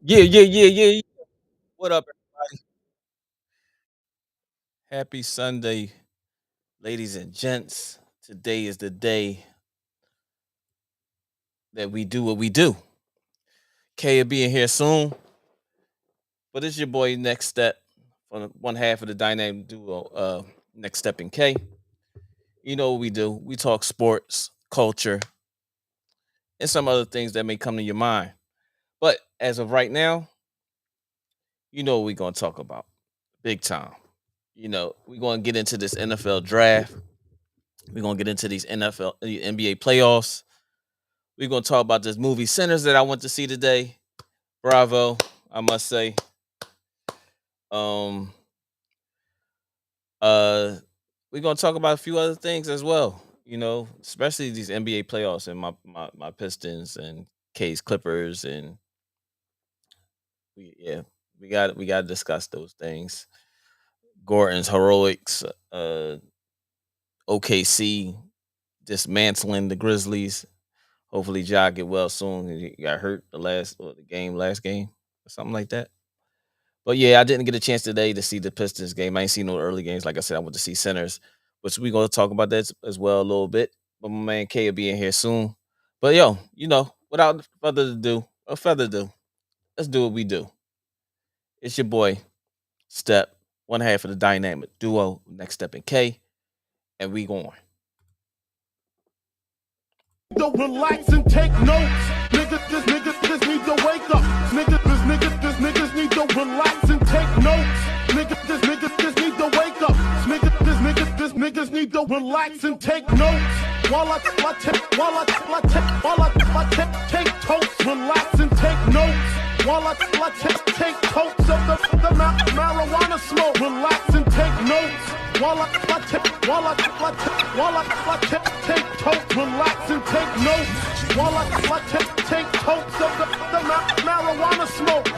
Yeah. What up, everybody? Happy Sunday, ladies and gents. Today is the day that we do what we do. K will be in here soon, but it's your boy Next Step on one half of the dynamic duo. Next Step and K. You know what we do? We talk sports, culture, and some other things that may come to your mind. But as of right now, you know what we're gonna talk about. Big time. We're gonna get into this NFL draft. We're gonna get into these NBA playoffs. We're gonna talk about this movie Sinners that I went to see today. Bravo, I must say. Um, uh, we're gonna talk about a few other things as well. Especially these NBA playoffs and my Pistons and K's Clippers, and yeah, we got to discuss those things. Gordon's heroics, OKC dismantling the Grizzlies. Hopefully, Ja get well soon. He got hurt last game, or something like that. But yeah, I didn't get a chance today to see the Pistons game. I ain't seen no early games. Like I said, I went to see Centers, which we're gonna talk about that as well a little bit. But my man K will be in here soon. But yo, without further ado, let's do what we do. It's your boy Step, one half of the dynamic duo, Next Step and K, and we going. Don't relax and take notes. Niggas need to wake up. Niggas need to relax and take notes. Niggas need to wake up. Niggas need to relax and take notes. While I take totes, relax and take notes. While I take totes of the marijuana smoke, relax and take notes. While I take totes, relax and take notes. While I take totes of the marijuana smoke.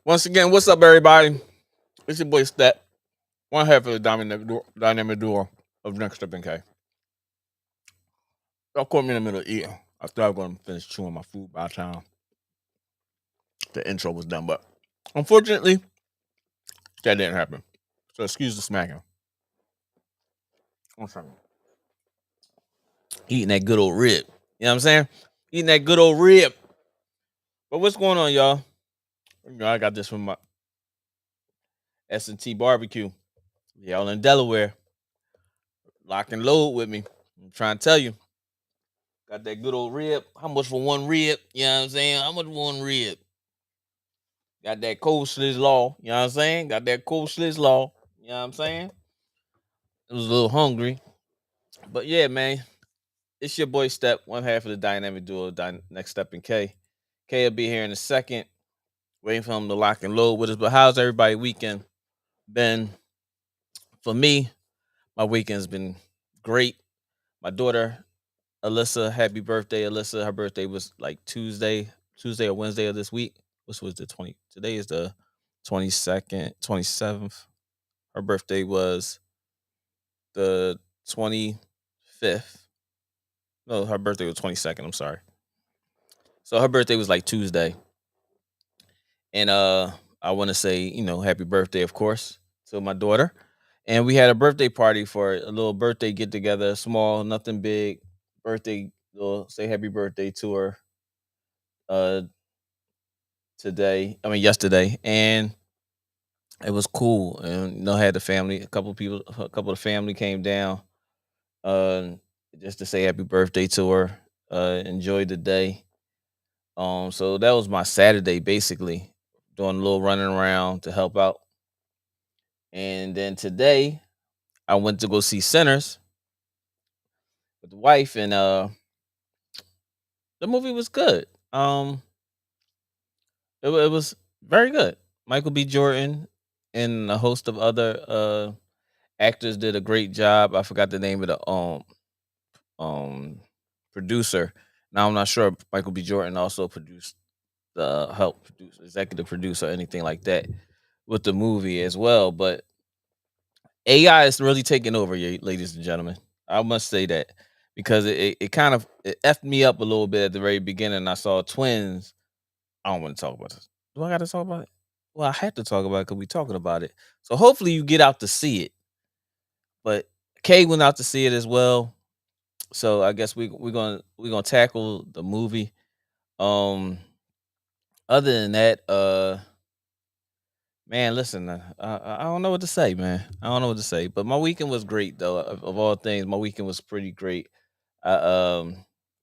Once again, what's up, everybody? It's your boy Step, one half of the dynamic duo of Next Step and K. Y'all caught me in the middle of eating. I thought I was going to finish chewing my food by the time the intro was done, but unfortunately, that didn't happen. So excuse the smacking. I'm sorry. Eating that good old rib. You know what I'm saying? Eating that good old rib. But what's going on, y'all? I got this from my S&T barbecue. Y'all in Delaware. Lock and load with me. I'm trying to tell you. Got that good old rib. How much for one rib? You know what I'm saying? How much for one rib? Got that cold sliz law. You know what I'm saying? Got that cold sliz law. You know what I'm saying? I was a little hungry. But yeah, man. It's your boy Step, one half of the dynamic duo, Next Step and K. K will be here in a second. Waiting for him to lock and load with us. But how's everybody weekend been? For me, my weekend's been great. My daughter, Alyssa, happy birthday, Alyssa. Her birthday was like Tuesday or Wednesday of this week. Which was the 20. Today is the 22nd, 27th. Her birthday was the 25th. No, her birthday was 22nd. I'm sorry. So her birthday was like Tuesday. And I want to say, happy birthday, of course, to my daughter. And we had a birthday party for a little birthday get together, small, nothing big. Birthday, little say happy birthday to her uh yesterday. And it was cool. And had the family, a couple of family came down uh just to say happy birthday to her. Enjoyed the day. So that was my Saturday basically, doing a little running around to help out. And then today I went to go see Sinners with the wife, and the movie was good. It was very good. Michael B. Jordan and a host of other actors did a great job. I forgot the name of the um producer. Now I'm not sure if Michael B. Jordan also produced the help produce executive producer or anything like that with the movie as well. But AI is really taking over, ladies and gentlemen. I must say that because it kind of it effed me up a little bit at the very beginning. I saw twins. I don't want to talk about this. Do I got to talk about it? Well, I had to talk about it because we talking about it. So hopefully you get out to see it. But Kay went out to see it as well. So I guess we're gonna tackle the movie. Um, Other than that, man, listen, I don't know what to say, man. I don't know what to say. But my weekend was great, though. Of all things, my weekend was pretty great. I,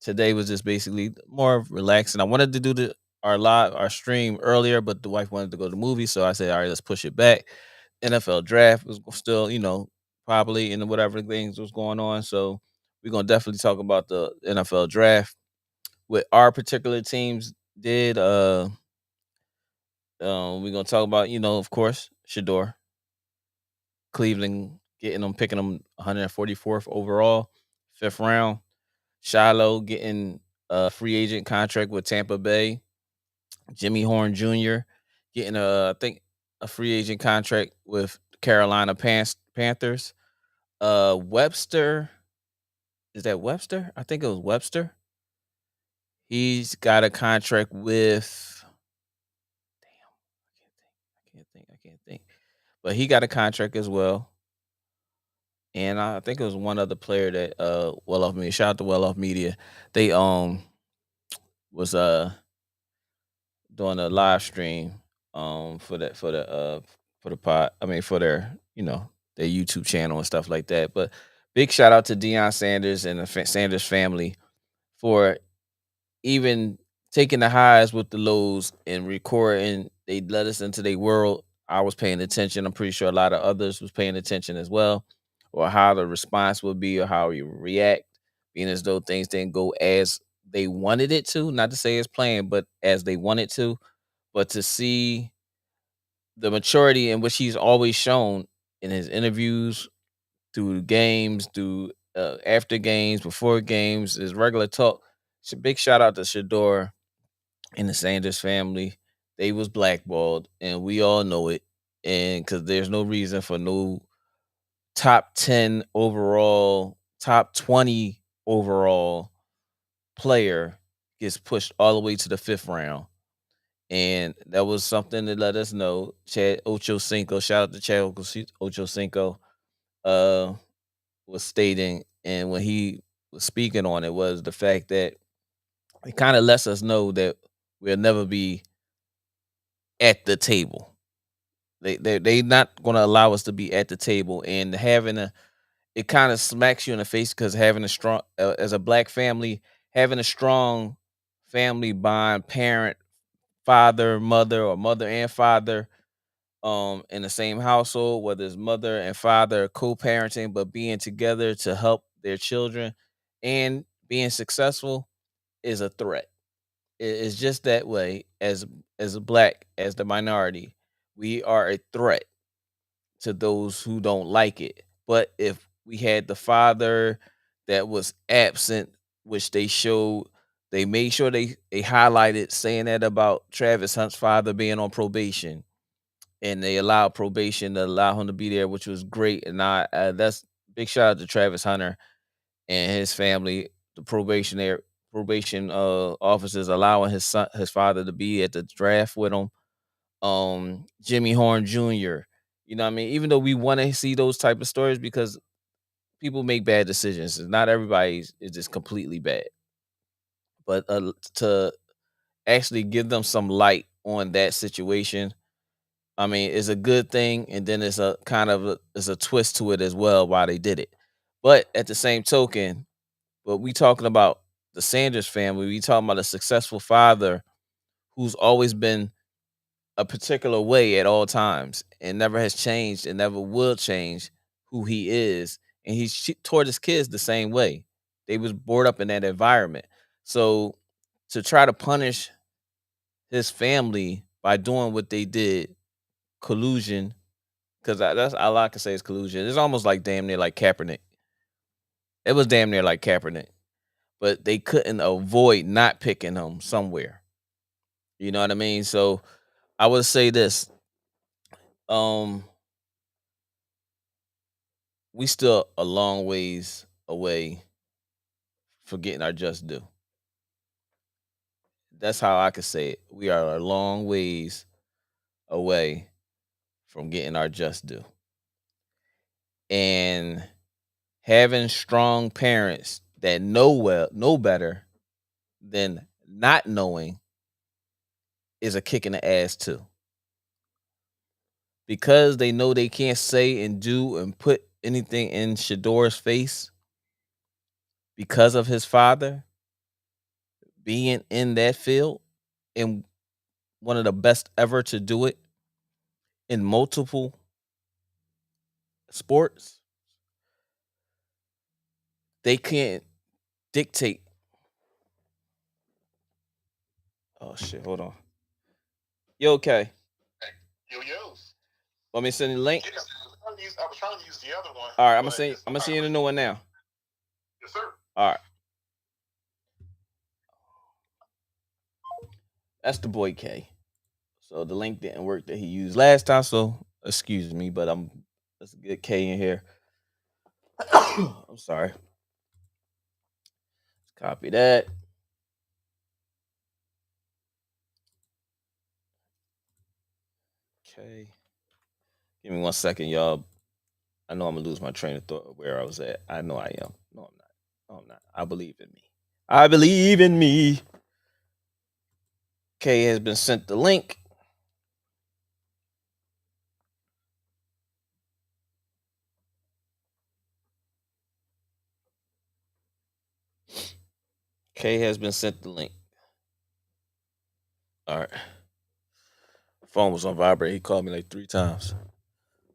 Today was just basically more of relaxing. I wanted to do our stream earlier, but the wife wanted to go to the movie, so I said, all right, let's push it back. NFL draft was still, probably in whatever things was going on. So we're gonna definitely talk about the NFL draft. What our particular teams did. We're gonna talk about, of course, Shador, Cleveland getting them, picking them 144th overall, fifth round. Shiloh getting a free agent contract with Tampa Bay. Jimmy Horn Jr. getting I think a free agent contract with Carolina Panthers. Webster, is that Webster? I think it was Webster. He's got a contract with. I can't think. I can't think. But he got a contract as well. And I think it was one other player that Well Off Media. Shout out to Well Off Media. They was doing a live stream for the pod. I mean for their their YouTube channel and stuff like that. But big shout out to Deion Sanders and the Sanders family for even taking the highs with the lows and recording. They let us into their world. I was paying attention. I'm pretty sure a lot of others was paying attention as well, or how the response would be, or how you react, being as though things didn't go as they wanted it to. Not to say it's planned, but as they wanted to. But to see the maturity in which he's always shown in his interviews, through games, through after games, before games, his regular talk. It's a big shout out to Shador and the Sanders family. They was blackballed, and we all know it. And because there's no reason for no top 10 overall, top 20 overall player gets pushed all the way to the fifth round. And that was something that let us know. Chad Ochocinco, shout out to Chad Ochocinco, uh, was stating, and when he was speaking on it, was the fact that it kind of lets us know that we'll never be at the table. They not going to allow us to be at the table, and having a it kind of smacks you in the face because having a strong as a black family, having a strong family bond, parent, father, mother, or mother and father, in the same household, whether it's mother and father co-parenting, but being together to help their children and being successful is a threat. It's just that way. As a black, as the minority, we are a threat to those who don't like it. But if we had the father that was absent, which they made sure they highlighted, saying that about Travis Hunt's father being on probation, and they allowed probation to allow him to be there, which was great. And that's big shout out to Travis Hunter and his family, the probation officers allowing his father to be at the draft with him. Jimmy Horn Jr. You know what I mean? Even though we want to see those type of stories because people make bad decisions. Not everybody is just completely bad. But to actually give them some light on that situation, I mean, it's a good thing, and then it's a kind of it's a twist to it as well why they did it. But at the same token, but we talking about the Sanders family. We talking about a successful father who's always been a particular way at all times and never has changed and never will change who he is. And he's toward his kids the same way. They was brought up in that environment. So to try to punish his family by doing what they did, collusion, because that's all I can say is collusion. It's almost like damn near like Kaepernick. It was damn near like Kaepernick, but they couldn't avoid not picking him somewhere. You know what I mean? So I would say this: um, we still a long ways away for getting our just due. That's how I could say it. We are a long ways away from getting our just due. And having strong parents that know better than not knowing is a kick in the ass too. Because they know they can't say and do and put anything in Shador's face because of his father being in that field and one of the best ever to do it in multiple sports. They can't dictate. Oh shit! Hold on. You okay? Yo, yo. Want me to send you the link? Yes, I was trying to use the other one. All right, I'm gonna send you the new one now. Yes, sir. All right. That's the boy K. So the link didn't work that he used last time. So excuse me, but let's get K in here. I'm sorry. Let's copy that. Okay. Give me 1 second, y'all. I know I'm gonna lose my train of thought where I was at. I know I am. No, I'm not. No, I'm not. I believe in me. I believe in me. K has been sent the link. K has been sent the link. All right. Phone was on vibrate. He called me like 3 times.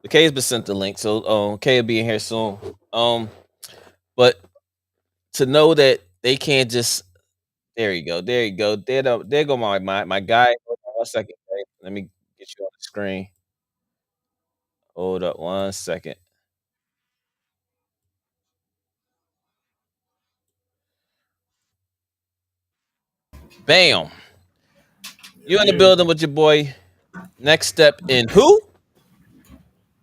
The K has been sent the link, so K will be in here soon. But to know that they can't just there you go, there you go. There go my guy. Hold on 1 second. Let me get you on the screen. Hold up 1 second. Bam. You in the building with your boy. Next step in who?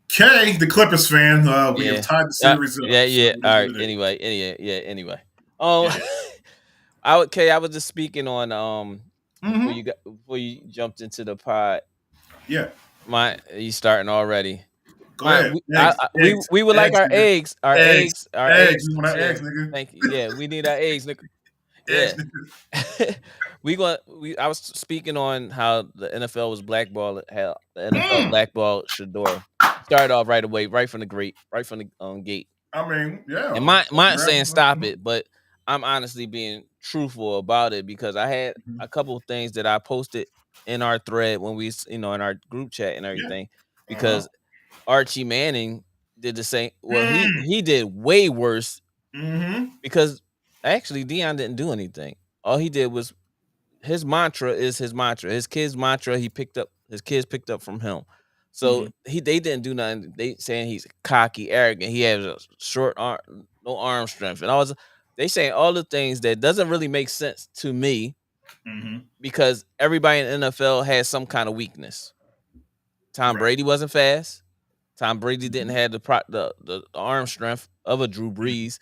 K, the Clippers fan. We have tied the Yeah. series up. Yeah. So All right. Anyway. Yeah. I was just speaking on Mm-hmm. before you jumped into the pod. Yeah. You starting already. Go ahead. We would like our nigga. eggs. Our Eggs. eggs. Our Eggs. eggs. We want our Yeah. eggs, nigga. Thank you. Yeah, we need our eggs, nigga. Yeah. Eggs, nigga. I was speaking on how the NFL was blackballed, how the NFL blackballed Shadour. Started off right away, right from the gate. I mean, yeah. And mine saying stop it, but I'm honestly being truthful about it because I had a couple of things that I posted in our thread when in our group chat and Yeah. everything because Archie Manning did the same. Well, Mm. he did way worse Mm-hmm. because actually Dion didn't do anything. All he did was his mantra is his mantra. His kids' mantra his kids picked up from him. So they didn't do nothing. They saying he's cocky, arrogant. He has a short arm, no arm strength, and all this. They saying all the things that doesn't really make sense to me because everybody in the NFL has some kind of weakness. Tom Brady wasn't fast. Tom Brady didn't have the arm strength of a Drew Brees,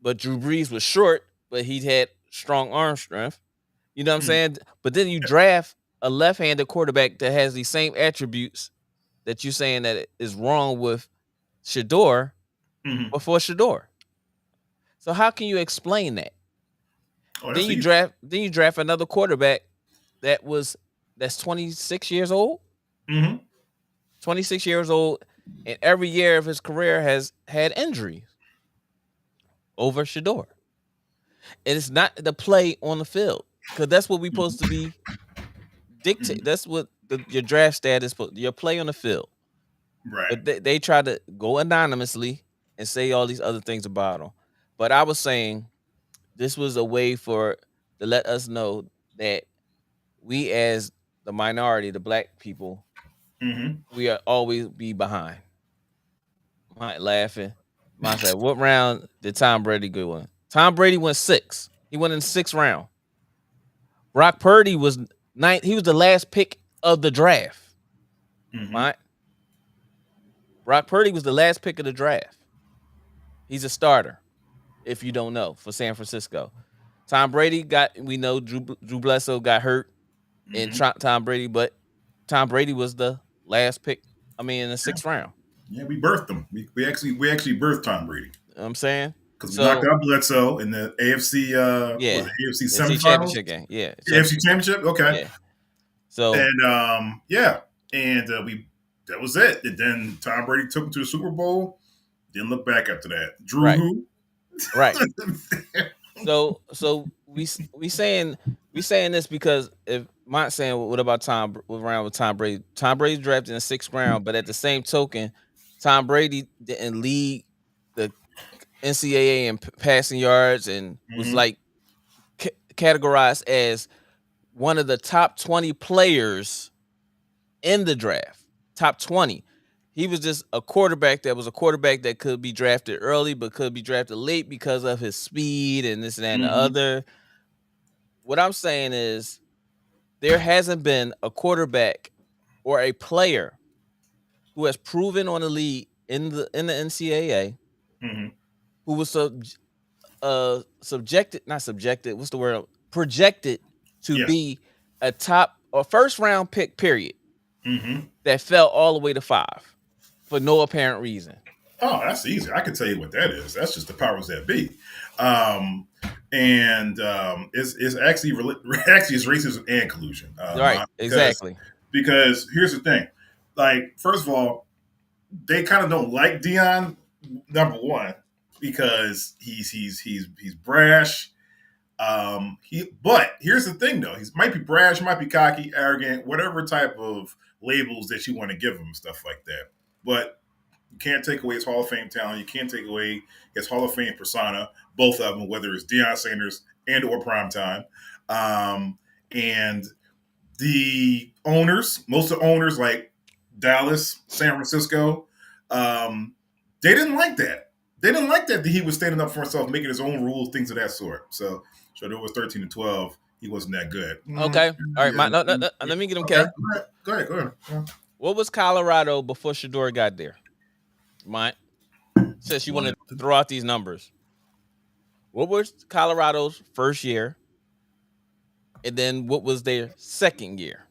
but Drew Brees was short, but he had strong arm strength. You know what I'm saying? But then you draft a left-handed quarterback that has these same attributes that you're saying that is wrong with Shadour before Shadour. So how can you explain that? Then you draft another quarterback that's 26 years old. 26 years old, and every year of his career has had injuries over Shadour. And it's not the play on the field because that's what we're supposed to be dictate. That's what your draft status, your play on the field. Right. But they try to go anonymously and say all these other things about him. But I was saying this was a way to let us know that we as the minority, the black people, we are always be behind. Mike laughing. Mike said, "What round did Tom Brady go in?" Tom Brady went 6. He went in the 6th round. Brock Purdy was 9th. He was the last pick of the draft. Right? Brock Purdy was the last pick of the draft. He's a starter. if you don't know, for San Francisco. Tom Brady we know Drew Bledsoe got hurt in Tom Brady, but Tom Brady was the last pick. I mean, in the 6th round. Yeah, we birthed him. We actually birthed Tom Brady. You know what I'm saying? Because we knocked out Bledsoe in the AFC, was it AFC semifinals? Championship game. Yeah. AFC championship? Okay. Yeah. So and that was it. And then Tom Brady took him to the Super Bowl. Didn't look back after that. Drew who? Right. So we saying this because if Mont's saying what about Tom Brady? Tom Brady drafted in the 6th round, but at the same token, Tom Brady didn't lead the NCAA in passing yards and was like categorized as one of the top 20 players in the draft. Top 20. He was just a quarterback that could be drafted early, but could be drafted late because of his speed and this and that and the other. What I'm saying is there hasn't been a quarterback or a player who has proven on the league in the NCAA who was projected to be a top or first round pick, period, that fell all the way to 5 for no apparent reason. Oh, that's easy. I can tell you what that is. That's just the powers that be. It's actually it's racism and collusion. Right, exactly. Because here's the thing. Like, first of all, they kind of don't like Deion, number one, because he's brash. But here's the thing, though. He might be brash, might be cocky, arrogant, whatever type of labels that you want to give him, stuff like that. But you can't take away his Hall of Fame talent. You can't take away his Hall of Fame persona, both of them, whether it's Deion Sanders and or Primetime. And the owners, most of the owners like Dallas, San Francisco, they didn't like that. They didn't like that he was standing up for himself, making his own rules, things of that sort. So Shaduer was 13-12. He wasn't that good. Okay. All right. Let me get him, K. Go ahead. Yeah. What was Colorado before Shaduer got there? Mike, since you want to throw out these numbers, what was Colorado's first year? And then what was their second year?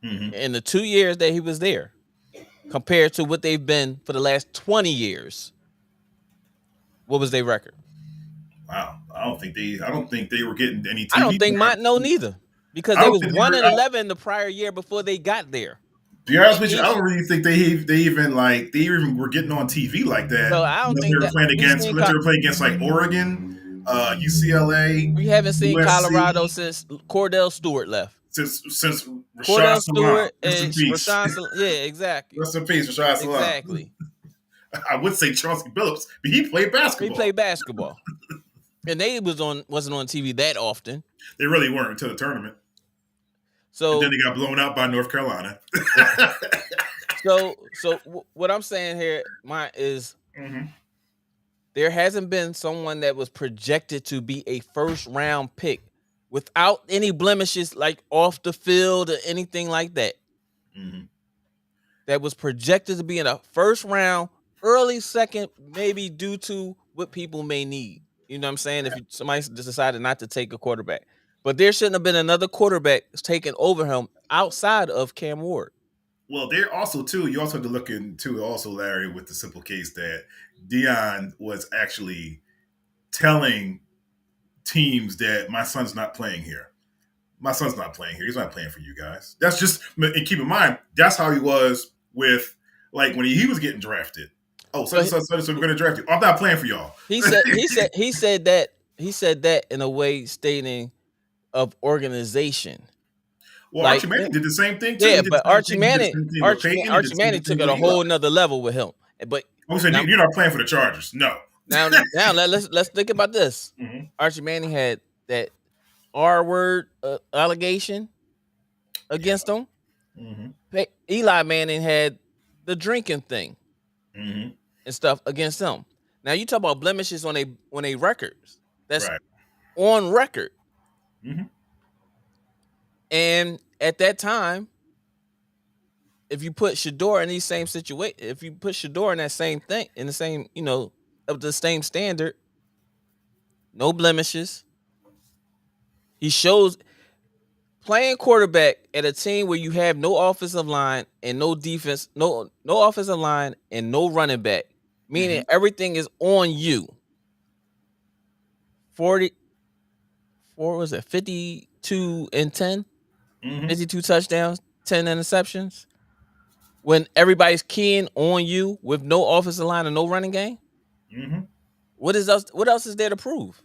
In the 2 years that he was there, compared to what they've been for the last 20 years, what was their record? Wow, I don't think they were getting any TV. I don't think Mont know neither, because they was 1-11 the prior year before they got there. To be honest with you, I don't really think they even were getting on TV like that. So I don't think they were playing against like Oregon, UCLA. We haven't seen USC. Colorado since Cordell Stewart left. Since Cordell Stewart and Rashawn. Yeah, exactly. Rest in peace, Rashawn Salam. Exactly. I would say Chauncey Billups, but he played basketball. And they wasn't on TV that often. They really weren't until the tournament. So and then they got blown out by North Carolina. So what I'm saying here, Mike, is there hasn't been someone that was projected to be a first round pick without any blemishes, like off the field or anything like that. That was projected to be in a first round, early second, maybe due to what people may need. You know what I'm saying? If somebody just decided not to take a quarterback. But there shouldn't have been another quarterback taken over him outside of Cam Ward. Well, there also, too, you also have to look into also, Larry, with the simple case that Deion was actually telling teams that my son's not playing here. My son's not playing here. He's not playing for you guys. That's just, and keep in mind, that's how he was with, like, when he was getting drafted. Oh, so we're going to draft you. I'm not playing for y'all. He said that in a way stating of organization. Well, like, Archie Manning did the same thing too. Yeah, but Archie Manning took it a whole nother level with him. But you're not playing for the Chargers. No. Now let's think about this. Archie Manning had that R-word allegation against him. Eli Manning had the drinking thing and stuff against him. Now you talk about blemishes on a records. That's right. On record. And at that time, if you put Shaduer in these same situation, if you put Shaduer in that same thing, in the same, of the same standard, no blemishes. He shows playing quarterback at a team where you have no offensive line and no defense, no offensive line and no running back, meaning everything is on you. 44 was it 52 and 10? 52 touchdowns, 10 interceptions. When everybody's keying on you with no offensive line and no running game, what else is there to prove?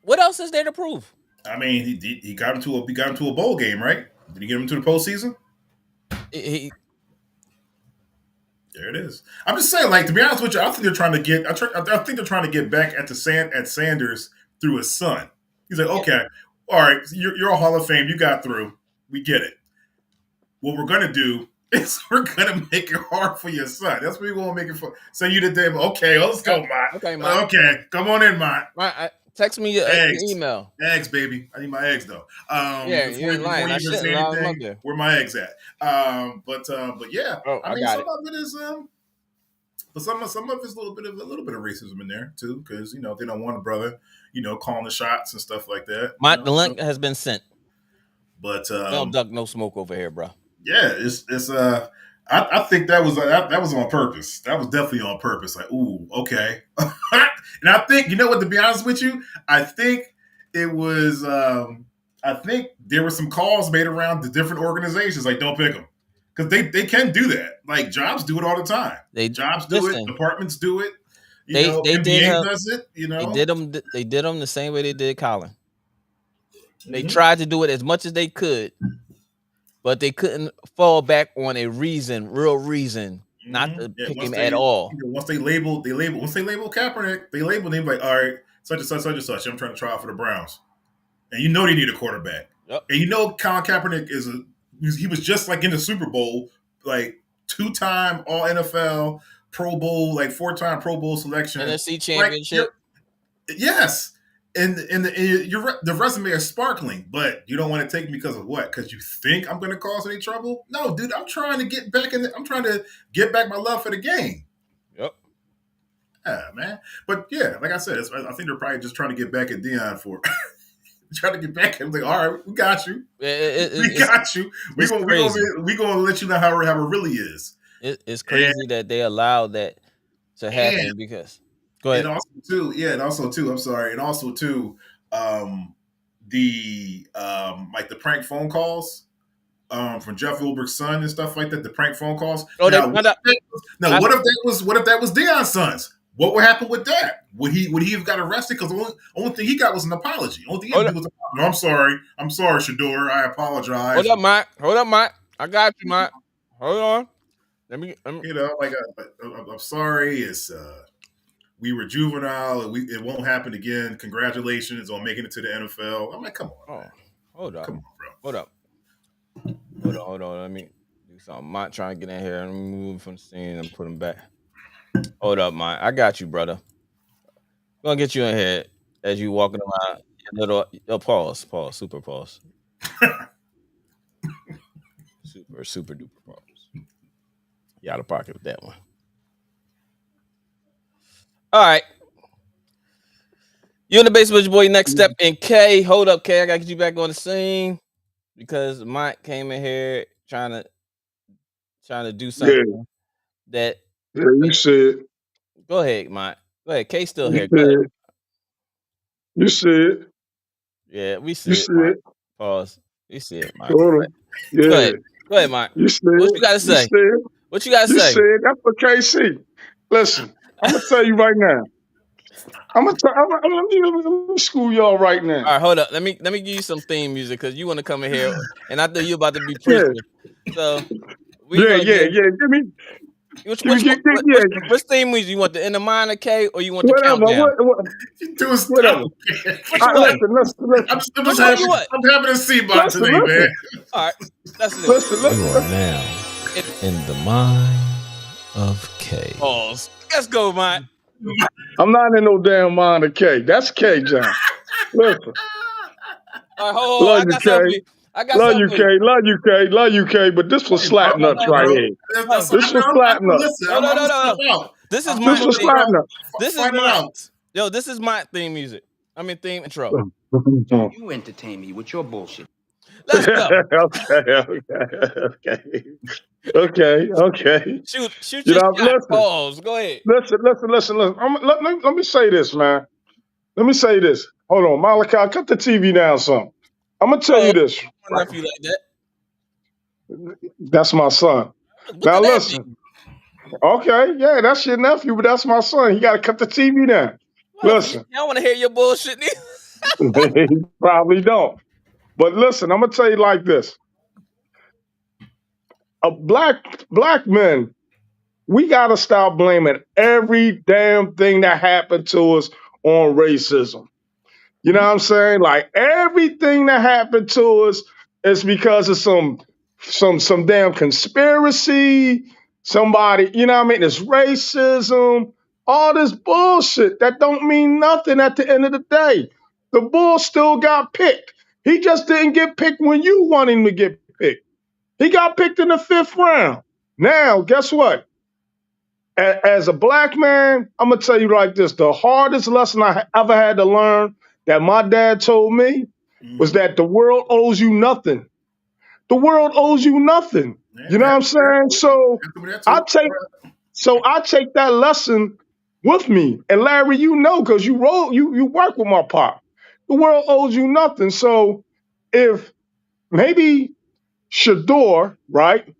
What else is there to prove? I mean, he got into a bowl game, right? Did he get him to the postseason? There it is. I'm just saying, like, to be honest with you, I think they're trying to get. I think they're trying to get back at Sanders through his son. He's like, okay, all right, you're a Hall of Fame. You got through. We get it. What we're gonna do is we're gonna make it hard for your son. That's what we want to make it for. So you did that. Okay, let's go, Mott. Okay, Mott. Okay, come on in, Mott. Text me your email. Eggs, baby. I need my eggs though. Yeah, you ain't lying. I shouldn't allow them up there. Where my eggs at? But yeah. I mean, some of it is but some of it's a little bit of racism in there too, because they don't want a brother, calling the shots and stuff like that. The link has been sent. But no duck, no smoke over here, bro. Yeah, it's I think that was on purpose. That was definitely on purpose. Like, ooh, okay. And I think, what, to be honest with you, I think it was I think there were some calls made around the different organizations, like, don't pick them. Because they can do that. Like, jobs do it all the time. Jobs do it, departments do it. NBA does it, They did them the same way they did Colin. They tried to do it as much as they could, but they couldn't fall back on a real reason not to pick him at all. Once they label Kaepernick, they label him like, all right, such and such, such and such. I'm trying to try out for the Browns, and they need a quarterback. Yep. And Colin Kaepernick he was just like in the Super Bowl, like 2-time All NFL, Pro Bowl, like 4-time Pro Bowl selection, NFC Championship. Like, yes. And the resume is sparkling, but you don't want to take me because of what? Because you think I'm going to cause any trouble? No, dude, I'm trying to get back I'm trying to get back my love for the game. Yep. Yeah, man. But yeah, like I said, I think they're probably just trying to get back at Deion for trying to get back at him. Like, all right, we got you. We got you. We're gonna let you know how it really is. It's crazy that they allowed that to happen because. Go ahead. And also too, I'm sorry. And also too, the like the prank phone calls from Jeff Wilber's son and stuff like that, the prank phone calls. Oh, what if that was Deion's sons? What would happen with that? Would he have got arrested? Because the only thing he got was an apology. Only thing he had to do was I'm sorry, Shaduer, I apologize. Hold up, Mike. I got you, Mike. Hold on. Let me. I'm sorry. It's we were juvenile. It won't happen again. Congratulations on making it to the NFL. I'm like, come on. Man. Hold up. Come on, bro. Hold on. Let me do something. I'm not trying to get in here and move from the scene and put him back. Hold up, Mike. I got you, brother. I'm gonna get you in here as you walking around. Pause. Super pause. super duper pause. You out of pocket with that one. All right. You in the basement with your boy, Next Step, and K. Hold up, K. I gotta get you back on the scene because Mike came in here trying to do something that. Yeah, you said. Go ahead, Mike. Go ahead. K still you here. Go ahead. You said. Yeah, we see it, Mike. Pause. We see it, Mike. Yeah. Go ahead, Mike. You said. What you gotta say? What you gotta say? Said that's for KC. Listen, I'm gonna tell you right now. Let me school y'all right now. All right, hold up. Let me give you some theme music because you want to come in here, and I thought you about to be preaching. So Give me. Which theme music you want? The In the Minor, K, or you want the countdown? Whatever. Listen. I'm having a C-bot today, man. All right, that's it. You are now in the mind of K. Pause. Let's go, Mike. I'm not in no damn mind of K. That's K, John. Listen. All right, hold on. Love you, K. But this was slap nuts right here. This was slap nuts. No. This is slap nuts. This is Yo, this is my theme music. I mean theme intro. You entertain me with your bullshit. Let's go. Okay. Shoot You your know, shot. Pause. Go ahead. listen. Let me say this, man. Let me say this. Hold on, Malachi, cut the TV down some. I'm gonna tell Oh, you this. my nephew like that. That's my son. What Now did that mean? listen. Okay, yeah, that's your nephew, but that's my son. He got to cut the TV down. Well, he Listen, don't want to hear your bullshit. he probably don't. But listen, I'm gonna tell you like this: a black men, we gotta stop blaming every damn thing that happened to us on racism. You know what I'm saying? Like everything that happened to us is because of some damn conspiracy, somebody, you know what I mean? It's racism, all this bullshit that don't mean nothing at the end of the day. The bull still got picked. He just didn't get picked when you want him to get picked. He got picked in the 5th round. Now, guess what? As a black man, I'm gonna tell you like this: the hardest lesson I ever had to learn that my dad told me was Mm-hmm. that the world owes you nothing. The world owes you nothing. Yeah, You know what I'm saying? that I too. take I take that lesson with me. And Larry, you know, because you work with my pop. The world owes you nothing. So if maybe Shaduer, right,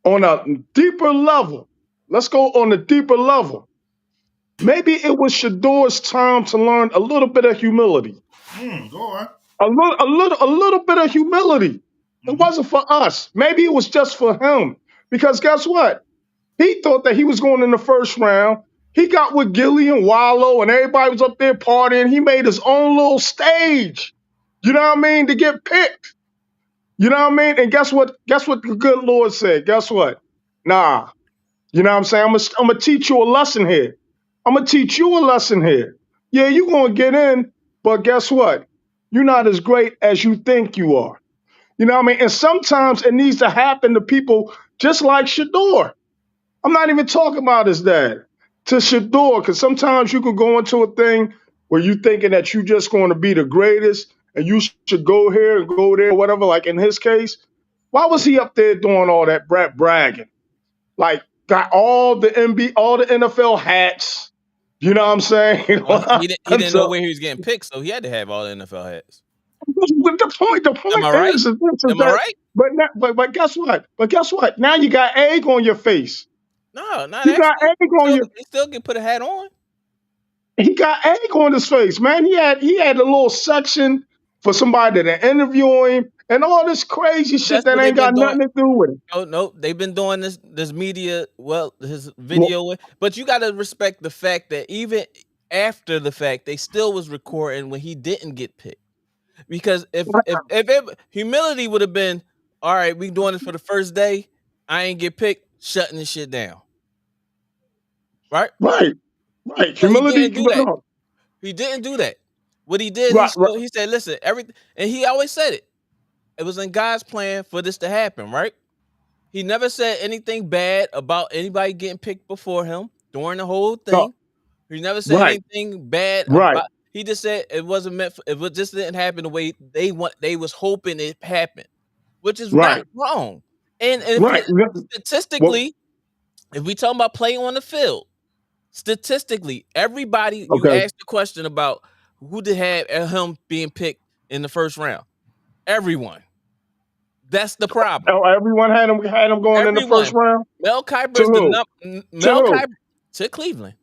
on a deeper level, let's go on a deeper level. Maybe it was Shaduer's time to learn a little bit of humility. Go on. A little bit of humility. It Mm-hmm. wasn't for us. Maybe it was just for him. Because guess what? He thought that he was going in the 1st round. He got with Gilly and Wallow and everybody was up there partying. He made his own little stage. You know what I mean? To get picked. You know what I mean? And guess what? Guess what the good Lord said? Guess what? Nah. You know what I'm saying? I'm gonna teach you a lesson here. I'm gonna teach you a lesson here. Yeah, you're gonna get in, but guess what? You're not as great as you think you are. You know what I mean? And sometimes it needs to happen to people just like Shador. I'm not even talking about his dad. To Shador, because sometimes you could go into a thing where you thinking that you're just going to be the greatest and you should go here and go there, whatever. Like in his case, why was he up there doing all that bragging? Like got all the all the NFL hats. You know what I'm saying? Well, he didn't know So where he was getting picked, so he had to have all the NFL hats. the Am point I right? is this is Am I that. right? But guess what? But guess what? Now you got egg on your face. No, not You got actually. egg on your. He still can put a hat on. He got egg on his face, man. He had a little section for somebody to interview him and all this crazy But shit that's that what they've ain't been got doing. nothing to do with it. No, they've been doing this media, his Well, video. But you got to respect the fact that even after the fact, they still was recording when he didn't get picked. Because if humility would have been, all right, we doing this for the first day, I ain't get picked, shutting this shit down, right? right. But he Humility. didn't do that. He didn't do that. What he did, Right. he said, listen, everything, and he always said it. It was in God's plan for this to happen, right? He never said anything bad about anybody getting picked before him during the whole No, thing. He never said right. anything bad Right. about. He just said it wasn't meant for. It just didn't happen the way they was hoping it happened, which is not Right. wrong. And if you Right. Well, statistically, if we talking about play on the field, statistically, everybody you okay. asked the question about who did have him being picked in the 1st round. Everyone. That's the problem. Oh, everyone had him going in the 1st Everyone. round. Mel Kiper To is the who? To Mel who? Kiper to Cleveland.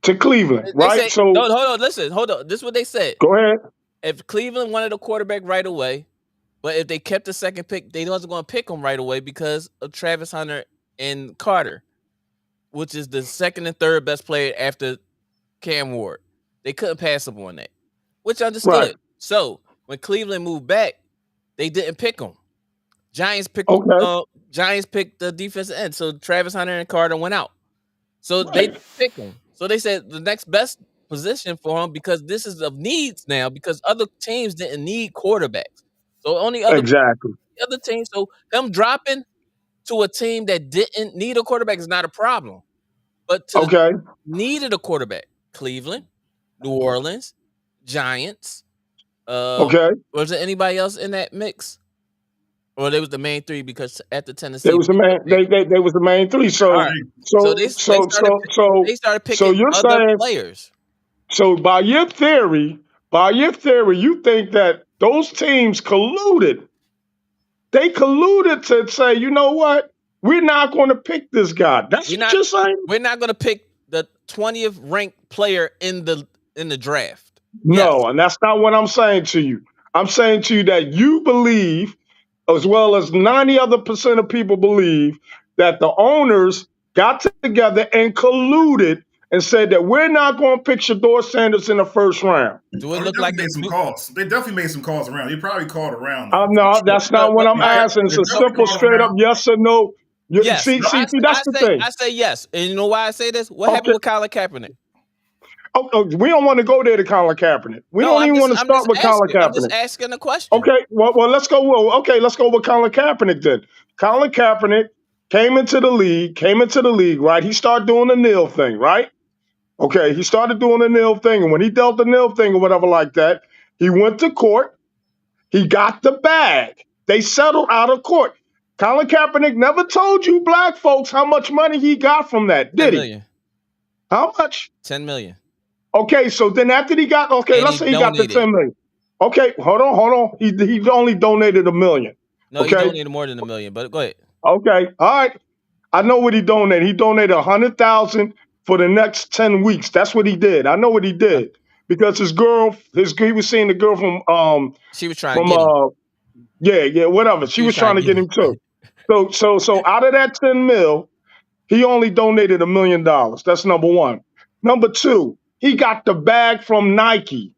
To Cleveland. They Right. say, So no, hold on, listen, hold on. This is what they said. go ahead. If Cleveland wanted a quarterback right away, but if they kept the 2nd pick, they wasn't going to pick him right away because of Travis Hunter and Carter, which is the 2nd and 3rd best player after Cam Ward. They couldn't pass up on that, which Right. understood. So when Cleveland moved back, they didn't pick him. Giants picked Okay. the defensive end. So Travis Hunter and Carter went out. So they Right. didn't pick him. So they said the next best position for him, because this is of needs now, because other teams didn't need quarterbacks. So only Exactly. other teams. So them dropping to a team that didn't need a quarterback is not a problem. But to the Okay. needed a quarterback. Cleveland, New Orleans, Giants. Okay. Was there anybody else in that mix? Or they was the main three because at the They Tennessee was the pick, main. They was the main three. all I So right. think So so they so started so so they started so picking you're other saying players. so by your theory, you think that those teams colluded. They colluded to say, you know what? We're not going to pick this guy. That's We're what not you're saying? we're not gonna pick the 20th ranked player in the draft. Yes. No, and that's not what I'm saying to you. I'm saying to you that you believe, as well as 90 other percent of people believe, that the owners got together and colluded and said that we're not going to pick Shador Sanders in the first round. Do it they look like definitely made some calls. They definitely made some calls around. They probably called around though. For No, sure. that's not what I'm all right. asking. It's They a definitely simple, called straight up around. yes or no. Yes. See, No, that's the thing. I say yes. And you know why I say this? What happened Okay. with Colin Kaepernick? We don't want to go there to Colin Kaepernick. We No, don't even want to I'm just start with Colin asking. I'm just Kaepernick. asking a question. Okay, well, let's go. Well, okay, let's go with Colin Kaepernick then. Colin Kaepernick came into the league, right? He started doing the nil thing, right? Okay, he started doing the nil thing, and when he dealt the nil thing or whatever like that, he went to court. He got the bag. They settled out of court. Colin Kaepernick never told you black folks how much money he got from that, 10 did he? million. How much? 10 million. Okay, so then after he got, And let's he say he got the donated. 10 million. Okay, hold on. He only donated $1 million. No, Okay. he donated more than $1 million, but go ahead. Okay, all right. I know what he donated. He donated 100,000 for the next 10 weeks. That's what he did. I know what he did because he was seeing the girl from She was trying to get him. whatever. She was trying to get him too. So out of that 10 mil, he only donated $1 million. That's number one. Number two, he got the bag from Nike.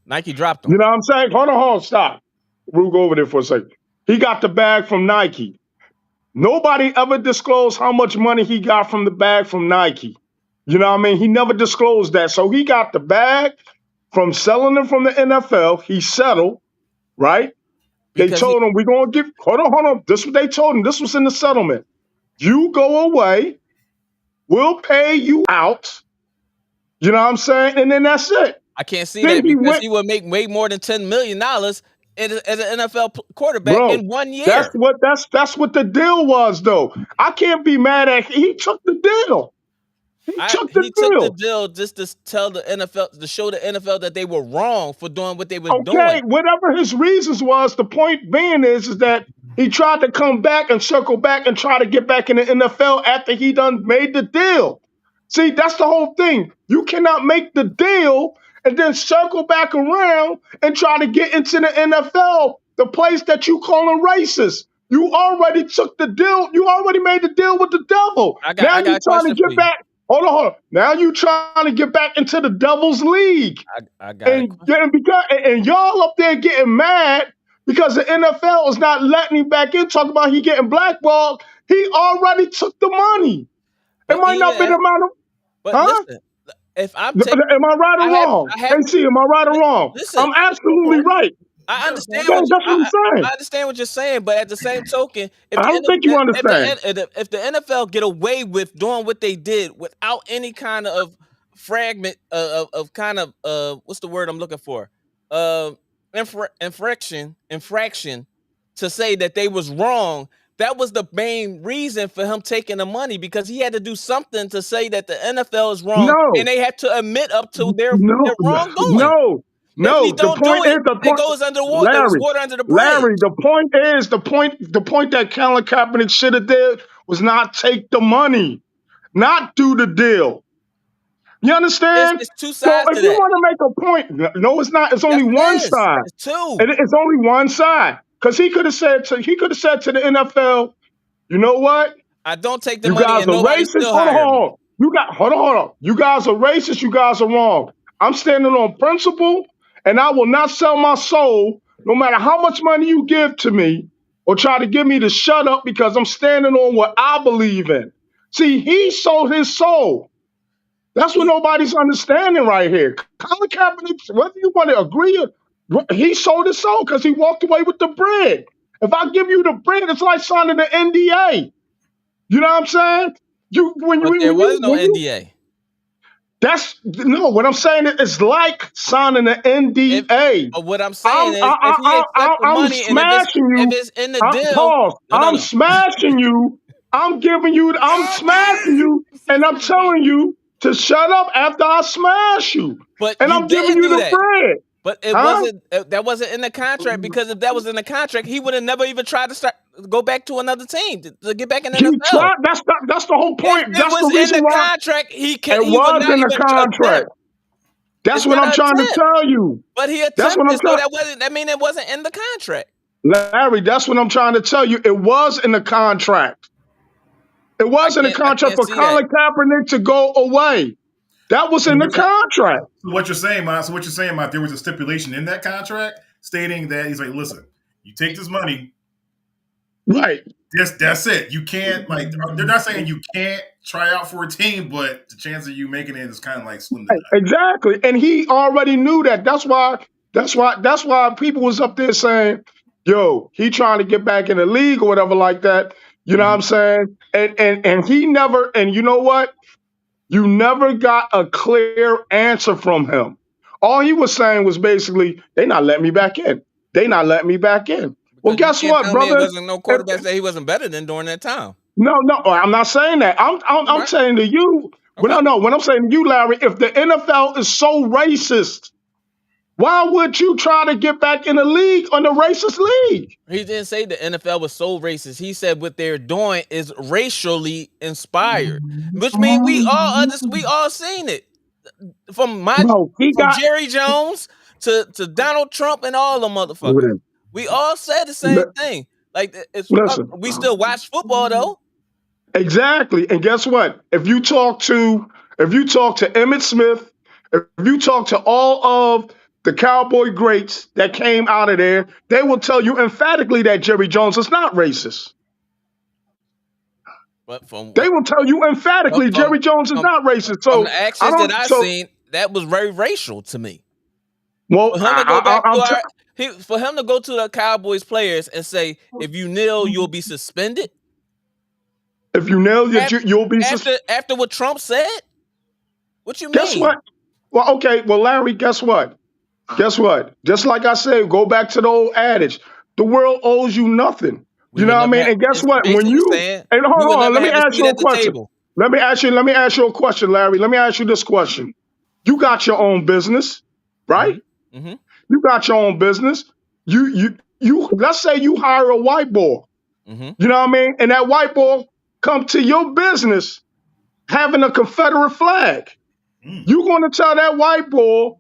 Nike dropped him. You know what I'm saying? Hold on, stop. We'll go over there for a second. He got the bag from Nike. Nobody ever disclosed how much money he got from the bag from Nike. You know what I mean? He never disclosed that. So he got the bag from selling them from the NFL. He settled, right? They told him, we're going to give, hold on. This is what they told him. This was in the settlement. You go away. We'll pay you out. You know what I'm saying? And then that's it. I can't see that because he would make way more than $10 million as an NFL quarterback in 1 year. That's what the deal was, though. I can't be mad at him. He took the deal. He took the deal just to tell the NFL, to show the NFL that they were wrong for doing what they were doing. Okay, whatever his reasons was, the point being is that he tried to come back and circle back and try to get back in the NFL after he done made the deal. See, that's the whole thing. You cannot make the deal and then circle back around and try to get into the NFL, the place that you calling racist. You already took the deal. You already made the deal with the devil. Now you're trying to get back. Hold on. Now you trying to get back into the devil's league. I got and y'all up there getting mad because the NFL is not letting him back in. Talking about he getting blackballed. He already took the money. It might not be the amount of. But listen, if I'm am I right or wrong? AC, am I right or wrong? Listen, I'm absolutely right. I understand. That's what I'm saying. I understand what you're saying, but at the same token, I don't think you understand. If the NFL get away with doing what they did without any kind of fragment of kind of what's the word I'm looking for? Infraction to say that they was wrong. That was the main reason for him taking the money because he had to do something to say that the NFL is wrong, and they had to admit up to their wrongdoing. No, if the point is the point. It goes under water. It was water under the bridge. Larry, the point that Colin Kaepernick should have did was not take the money, not do the deal. You understand? It's two sides so if you want to make a point, no, it's not. It's only one side. It's two. It's only one side because he could have said to the NFL, you know what? I don't take the money. You guys are racist. Hold on. You guys are racist. You guys are wrong. I'm standing on principle. And I will not sell my soul, no matter how much money you give to me or try to get me to shut up because I'm standing on what I believe in. See, he sold his soul. That's what nobody's understanding right here. Colin Kaepernick, whether you want to agree or he sold his soul because he walked away with the bread. If I give you the bread, it's like signing the NDA. You know what I'm saying? But there was no NDA. What I'm saying is it's like signing an NDA. But what I'm saying is, if he accepts the money and if it's in the deal, pause. I'm smashing you. I'm smashing you, and I'm telling you to shut up after I smash you. But and I'm giving you the bread. But it wasn't. That wasn't in the contract, because if that was in the contract, he would have never even tried to go back to another team to get back in the NFL. That's the whole point. If that's it was the reason in the why contract. It was in the contract. That's what I'm trying to tell you. But he attempted, so that mean it wasn't in the contract. Larry, that's what I'm trying to tell you. It was in the contract. It was in the contract for Colin Kaepernick to go away. That was in the contract. So what you're saying, Mike, there was a stipulation in that contract stating that he's like, listen, you take this money. Right. That's it. You can't, like, they're not saying you can't try out for a team, but the chance of you making it is kind of like slim to none. Exactly. And he already knew that. That's why people was up there saying, yo, he trying to get back in the league or whatever like that. You know what I'm saying? And he never, and you know what? You never got a clear answer from him. All he was saying was basically, they not letting me back in. They not letting me back in. Well, guess what, brother? There wasn't no quarterback that he wasn't better than during that time. No, I'm not saying that. I'm saying to you. Okay. No. When I'm saying to you, Larry, if the NFL is so racist, why would you try to get back in the league, on the racist league? He didn't say the NFL was so racist. He said what they're doing is racially inspired, which means we all seen it. From Jerry Jones to Donald Trump and all the motherfuckers. We all said the same thing. Like, we still watch football though. Exactly. And guess what? If you talk to Emmitt Smith, if you talk to all of the Cowboy greats that came out of there, they will tell you emphatically that Jerry Jones is not racist. But they will tell you emphatically Jerry Jones is not racist. So from the actions that I've seen, that was very racial to me. Well, for him to go to the Cowboys players and say, if you kneel, you'll be suspended. If you kneel, you'll be suspended. After what Trump said? What you mean? Guess what? Well, okay. Well, Larry, guess what? Guess what? Just like I said, go back to the old adage. The world owes you nothing. You know what I mean? And guess what? When you hold on, let me ask you a question. Let me ask you a question, Larry. Let me ask you this question. You got your own business, right? Mm-hmm. You got your own business. You let's say you hire a white boy. Mm-hmm. You know what I mean? And that white boy come to your business having a Confederate flag. You're going to tell that white boy,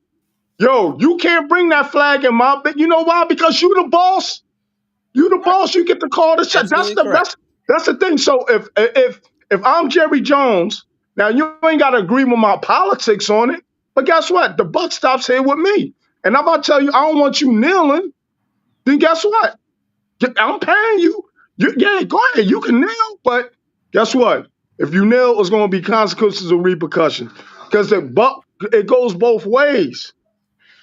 yo, you can't bring that flag in my bit. You know why? Because you the boss. You the boss. You get to call the shot. That's the thing. So if I'm Jerry Jones, now you ain't got to agree with my politics on it. But guess what? The buck stops here with me. And if I tell you I don't want you kneeling, then guess what? I'm paying you. Yeah, go ahead. You can kneel. But guess what? If you kneel, there's going to be consequences and repercussions. Because it goes both ways.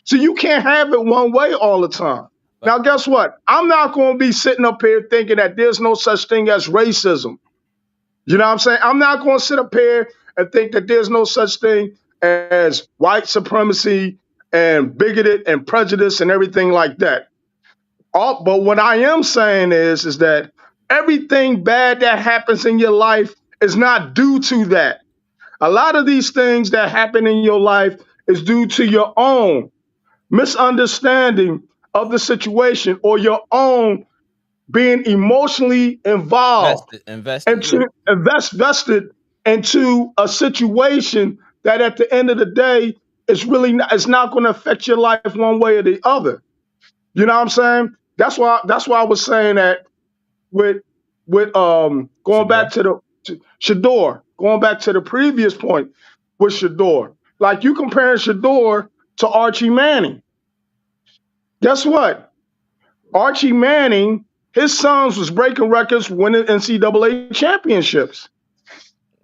So you can't have it one way all the time. Now, guess what? I'm not going to be sitting up here thinking that there's no such thing as racism. You know what I'm saying? I'm not going to sit up here and think that there's no such thing as white supremacy and bigoted and prejudice and everything like that. But what I am saying is that everything bad that happens in your life is not due to that. A lot of these things that happen in your life is due to your own misunderstanding of the situation or your own being emotionally involved, invested into a situation that at the end of the day it's not going to affect your life one way or the other. You know what I'm saying? That's why I was saying that with going back to Shaduer, going back to the previous point with Shaduer. Like you comparing Shaduer to Archie Manning. Guess what? Archie Manning, his sons was breaking records, winning NCAA championships.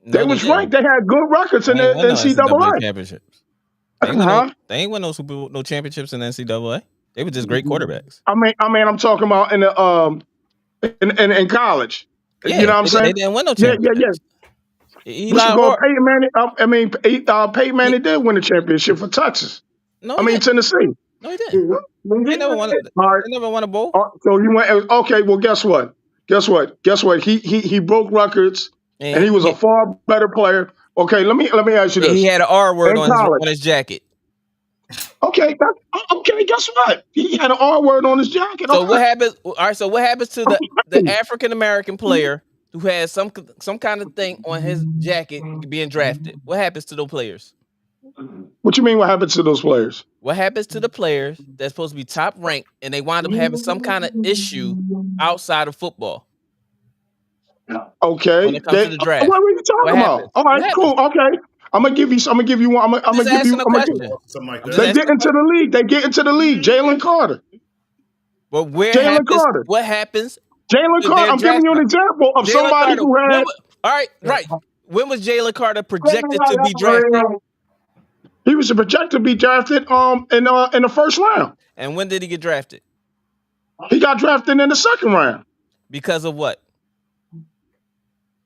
They was ranked. They had good records in the NCAA championships. They ain't win no championships in the NCAA. They were just great quarterbacks. I mean, I'm talking about in the in college. Yeah, you know what I'm saying? They didn't win no championships. Yeah. What you Eli call Or Peyton Manning? Peyton Manning did win the championship for Texas. no, he didn't. Tennessee. No, he didn't. They never won. All right. They never won a bowl. So he went. Okay. Well, guess what? He broke records, and And he was a far better player. Okay. Let me ask you he this. had an R word In on college. his jacket. Okay. Okay. Guess what? He had an R word on his jacket. So Okay. what happens? All right. So what happens to the African American player who has some kind of thing on his jacket being drafted? What happens to those players? What you mean? What happens to those players? What happens to the players that's supposed to be top ranked and they wind up having some kind of issue outside of football? Okay. When it comes to the draft, What are we talking about? All right. What Cool. Okay. I'm gonna give you one. I'm gonna Just give you. asking a question. Something like I'm that. just They asking get a into question. the league. They get into the league. Jalen Carter. But where Jalen happens? Carter. What happens Jalen to Carter. their I'm giving draft? you an example of Jalen somebody Carter. who had. All right, right. When was Jalen Carter projected to be drafted? He was projected to be drafted in the first round. And when did he get drafted? He got drafted in the second round. Because of what?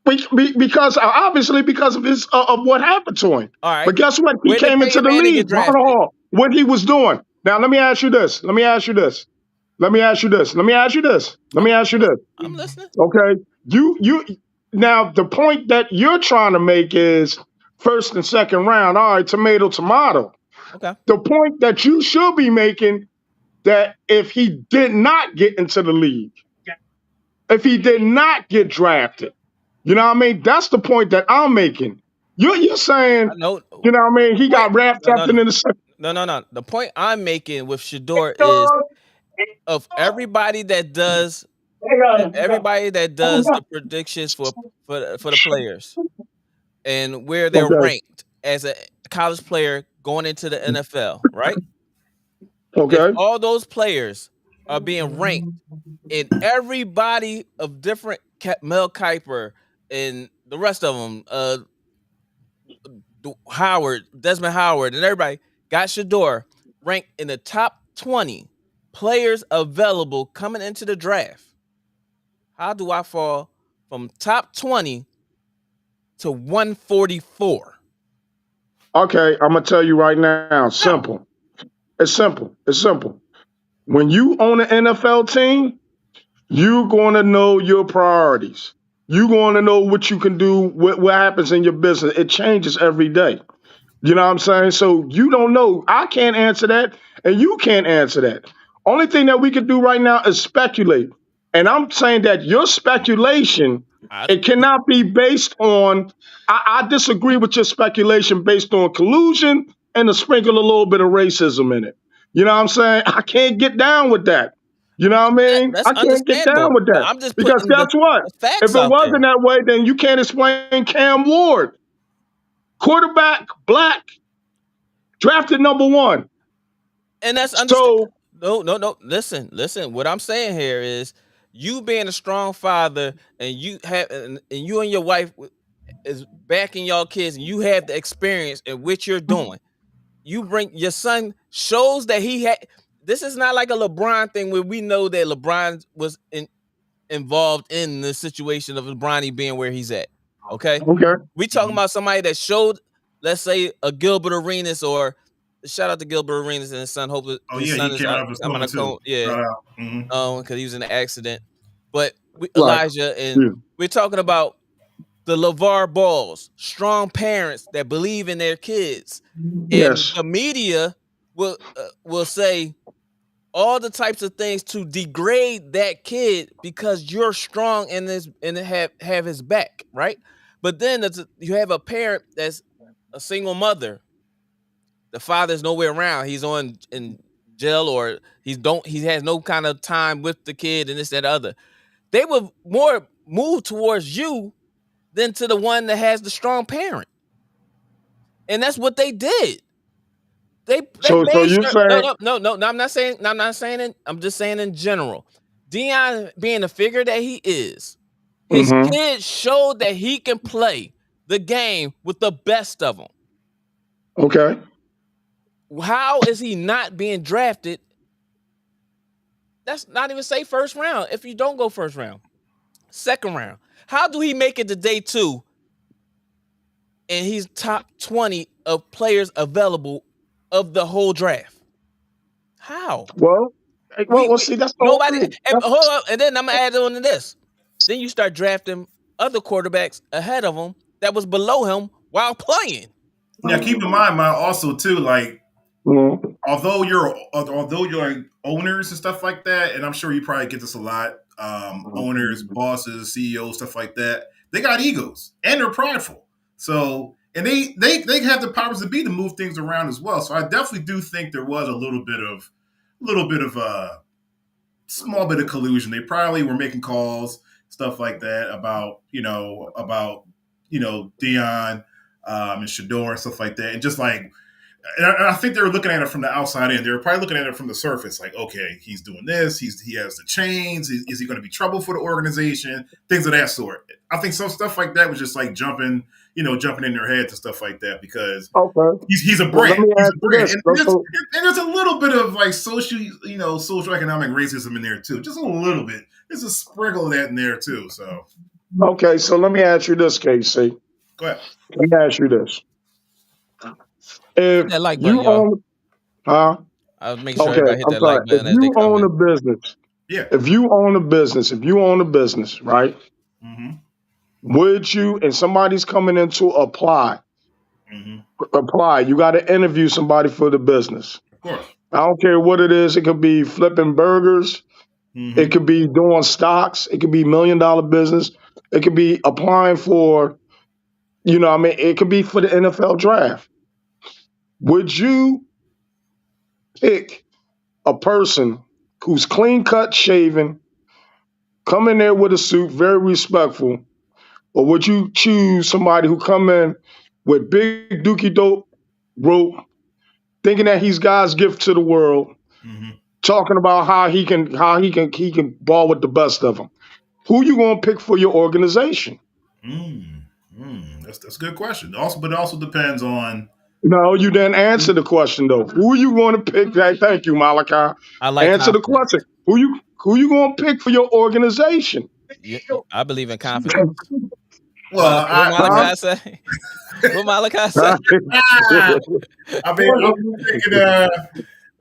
Because obviously because of his of what happened to him. All right. But guess what? He When did came into Peyton the Manning league. get drafted? What he was doing. Now let me ask you this. I'm listening. Okay. You now the point that you're trying to make is first and second round. All right, tomato. Okay. The point that you should be making that if he did not get into the league, if he did not get drafted, you know what I mean? That's the point that I'm making. You're saying, No. you know what I mean? He got drafted in the second. No. The point I'm making with Shaduer is of everybody that does the predictions for the players and where they're ranked as a college player going into the NFL, right? If Okay. all those players are being ranked and everybody of different Mel Kiper and the rest of them, Desmond Howard, and everybody got Shaduer ranked in the top 20 players available coming into the draft. How do I fall from top 20 to 144? Okay, I'm gonna tell you right now. Simple. It's simple. When you own an NFL team, you're gonna know your priorities. You're gonna know what you can do, what happens in your business. It changes every day. You know what I'm saying? So you don't know. I can't answer that, and you can't answer that. Only thing that we can do right now is speculate. And I'm saying that your speculation, it cannot be based on. I disagree with your speculation based on collusion and to sprinkle a little bit of racism in it. You know what I'm saying? I can't get down with that. You know what I mean? That's I can't get down understandable. with that. I'm just Because putting guess what? the facts If it out wasn't there. that way, then you can't explain Cam Ward. Quarterback, black, drafted number 1. And that's understandable. No. Listen. What I'm saying here is you being a strong father and you and you and your wife is backing y'all kids and you have the experience in which you're doing. You bring your son shows that he had. This is not like a LeBron thing where we know that LeBron was involved in the situation of LeBron being where he's at. Okay. We talking about somebody that showed, let's say, a Gilbert Arenas, or shout out to Gilbert Arenas and his son. Hopefully, his son he is came out. out of his I'm coma gonna too. call, yeah, Shout out. because he was in an accident. But Right. Elijah and we're talking about the LeVar Balls, strong parents that believe in their kids, and Yes. the media will say all the types of things to degrade that kid because you're strong in this and have his back, right? But then you have a parent that's a single mother. The father's nowhere around. He's in jail, or he has no kind of time with the kid and this, that, other. They would more move towards you than to the one that has the strong parent. And that's what they did. They So made you sure. saying No. I'm not saying. I'm not saying it. I'm just saying in general. Deion, being the figure that he is, his kid showed that he can play the game with the best of them. Okay. How is he not being drafted? That's not even say first round. If you don't go first round, second round, how do he make it to day 2 and he's top 20 of players available of the whole draft. How? Well, We see, that's the whole nobody thing. and hold up, and then I'm gonna add on to this. Then you start drafting other quarterbacks ahead of him that was below him while playing. Now, keep in mind, also too, like Mhm. although you're like owners and stuff like that, and I'm sure you probably get this a lot. Owners, bosses, CEOs, stuff like that. They got egos and they're prideful. So, and they have the powers to be to move things around as well. So, I definitely do think there was a little bit of small bit of collusion. They probably were making calls, stuff like that about Dion and Shaduer and stuff like that, and just like. And I think they were looking at it from the outside in. They were probably looking at it from the surface, like, okay, he's doing this. He has the chains. Is he going to be trouble for the organization? Things of that sort. I think some stuff like that was just like jumping in their heads and stuff like that because Okay. he's a Well, let brand. me He's ask a you brand, this. and there's a little bit of like socioeconomic racism in there too. Just a little bit. There's a sprinkle of that in there too. So Okay, so let me ask you this, Casey. go ahead. Let me ask you this. If Hit that like button, you y'all. own, huh? I was making sure Okay, everybody hit I'm that sorry. like If button as they you come own a in. business, Yeah. if you own a business, right? Mm-hmm. Would you, and somebody's coming in to apply, you got to interview somebody for the business. Of course. I don't care what it is. It could be flipping burgers. Mm-hmm. It could be doing stocks. It could be $1 million business. It could be applying for, it could be for the NFL draft. Would you pick a person who's clean cut, shaven, come in there with a suit, very respectful, or would you choose somebody who come in with big dookie dope rope, thinking that he's God's gift to the world, talking about how he can ball with the best of them? Who you gonna pick for your organization? That's a good question. But it also depends on. No, you didn't answer the question though. Who you going to pick? Hey, thank you, Malachi. I like Answer the confidence. question. Who you going to pick for your organization? Yeah, I believe in confidence. Well, What Malachi say? What Malachi say?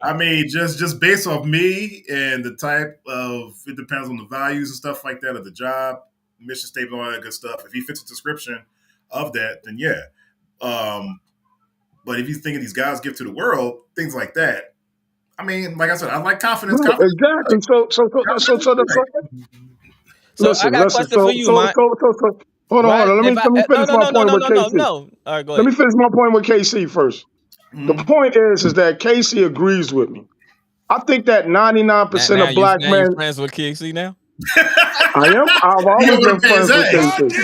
I mean, just based off me and the type of, it depends on the values and stuff like that of the job, mission statement, all that good stuff. If he fits the description of that, then yeah. But if he's thinking these guys give to the world, things like that. I mean, like I said, I like confidence. Right, exactly. So I got a question for you, Mike. Hold on. Let me finish my point with KC. No. All right, go Let ahead. me finish my point with KC first. The point is that Casey agrees with me. I think that 99% of black men. You're friends with KC now? I am. I've always been friends with Casey. He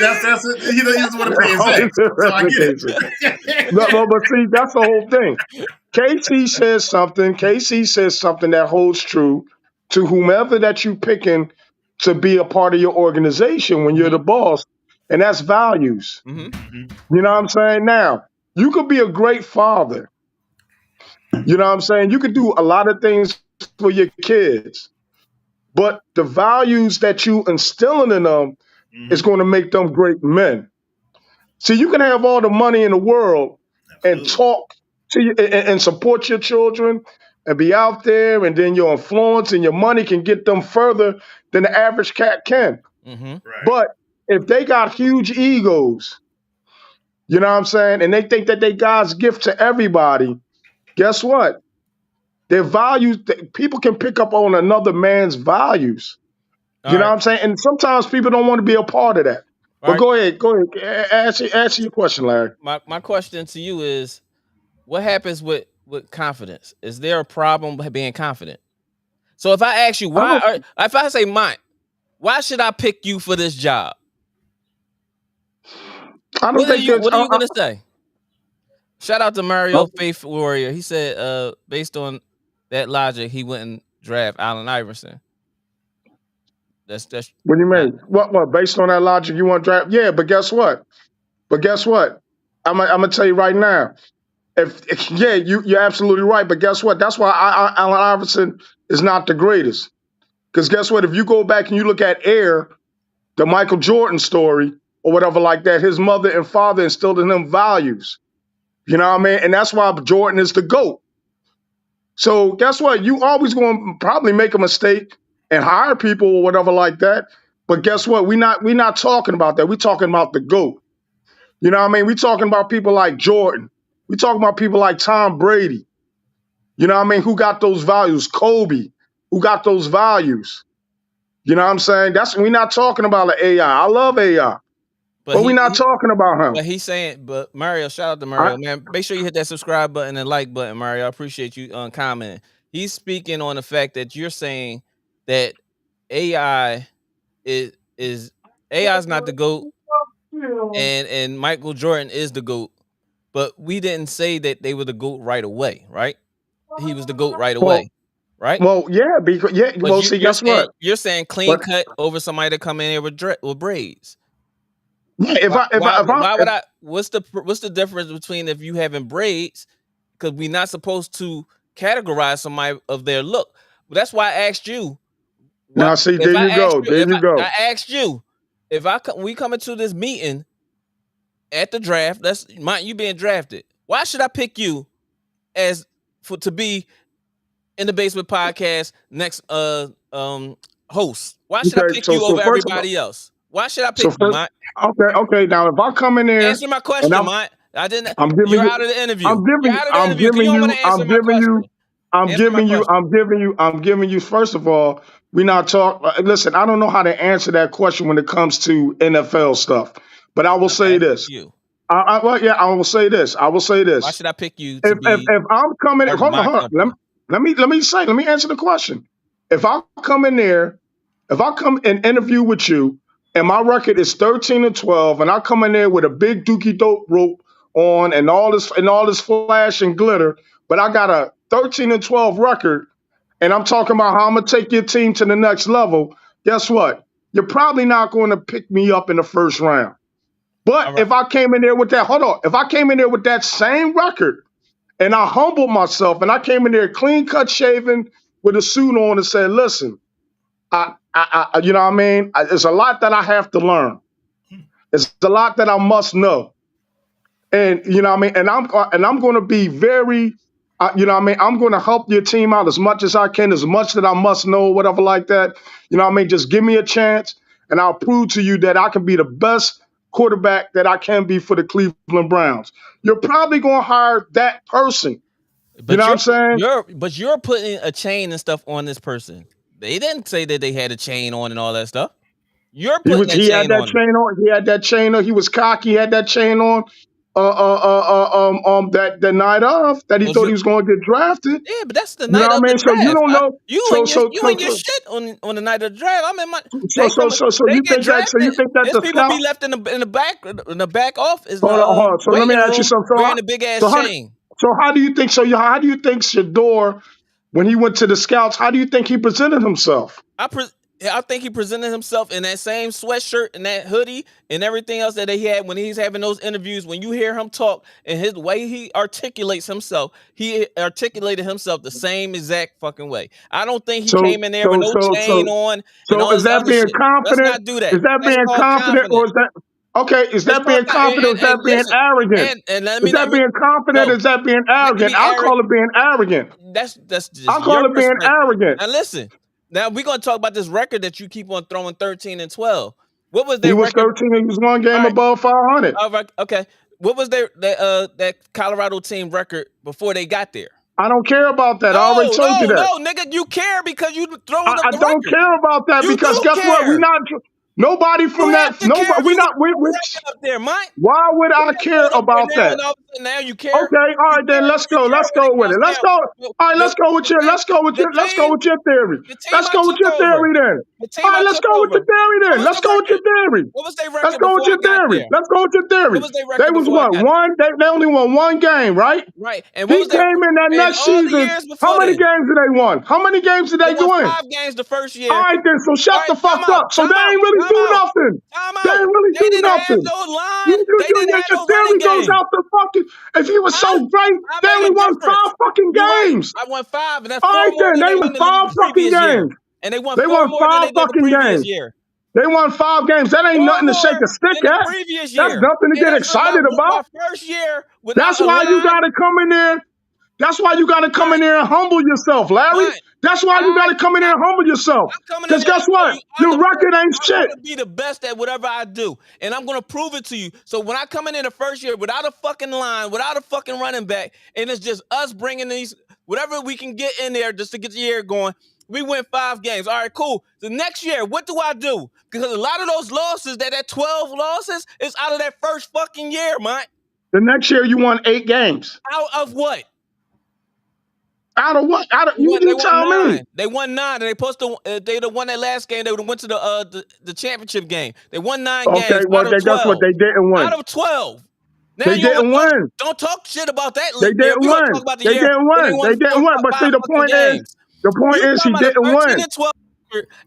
doesn't want to pay his eggs. So I get it. But see, that's the whole thing. KC says something that holds true to whomever that you picking to be a part of your organization when you're the boss, and that's values. You know what I'm saying? Now, you could be a great father. You know what I'm saying? You could do a lot of things for your kids, but the values that you instilling in them is going to make them great men. See, you can have all the money in the world and talk to you and support your children and be out there, and then your influence and your money can get them further than the average cat can. Right. But if they got huge egos, you know what I'm saying, and they think that they God's gift to everybody, guess what? Their values, people can pick up on another man's values. You know what I'm saying? And sometimes people don't want to be a part of that. But go ahead. Answer your question, Larry. My question to you is, what happens with confidence? Is there a problem with being confident? So if I ask you if I say, Mike, why should I pick you for this job? What are you going to say? Shout out to Mario Faith Warrior. He said, based on that logic, he wouldn't draft Allen Iverson. That's what do you mean? What based on that logic you want to draft? Yeah, but guess what? I'm gonna tell you right now. You're absolutely right. But guess what? That's why Allen Iverson is not the greatest. Because guess what? If you go back and you look at Air, the Michael Jordan story, or whatever like that. His mother and father instilled in him values. You know what I mean? And that's why Jordan is the GOAT. So guess what? You always going to probably make a mistake and hire people or whatever like that. But guess what? We're not talking about that. We're talking about the GOAT. You know what I mean? We're talking about people like Jordan. We're talking about people like Tom Brady. You know what I mean? Who got those values? Kobe, who got those values? You know what I'm saying? We're not talking about an AI. I love AI. But we're not talking about him. But he's saying, but Mario, shout out to Mario, man. Make sure you hit that subscribe button and like button, Mario. I appreciate you commenting. He's speaking on the fact that you're saying that AI is not the GOAT, and Michael Jordan is the GOAT. But we didn't say that they were the GOAT right away, right? He was the GOAT right away, right? Well, yeah, because guess what? You're saying clean cut over somebody that come in here with braids. Yeah, why would I? What's the difference between if you having braids? Because we're not supposed to categorize somebody of their look. But that's why I asked you. Now, see, there you go. I asked you if we come into this meeting at the draft. You being drafted. Why should I pick you to be in the Basement Podcast next host? Why should I pick you over everybody else? Why should I pick you, Mike? Okay. Now, if I come in there, answer my question, Mike. I didn't. You're out of the interview. I'm giving you. First of all, we not talk. Listen, I don't know how to answer that question when it comes to NFL stuff, but I will say this. I will say this. Why should I pick you? If I'm coming, hold on. Let me answer the question. If I come and interview with you, and my record is 13-12, and I come in there with a big dookie dope rope on and all this flash and glitter, but I got a 13-12 record, and I'm talking about how I'm gonna take your team to the next level. Guess what? You're probably not going to pick me up in the first round. But if I came in there with that same record, and I humbled myself, and I came in there clean cut shaven with a suit on and said, listen, you know what I mean? There's a lot that I have to learn. There's a lot that I must know. And you know what I mean? And I'm going to be very, you know what I mean? I'm going to help your team out as much as I can, as much that I must know, whatever like that. You know what I mean? Just give me a chance, and I'll prove to you that I can be the best quarterback that I can be for the Cleveland Browns. You're probably going to hire that person. But you know what I'm saying? But you're putting a chain and stuff on this person. They didn't say that they had a chain on and all that stuff. You're putting he had that chain on. He had that chain on. He was cocky. He had that chain on. That night of that he thought he was going to get drafted. Yeah, but that's the night of the draft. So you don't know. You and your shit on the night of the draft. I'm in my. So you think that the people be left in the back office. Hold on. So let me ask you something. Wearing a big ass chain. So how do you think? How do you think Shaduer, when he went to the scouts, how do you think he presented himself? I think he presented himself in that same sweatshirt and that hoodie and everything else that he had when he's having those interviews. When you hear him talk and his way he articulates himself, he articulated himself the same exact fucking way. I don't think he came in there with no chain on. So is that being confident? Let's not do that. Is that being confident or is that okay? Is that being confident or is that being arrogant? Is that being confident or is that being arrogant? I'll call it being arrogant. That's just I'll call it being arrogant. Now listen. Now we're gonna talk about this record that you keep on throwing 13-12. What was their He was record? 13. He was one game above 500. Okay. What was that Colorado team record before they got there? I don't care about that. I already told you that. No, nigga, you care because you throwing up the record. I don't care about that because guess what? We're not. Nobody from that. Nobody. We're not. We're up there, Mike. Why would I care about that? Now you care. Okay, all right, then let's go. Let's go with it. Let's go. All right, let's go with your theory. Let's go with your theory then. All right, let's go with the theory then. Let's go with your theory. What was their record? Let's go with your theory. Let's go with your theory. What was their record? They was what? They only won one game, right? Right. And he came in that next season. How many games did they won? How many games did they win? 5 games the first year. All right, then. So shut the fuck up. So they ain't really do nothing. They ain't really do nothing. Your theory goes out the fucking. If he was so great, they only won 5 fucking games. I won 5, and that's all right then. They won 5 fucking games. And they won 5 fucking games. Year. They won 5 games. That ain't 4 nothing to shake more a stick than the at. previous That's year. nothing to And get that's from excited about. my first year That's without a why you line. got to come in there. That's why you got to come in there and humble yourself, Larry. Mike, That's why you got to come in there and humble yourself. I'm coming in Because there to guess tell what? you Your record ain't I'm shit. going to be the best at whatever I do. And I'm going to prove it to you. So when I come in the first year without a fucking line, without a fucking running back, and it's just us bringing these, whatever we can get in there just to get the year going, we win 5 games. All right, cool. The next year, what do I do? Because a lot of those losses, that 12 losses, is out of that first fucking year, Mike. The next year you won 8 games. Out of what? Out of what? You tell me. They won 9, and they supposed to. They'd have won that last game. They would have went to the championship game. They won 9 games. Okay, well, out of 12. guess what? They didn't win. Out of 12. Now They didn't win. Don't talk shit about that. They didn't We're win. gonna talk about the They year. didn't win. They didn't win. But see, the point is, he didn't win. And 12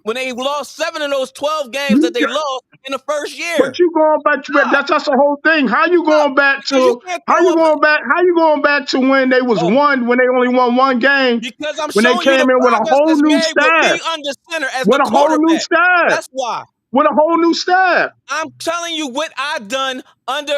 when they lost 7 of those 12 games that they lost in the first year. But you going back to that's the whole thing. How you going back to when they was when they only won 1 game? Because I'm when showing they came you the in with a whole new staff. With me under center as with the a whole new staff. That's why. With a whole new staff. I'm telling you what I've done under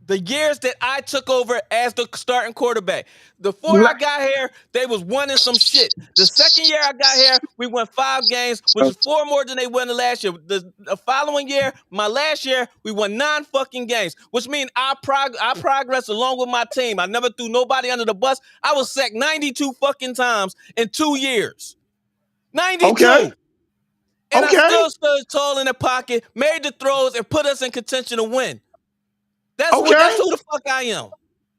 the years that I took over as the starting quarterback. Before I got here, they was winning some shit. The second year I got here, we won 5 games, which is 4 more than they won the last year. The following year, my last year, we won 9 fucking games, which means I progressed along with my team. I never threw nobody under the bus. I was sacked 92 fucking times in 2 years. 92. Okay. And I still stood tall in the pocket, made the throws, and put us in contention to win. That's who the fuck I am.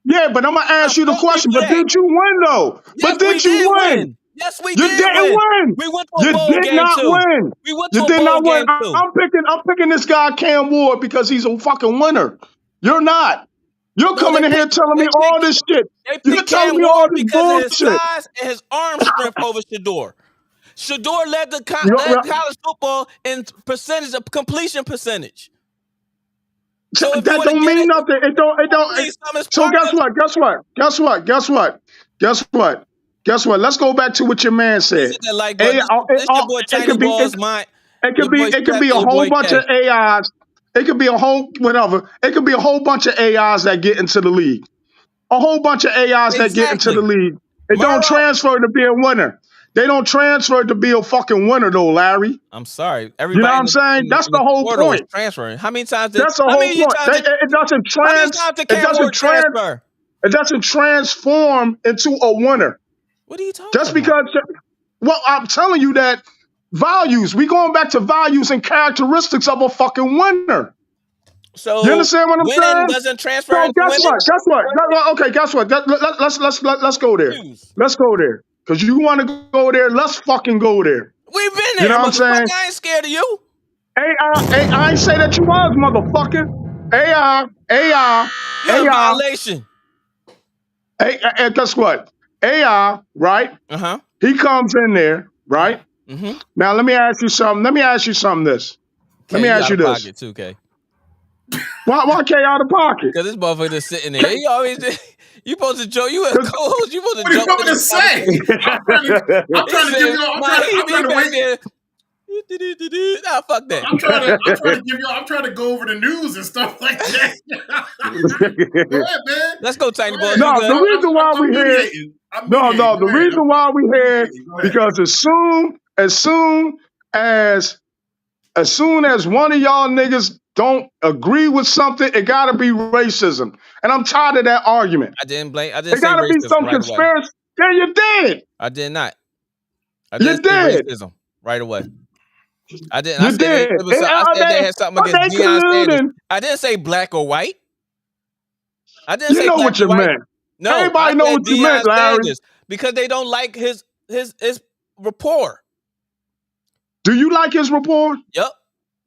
Yeah, but I'm gonna ask you the question. But did you win though? Yes, but did you win? Yes, we you did. Didn't win. We went to a bowl game too. You did not win. We went to a bowl game too. I'm picking this guy Cam Ward because he's a fucking winner. You're not. You're coming in here telling me all this shit. You're telling me all this bullshit. Because of his size and his arm strength over Shaduer. Shaduer led the college football in percentage of completion percentage. So that don't mean nothing. It don't. So guess what? Let's go back to what your man said. It could be a whole bunch of AIs. It could be a whole whatever. It could be a whole bunch of AIs that get into the league. A whole bunch of AIs that get into the league. It don't transfer to be a winner. They don't transfer to be a fucking winner though, Larry. I'm sorry. You know what I'm saying? That's the whole point. Transferring. How many times did That's the whole point. It doesn't transform into a winner. What are you talking Just because well, I'm telling you that values. We going back to values and characteristics of a fucking winner. So you understand what I'm saying? Winning doesn't transfer. So guess what? Okay, guess what? Let's go there. Let's go there. Because you want to go there, let's fucking go there. We've been there. You know what I'm saying? I ain't scared of you. I ain't say that you was, motherfucker. AI. You're a violation. And guess what? AI, right? Uh-huh. He comes in there, right? Mm-hmm. Now let me ask you something. Let me ask you this. Why K out of pocket? Because this motherfucker just sitting there. He always you supposed to joke. You a co-host. You supposed to joke. What are you to say? I'm trying to give you. I'm trying to wait. Nah, fuck that. I'm trying to go over the news and stuff like that. Go ahead, man. Let's go, Tiny Boy. No, the reason why we here. The reason why we here because as soon as one of y'all niggas don't agree with something, it gotta be racism. And I'm tired of that argument. I didn't say racism. It gotta be some conspiracy. Yeah, you did. I did not. I didn't say racism right away. I didn't. I said they had something against Deion Sanders. I didn't say black or white. I didn't say black what you meant. No, everybody know what you meant, Larry. Because they don't like his rapport. Do you like his rapport? Yep.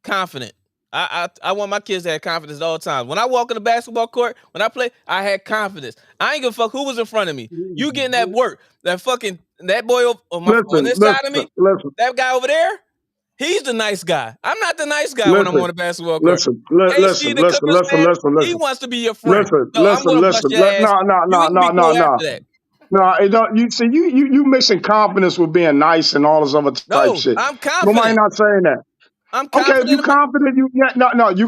Confident. I want my kids to have confidence all the time. When I walk in the basketball court, when I play, I had confidence. I ain't gonna fuck who was in front of me. You getting that work. That boy on this side of me, that guy over there, he's the nice guy. I'm not the nice guy when I'm on the basketball court. Listen. He wants to be your friend. Listen. No, it don't. You see, you mixing confidence with being nice and all this other type shit. I'm confident. Nobody not saying that. I'm Okay, if you confident.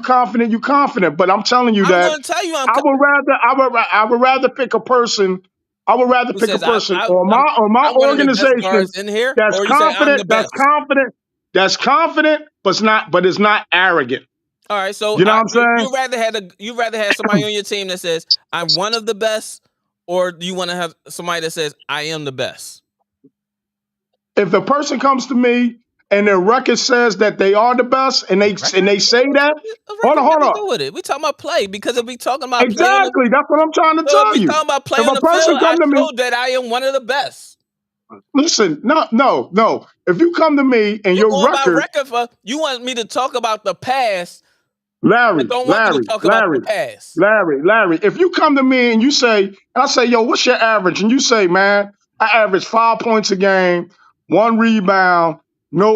confident, you confident. But I'm telling you I'm that going to tell you, I would rather pick a person. I would rather who pick a says person on my I'm one of the best organization guards in here, that's or you say I'm confident, the best. but is not arrogant. All right, so You know what I'm saying? you rather have somebody on your team that says I'm one of the best, or do you want to have somebody that says I am the best? If the person comes to me and their record says that they are the best, and they say that, A hold record got to on. do with it. We talking about play, because if we talking about play on the Exactly, that's what I'm trying to so if tell we you. talking about play If on a the person field, I come to me, showed that I am one of the best. listen, no. If you come to me and You your going by record, record for you want me to talk about the past, but Larry, don't want you to talk about the past. if you come to me and you say, and I say, yo, what's your average? And you say, man, I average 5 points a game, 1 rebound, but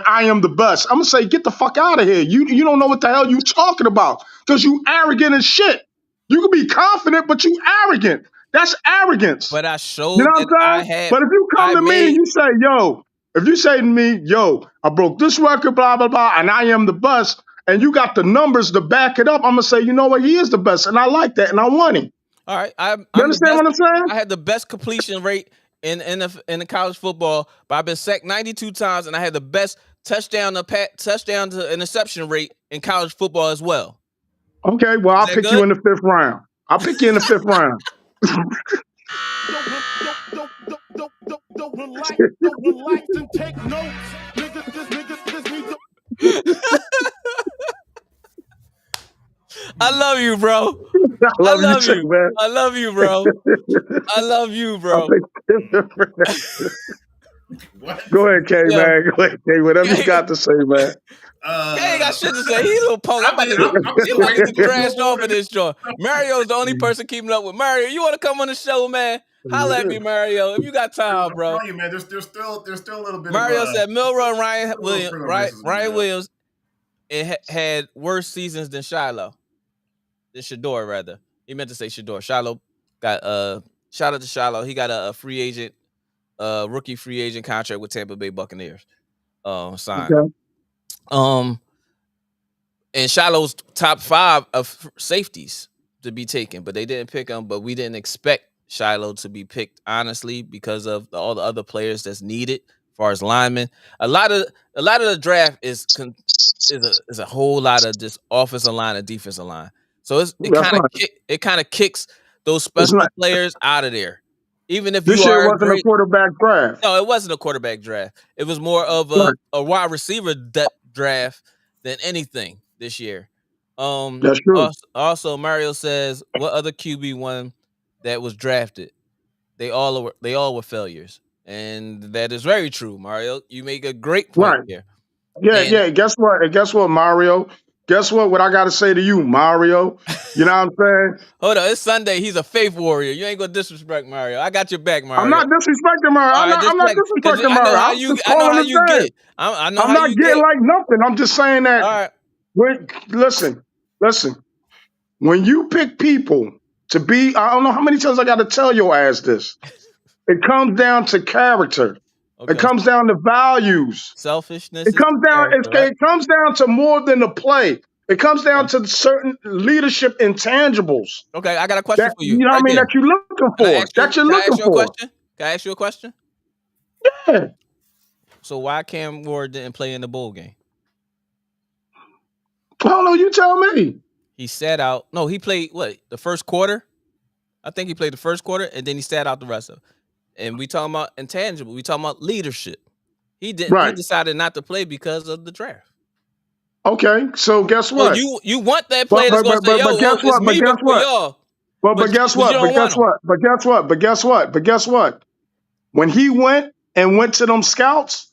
I am the best. I'm gonna say, get the fuck out of here. You don't know what the hell you talking about because you arrogant as shit. You can be confident, but you arrogant. That's arrogance. But I You know showed what that I'm saying? But if you come I to me and made you say, yo, if you say to me, yo, I broke this record, blah, blah, blah, and I am the best, and you got the numbers to back it up, I'm gonna say, you know what, he is the best, and I like that, and I want him. all right. You I'm the understand best. what I'm saying? I had the best completion rate in the college football, but I've been sacked 92 times, and I had the best touchdown to interception rate in college football as well. Okay, well, Is I'll that pick you good? in the 5th round. I'll pick you in the 5th round. Don't relax and take notes. Niggas need to. I love you, bro. I I love you love too, you. man. I love you, bro. I love you, I'll bro. pick you in the 5th round. What? Go ahead, K, Yeah. man. Go ahead, K. Whatever you got to say, man. He ain't got shit to say. He a little punk. I'm He still about to waiting get for trashed Billboard. off of this joint. Mario's the only person keeping up with Mario. You want to come on the show, man? Holla at me, Mario, if you got time, I'm bro. telling you, man. There's still a little bit Mario of said Milrow and racism, Ryan Williams had worse seasons than Shiloh. Than Shaduer, rather. He meant to say Shaduer. Shiloh got shout out to Shiloh. He got a free agent, rookie free agent contract with Tampa Bay Buccaneers. Signed. Okay. And Shiloh's top 5 of safeties to be taken, but they didn't pick him. But we didn't expect Shiloh to be picked, honestly, because of all the other players that's needed as far as linemen. A lot of the draft is a whole lot of just offensive line and defensive line. So That's right. it kind of kicks those It's special not. players out of there. Even if This you year are a wasn't a great quarterback draft. no, it wasn't a quarterback draft. It was more of Right. a wide receiver depth draft than anything this year. That's true. Also, Mario says, what other QB one that was drafted? They all were failures, and that is very true. Mario, you make a great point Right. here. Yeah. Guess what, Mario? Guess what? What I got to say to you, Mario? You know what I'm saying? Hold on, it's Sunday. He's a faith warrior. You ain't gonna disrespect Mario. I got your back, Mario. I'm not disrespecting Mario. All right, I'm not disrespecting I know Mario. how I'm you just calling his get. name. I know I'm how not you getting get. like nothing. I'm just saying that. All right. Listen. When you pick people to be, I don't know how many times I got to tell your ass this. It comes down to character. Okay. It comes down to values. Selfishness. It comes down. It comes down to more than the play. It comes down to certain leadership intangibles. Okay, I got a question for you. You know what I mean? There. That you're looking for. Can I ask you a question? Can I ask you a question? Yeah. So why Cam Ward didn't play in the bowl game? I don't know. You tell me. He sat out. No, he played the first quarter? I think he played the first quarter, and then he sat out the rest of it. And we talking about intangible. We talking about leadership. He didn't. Right. He decided not to play because of the draft. Okay, so guess what? So you want that player that's going to say, "Yo, guess what? it's me before y'all." But guess what? When he went to them scouts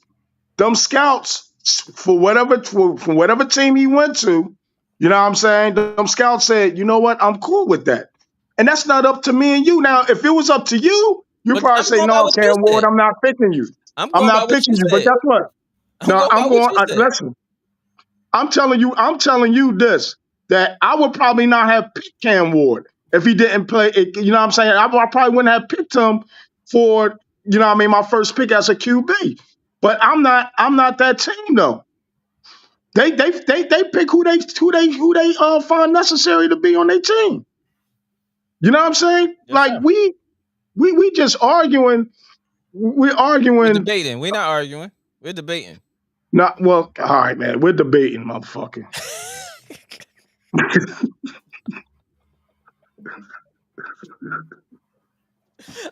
for whatever team he went to, you know what I'm saying? Them scouts said, you know what? I'm cool with that. And that's not up to me and you. Now, if it was up to you, you'd probably say, no, Cam Ward, I'm not picking you. I'm not picking you. But guess what? Listen. I'm telling you this, that I would probably not have picked Cam Ward if he didn't play. You know what I'm saying? I probably wouldn't have picked him for, you know what I mean, my first pick as a QB. But I'm not that team though. They pick who they find necessary to be on their team. You know what I'm saying? Yes, Like sir. we just arguing. We're We're arguing. debating. We're not arguing. We're debating. Not well. All right, man. We're debating, motherfucker.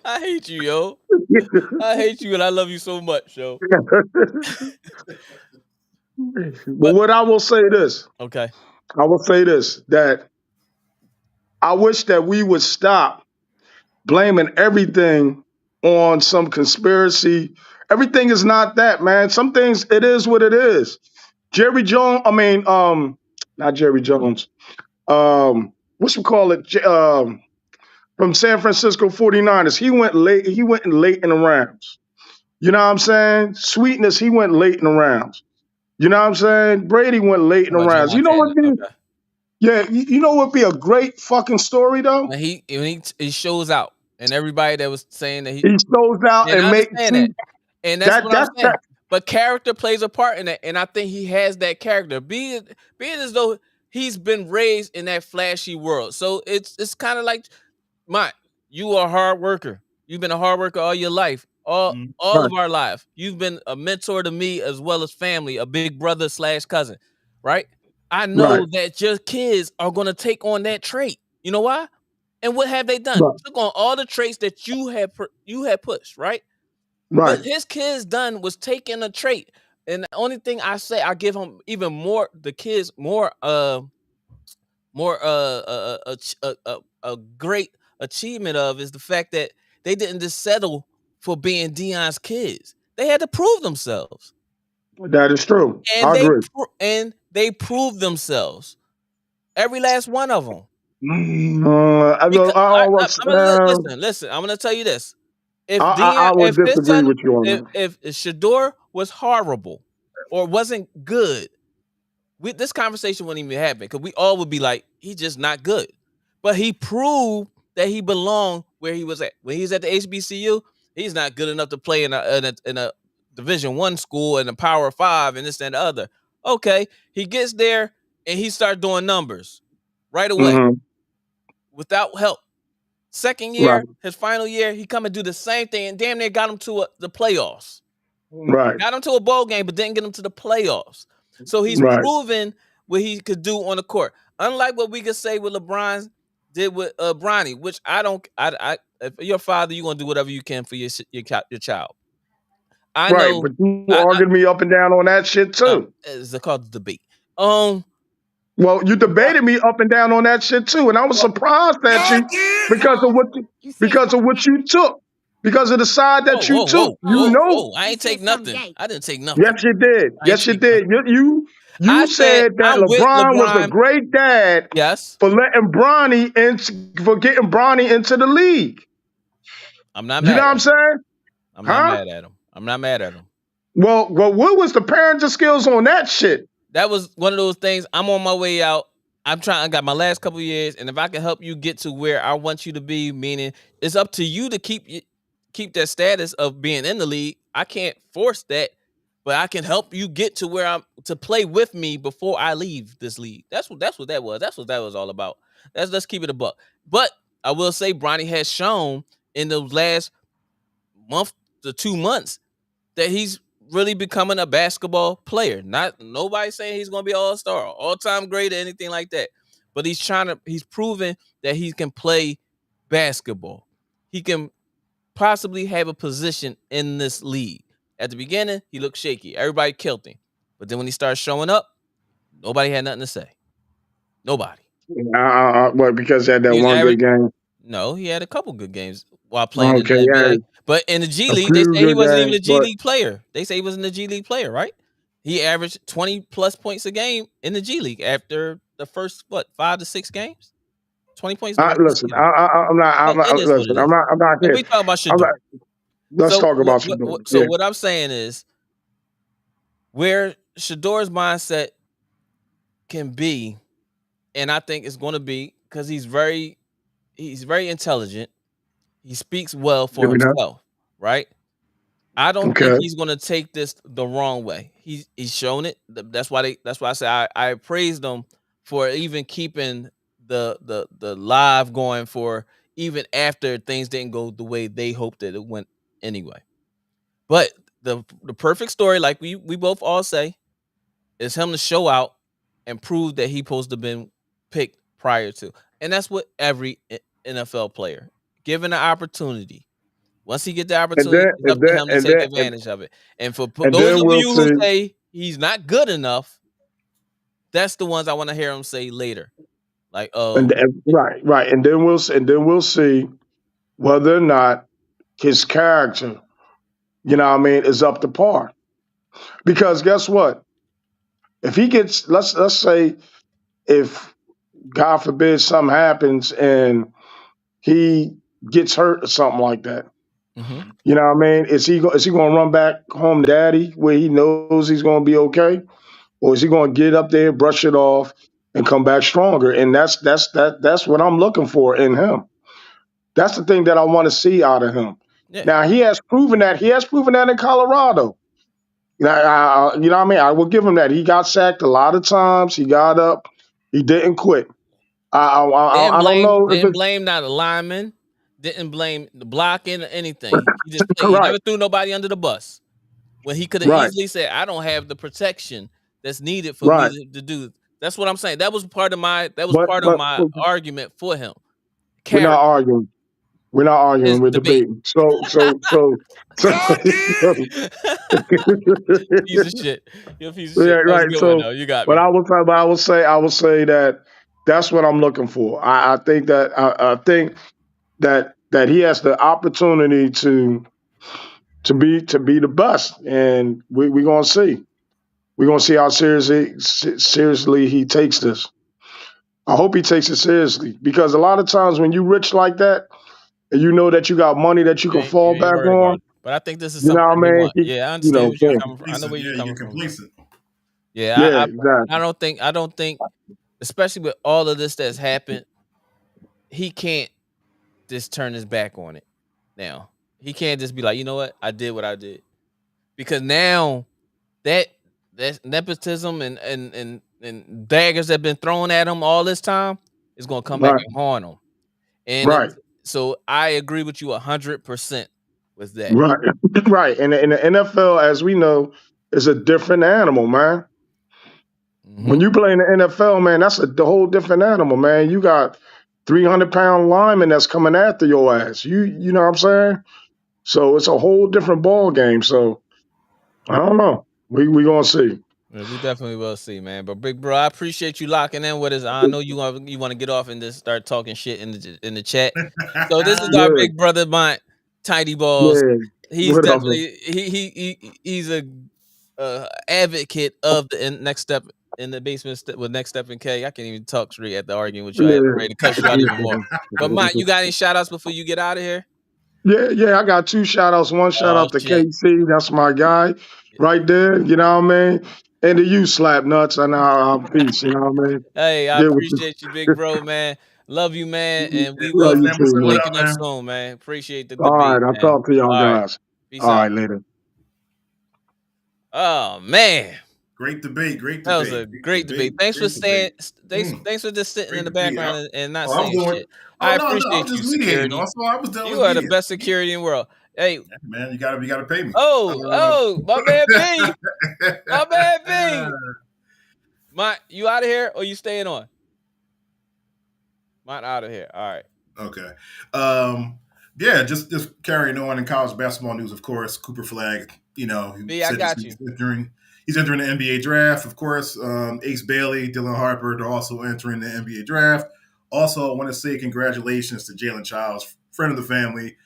I hate you, yo. I hate you, and I love you so much, yo. But what I will say this. Okay. I will say this, that I wish that we would stop blaming everything on some conspiracy. Everything is not that, man. Some things, it is what it is. Jerry Jones, not Jerry Jones. What's we call it? From San Francisco 49ers. He went late in the rounds. You know what I'm saying? Sweetness, he went late in the rounds. You know what I'm saying? Brady went late in the About rounds. John You know what? Taylor. Okay. Yeah, you know what would be a great fucking story though? When he shows out, and everybody that was saying that He goes out and I and understand see that, and that's what I'm that's saying. that. But character plays a part in that, and I think he has that character. Being as though he's been raised in that flashy world, so it's kind of like, Mont, you are a hard worker. You've been a hard worker all your life, all Right, of our life. You've been a mentor to me as well as family, a big brother / cousin, right? I right, know that your kids are going to take on that trait. You know why? And what have they done? right, Took on all the traits that you had pushed, right? What right. his kids done was taking a trait. And the only thing I say, I give him even more, the kids more a great achievement of is the fact that they didn't just settle for being Dion's kids. They had to prove themselves, That is true. and I agree. they proved themselves. Every last one of them. Because I always, I'm gonna listen. I'm gonna tell you this: if I would if his disagree son, with you on that. if Shador was horrible or wasn't good, this conversation wouldn't even happen because we all would be like, he's just not good. But he proved that he belonged where he was at. When he's at the HBCU, he's not good enough to play in a Division I school and a Power 5 and this and the other. Okay, he gets there and he starts doing numbers right away Hmm. without help. Second Right, year, his final year, he come and do the same thing and damn near got him to the playoffs. right, Got him to a bowl game, but didn't get him to the playoffs. So he's right. proven what he could do on the court. Unlike what we could say with LeBron did with Bronny, which I don't. If you're a father, you're gonna do whatever you can for your child. I Right, know. but you I argued me up and down on that shit too. it's called debate. Um, Well, you debated me up and down on that shit too, and I was surprised at you because of what you, You said because of what you took, because of the side that you took. You know, I You ain't said take something nothing. gay. I didn't take nothing. yes, you did. I ain't Yes, you take nothing. did. You I said said that I'm with LeBron was a LeBron. great dad Yes, for letting Bronny in, for getting Bronny into the league. I'm not You mad know what at I'm him. saying? I'm not Huh? mad at him. I'm not mad at him. Well, what was the parenting skills on that shit? That was one of those things. I'm on my way out. I'm trying. I got my last couple years, and if I can help you get to where I want you to be, meaning it's up to you to keep that status of being in the league. I can't force that, but I can help you get to where I'm to play with me before I leave this league. That's what that was. That's what that was all about. Let's keep it a buck. But I will say, Bronny has shown in the last month to 2 months that he's really becoming a basketball player. Not nobody saying he's going to be all-star, all-time great or anything like that. But he's proven that he can play basketball. He can possibly have a position in this league. At the beginning, he looked shaky. Everybody killed him. But then when he started showing up, nobody had nothing to say. Nobody. What? Because he had that He was one average. good game. No, he had a couple good games while playing in Okay, the yeah, NBA. But in the G a League, they few say he good wasn't even games, a G but League player. They say he wasn't a G League player, right? He averaged 20 plus points a game in the G League after the first 5 to 6 games. 20 points the rest listen, of the season. I'm not, But it is what it listen, is. I'm not But here. we talk about I'm Shadour. not, let's talk about some doing. So Yeah, what I'm saying is where Shador's mindset can be, and I think it's going to be because he's very intelligent. He speaks well for give me that. himself, right? I don't think Okay. he's gonna take this the wrong way. He's shown it. That's why I say I praised them for even keeping the live going for even after things didn't go the way they hoped that it went anyway. But the perfect story, like we both all say, is him to show out and prove that he supposed to have been picked prior to. And that's what every NFL player given the opportunity. Once he get the And opportunity, then it's and up to then him to and take then advantage of it. And for and those then of we'll you who see. say he's not good enough, that's the ones I want to hear him say later. Like, oh, And right, and then we'll see whether or not his character, you know what I mean, is up to par. Because guess what? If he gets, let's say, if God forbid something happens and he gets hurt or something like that, mm-hmm. you know what I mean? Is he going to run back home to daddy where he knows he's going to be okay, or is he going to get up there, brush it off, and come back stronger? And that's what I'm looking for in him. That's the thing that I want to see out of him. Yeah. Now he has proven that. He has proven that in Colorado. You know what I mean? I will give him that. He got sacked a lot of times. He got up. He didn't quit. I don't know if Didn't it's blame not a lineman, didn't blame the blocking or anything. He just played. He right, never threw nobody under the bus. When he could have right, easily said, I don't have the protection that's needed for me right. to do. That's what I'm saying. That was part of But my argument for him. we're not Character, arguing. We're not his arguing. We're debate. debating. So Piece of shit. You're a piece of yeah, shit. That was a right. good one So, though. You got but me. I will say that that's what I'm looking for. I think that I think that he has the opportunity to be the best, and we're gonna see. We're gonna see how seriously he takes this. I hope he takes it seriously because a lot of times when you rich like that, and you know that you got money that you can You fall ain't back worried about on, it. But I think this is you know something what that I he mean? wants. Yeah, I You understand where you're get coming from. I know complacent. where you're Yeah, you coming get from. complacent. Yeah, Yeah, I exactly. don't think, especially with all of this that's happened, he can't just turn his back on it. Now he can't just be like, you know what, I did what I did, because now that that nepotism and daggers that have been thrown at him all this time is gonna come back Right, and haunt him. And right, so I agree with you 100% with that. right, right. And the NFL, as we know, is a different animal, man. Hmm. When you play in the NFL, man, that's the whole different animal, man. You got 300-pound linemen that's coming after your ass. You know what I'm saying? So it's a whole different ball game. So I don't know. We gonna see. Yeah, we definitely will see, man. But big bro, I appreciate you locking in with us. I know you want to get off and just start talking shit in the chat. So this is our Yeah, big brother, mine, Tidy Balls. yeah. He's Whatever. definitely he's a advocate of the next step in the basement with next step in K. I can't even talk straight at the arguing with you. I had ready to cuss you out even more. But Mike, you got any shout outs before you get out of here? Yeah. I got two shout outs. One shout Oh out to shit. KC. That's my guy right there. You know what I mean? And to you, Slap Nuts. And peace. You know what I mean? Hey, I Get with you. appreciate you, big bro, man. Love you, man, and we will Love you Man, be what's too, up? What man. up, linking up man? soon, man. Appreciate the All debate, right. I'll man. talk to y'all All right, guys. peace All out. right. Later. Oh man, Great debate. Great that was debate. a Great great debate. debate. Thanks for Great debate. staying. Thanks for just sitting in Great the debate. background and not I was saying doing. shit. Oh I no, no, I appreciate was you, just mediating. security. Also, I was done You was are the mediating. best security in the world. Hey, Man, you gotta pay me. my man B, my man B. You out of here or you staying on? Mine out of here. All right. Okay. Um, yeah, just carrying on in college basketball news. Of course, Cooper Flag. He B, I said this got week you. he's entering the NBA draft. Of course, Ace Bailey, Dylan Harper, they're also entering the NBA draft. Also, I want to say congratulations to Jalen Childs, friend of the family,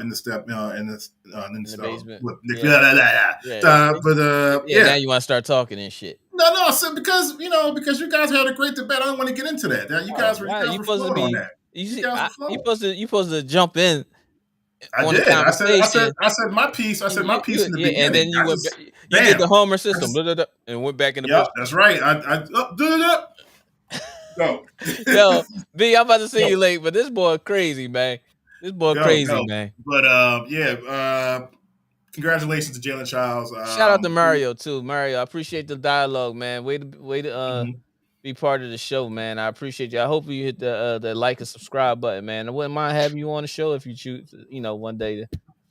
in the step In the basement. with Nick. Yeah. Yeah. But Yeah. Now yeah. you want to start talking and shit. No, I said because you guys had a great debate. I don't want to get into that. You Oh, guys were you wow. guys You were supposed to flowing on be. that. You You see, guys were flowing. you supposed to jump in I on the did. conversation. I said my piece. I said my piece in the Yeah, and then beginning. you I went. just You did the bam. Homer I system, just blah, blah, blah, and went back in the yep. bush. That's right. Go Yo, B, I'm about to see you go late, but this boy crazy, man. This boy go crazy, go. man. But yeah. congratulations to Jalen Childs. Shout out to Mario too. Mario, I appreciate the dialogue, man. Way to be part of the show, man. I appreciate you. I hope you hit the like and subscribe button, man. I wouldn't mind having you on the show if you choose, one day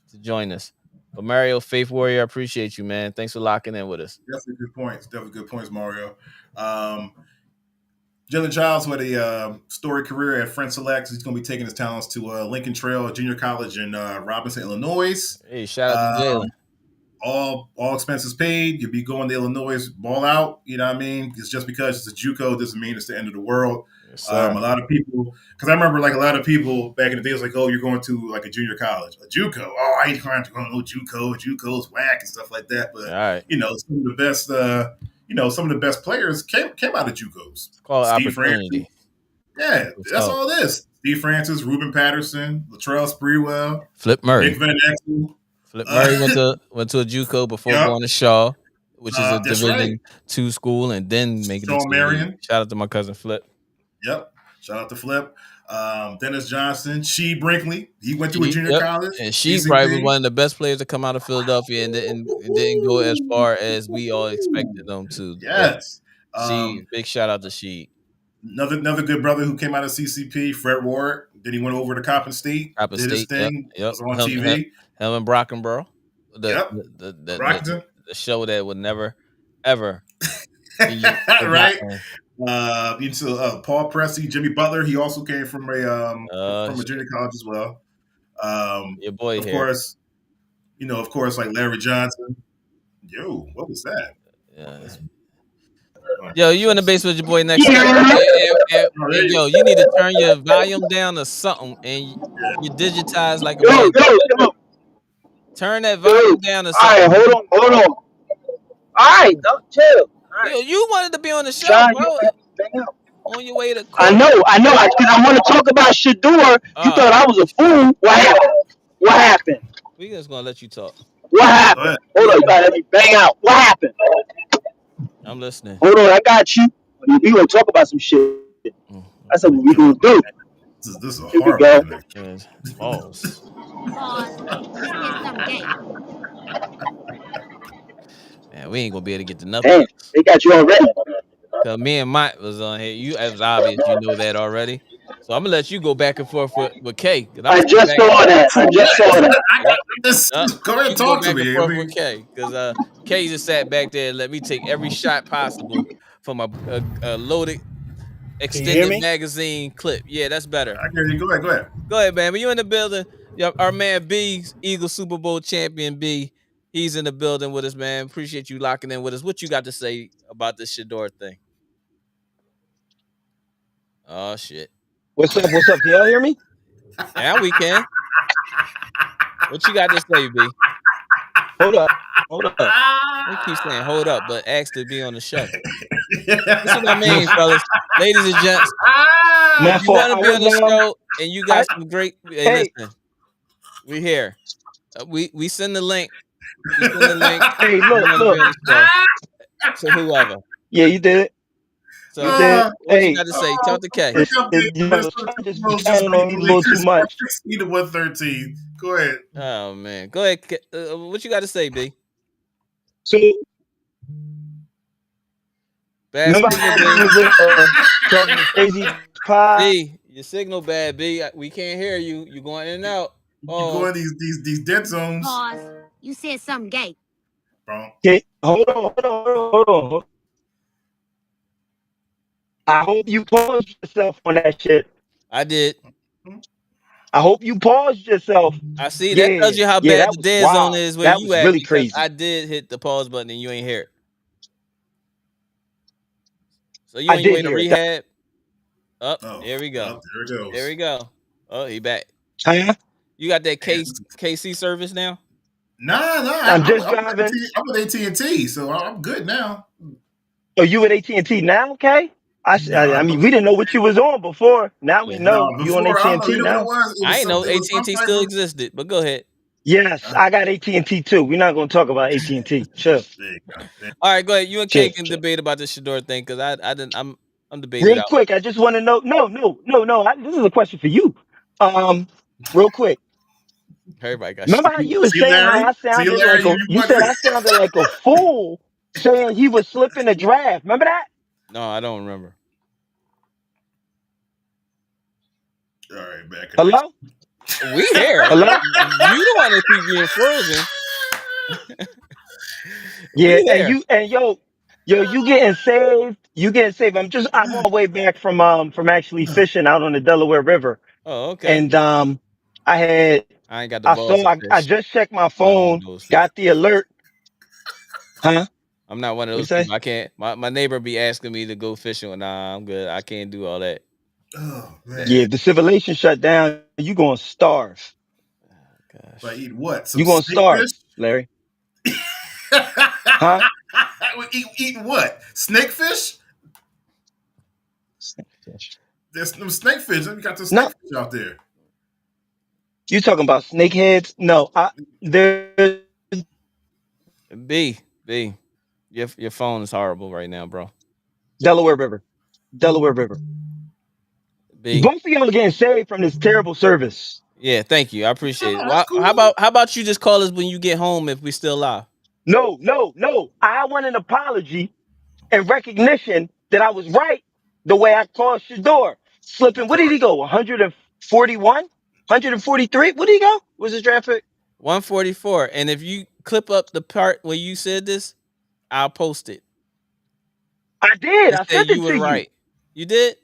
to join us. But Mario, Faith Warrior, I appreciate you, man. Thanks for locking in with us. Definitely good points, Mario. Jalen Childs, who had a storied career at French Select, he's going to be taking his talents to Lincoln Trail Junior College in Robinson, Illinois. Hey, shout out to Jalen. All expenses paid. You'll be going to Illinois, ball out. You know what I mean? It's just because it's a JUCO doesn't mean it's the end of the world. Yes, a lot of people, because I remember like a lot of people back in the day was like, "Oh, you're going to like a junior college, a JUCO. Oh, I ain't trying to go to no JUCO. JUCO's whack and stuff like that." But some of the best, some of the best players came out of JUCOs. It's called Steve opportunity. Francis. Yeah, that's all it is. Steve Francis, Ruben Patterson, Latrell Sprewell, Flip Murray. Nick Van Exel. Flip Murray went to a JUCO before going to Shaw, which is a Division II school, and then making it to Marion. Shout out to my cousin Flip. Yep. Shout out to Flip. Dennis Johnson, Shee Brinkley. He went to a junior college. And Shee probably was one of the best players to come out of Philadelphia and didn't go as far as we all expected them to. Yes. Shee, big shout out to Shee. Another good brother who came out of CCP, Fred Ward. Then he went over to Coppin State. Did his thing. Yep. Was on TV. Him and Brockenborough. The show that would never, ever be right. Paul Pressey, Jimmy Butler. He also came from a junior college as well. Your boy of here. course, like Larry Johnson. Yo, what was that? Yo, you in the basement with your boy next time. Yo, you need to turn your volume down to something, and you digitize like a man. Turn that volume down to something. All right, hold on. All right, don't chill. Yo, you wanted to be on the show, bro. On your way to court. I know. Because I want to talk about Shaduer. You thought I was a fool. What happened? We just gonna let you talk. What happened? Hold on, you gotta let me bang out. What happened? I'm listening. Hold on, I got you. We gonna talk about some shit. That's what we gonna do. This is a horrible connection. False. Man, we ain't gonna be able to get to nothing. Damn, they got you already. Cause me and Mike was on here. It was obvious you know that already. So I'm gonna let you go back and forth with K. I just saw that. Go ahead and talk to me. With K, because K just sat back there and let me take every shot possible from a loaded extended magazine clip. Yeah, that's better. I hear you. Go ahead. Go ahead, man. But you in the building. Our man B, Eagles Super Bowl champion B. He's in the building with us, man. Appreciate you locking in with us. What you got to say about this Shaduer thing? Oh, shit. What's up? Can y'all hear me? Yeah, we can. What you got to say, B? Hold up. We keep saying hold up, but ask to be on the show. That's what I mean, fellas. Ladies and gents. If you want to be on the show and you got some great... Hey, listen. We here. We send the link. Hey, look. To whoever. Yeah, you did it. So, what you got to say? Talk to K. Just be counting on you a little too much. 16 to 113. Go ahead. Oh, man. Go ahead. What you got to say, B? So, crazy pie. B, your signal bad, B. We can't hear you. You going in and out. You going these dead zones. Pause. You said something gay. Bro. Okay, hold on. I hope you paused yourself on that shit. I did. I hope you paused yourself. I see. That tells you how bad the dead zone is where you at. Really crazy. I did hit the pause button and you ain't hear it. So you ain't waiting to rehab? There we go. There we go. Oh, he back. You got that KC service now? Nah. I'm with AT&T, so I'm good now. Oh, you with AT&T now, okay? I mean, we didn't know what you was on before. Now we know you on AT&T now. I didn't know AT&T still existed, but go ahead. Yes, I got AT&T too. We're not going to talk about AT&T. Sure. All right, go ahead. You and Kay can debate about this Shaduer thing because I'm debating. Real quick, I just want to know. No. This is a question for you. Real quick. Everybody got Remember shit. how you was See, saying how Larry? I See, sounded like Larry, a? you You want said me? I sounded like a fool saying he was slipping the draft. Remember that? No, I don't remember. All right, bad connection. Hello, We here. hello. You the one that keep being frozen. We Yeah, and here. you getting saved. You getting saved. I'm on my way back from actually fishing out on the Delaware River, Oh, okay. and I had I ain't got the I balls saw to I fish. just checked my I'm not one of phone, those people. got the alert, huh? I'm not one of What you those say? people. I can't. My neighbor be asking me to go fishing. Nah, I'm good. I can't do all that. Oh Yeah, man, if the civilization shut down, you gonna starve. but Gosh. eat what? Some You gonna snake starve, fish? Larry, huh? Eating what? Snake fish? There's some snake fish. We got some snake No, fish out there. you talking about snakeheads? No, there's B B. Your phone is horrible right now, bro. Delaware River, Delaware River. B. Both of y'all are getting saved from this terrible service. Yeah, thank you. I appreciate it. Oh, that's Well, cool. how about you just call us when you get home if we still live? No, no, no. I want an apology and recognition that I was right the way I called Shador. Slipping, what did he go? 141? 143? What did he go? Was his draft pick? 144. And if you clip up the part where you said this, I'll post it. I did. And I say sent you it were to you. right. You did?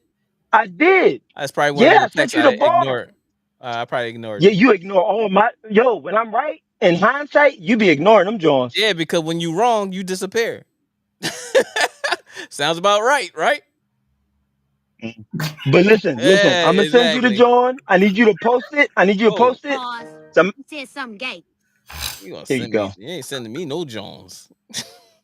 I did. That's probably one of Yeah, the I sent texts you I the bar. ignored. I probably ignored Yeah, it. you ignore all my when I'm right, in hindsight, you be ignoring them Jones. Yeah, because when you wrong, you disappear. Sounds about right, right? But listen, Yeah, I'm gonna send you the exactly. John. I need you to post it. I need you to Oh, post it. Pause. So, You said something gay. you gonna here you send me? go. You ain't sending me no Jones.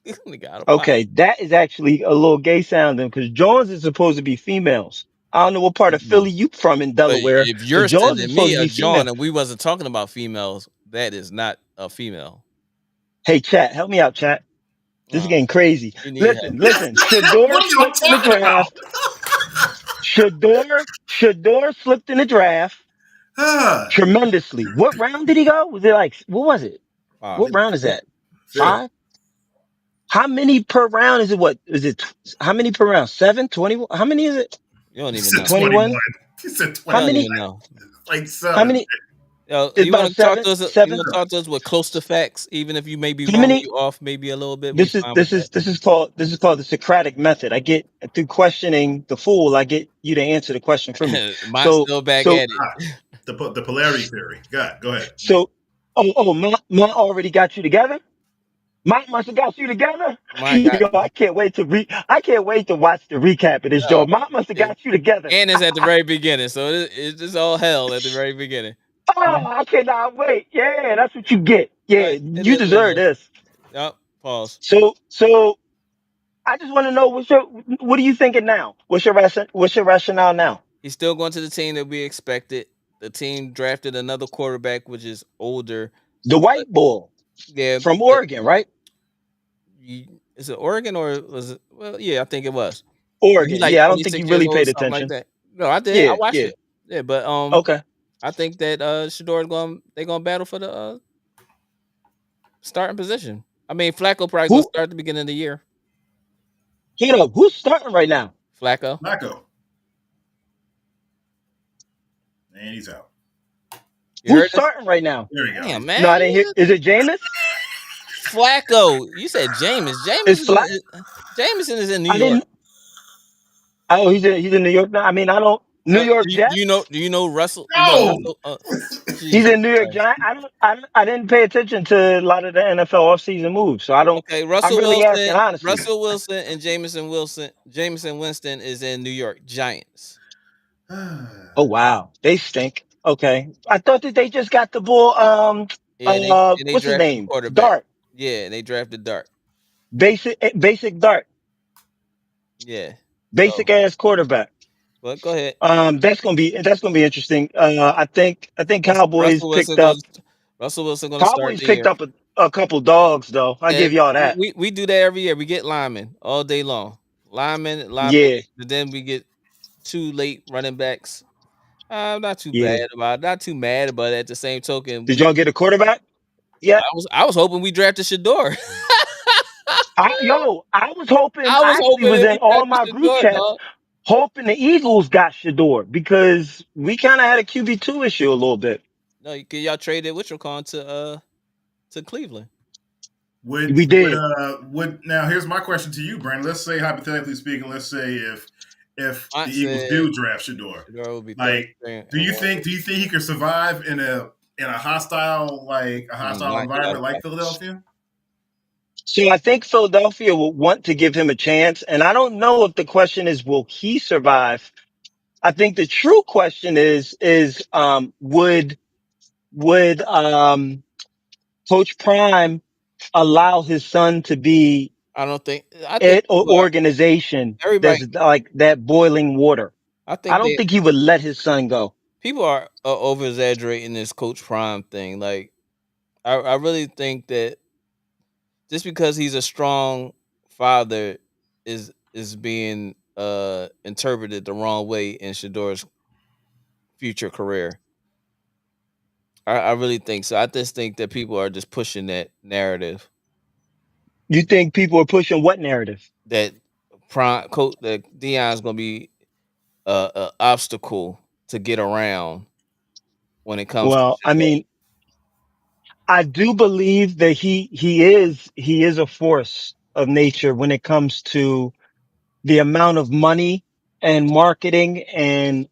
Nigga out of pocket. Okay, that is actually a little gay sounding because Jones is supposed to be females. I don't know what part of Mm-mm. Philly you from in But Delaware, if but you're Jones is sending supposed me to a be female. John and we wasn't talking about females, that is not a female. Hey, chat, help me out, chat. This is Oh, getting crazy. you need help. Listen. Shador What are y'all slipped in the talking about? draft. Shador slipped in the draft Ah, tremendously. What round did he go? Was it like what was it? Ah, What round is that? fifth. 5? How many per round is it? What is it? How many per round? 7, 20? How many is it? you don't He even said know. 21? 21. He said You How 21. don't many? even know. Like How seven. many? Yo, It's you want about to talk seven, to us? You seven. want to talk to us with close to facts, even if you may be How wrong, many? you off maybe a little bit. We This is fine with this is that. this is called the Socratic method. I get through questioning the fool, I get you to answer the question for me. Mine's So still back so at it. Ah, the polarity theory. Go ahead. so Mont already got you together. Mont must have got you together. Mine got Yo, I can't wait to watch the recap of this, oh, Joe. Mont must have it, got you together. and it's at the very beginning, so it's just all hell at the very beginning. Oh, I cannot wait. Yeah, that's what you get. Yeah, It you is what it deserve is. this. Yep. Pause. So I just want to know what are you thinking now? What's your rationale now? He's still going to the team that we expected. The team drafted another quarterback, which is older, The but white bull yeah, from but Oregon, right? is it Oregon or was it? Well, yeah, I think it was. But he's Oregon. like Yeah, I don't think you 26 years really old, paid something like attention. that. No, I did. I Yeah, watched yeah. it. Yeah, but Okay. I think that Shador is going. They're going to battle for the starting position. I mean, Flacco probably going to Who start at the beginning of the year. Hold up, who's starting right now? Flacco, Flacco. And he's out. you Who's heard this? starting right now? There we go. Damn, No, man, I didn't hear. Is it Jameis? Flacco. You said Jameis. It's Flack. Jameson is in New I York. didn't. Oh, he's in New York now. I mean, I don't. New York Jets. Do you know Russell? You know No. Russell? He's Jesus in New York Christ. Giant. I didn't pay attention to a lot of the NFL offseason moves, so I don't. Okay, I'm really asking honestly. Russell Wilson, and Jameson Winston is in New York Giants. Oh wow, they stink. Okay, I thought that they just got the bull. Yeah, and they What's his drafted a name? quarterback. Dart. Yeah, and they drafted Dart. Basic Dart. Yeah. So, Basic ass quarterback. but go ahead. That's gonna be interesting. I think Russell Wilson gonna start Cowboys the picked year. up a couple dogs though. I Yeah, give y'all that. we do that every year. We get linemen all day long. Linemen, Yeah. but then we get two late running backs. I'm not too Yeah. bad about not too mad, but at the same token, Did y'all get a quarterback yet? I was hoping we drafted Shador. I was hoping. I was I actually hoping was that in we all drafted my group Shador, chats dog. hoping the Eagles got Shador because we kind of had a QB2 issue a little bit. No, y'all traded Wichita to Cleveland. We did. Would now here's my question to you, Brandon. Let's say hypothetically speaking, let's say if I the Eagles said do draft Shador, Shador would be like 33 do and you one. think he could survive in a hostile hostile Not get out environment of like college. Philadelphia? So I think Philadelphia will want to give him a chance, and I don't know if the question is will he survive. I think the true question is would Coach Prime allow his son to be I don't think. I think at an organization everybody. that's like that boiling water? I I think don't think he would let his son go. people are over exaggerating this Coach Prime thing. Like I really think that just because he's a strong father is being interpreted the wrong way in Shador's future career. I really think so. I just think that people are just pushing that narrative You think people are pushing what narrative? that prime coach that Dion's gonna be a obstacle to get around when it comes to Well, I Shador. mean, I do believe that he is a force of nature when it comes to the amount of money and marketing and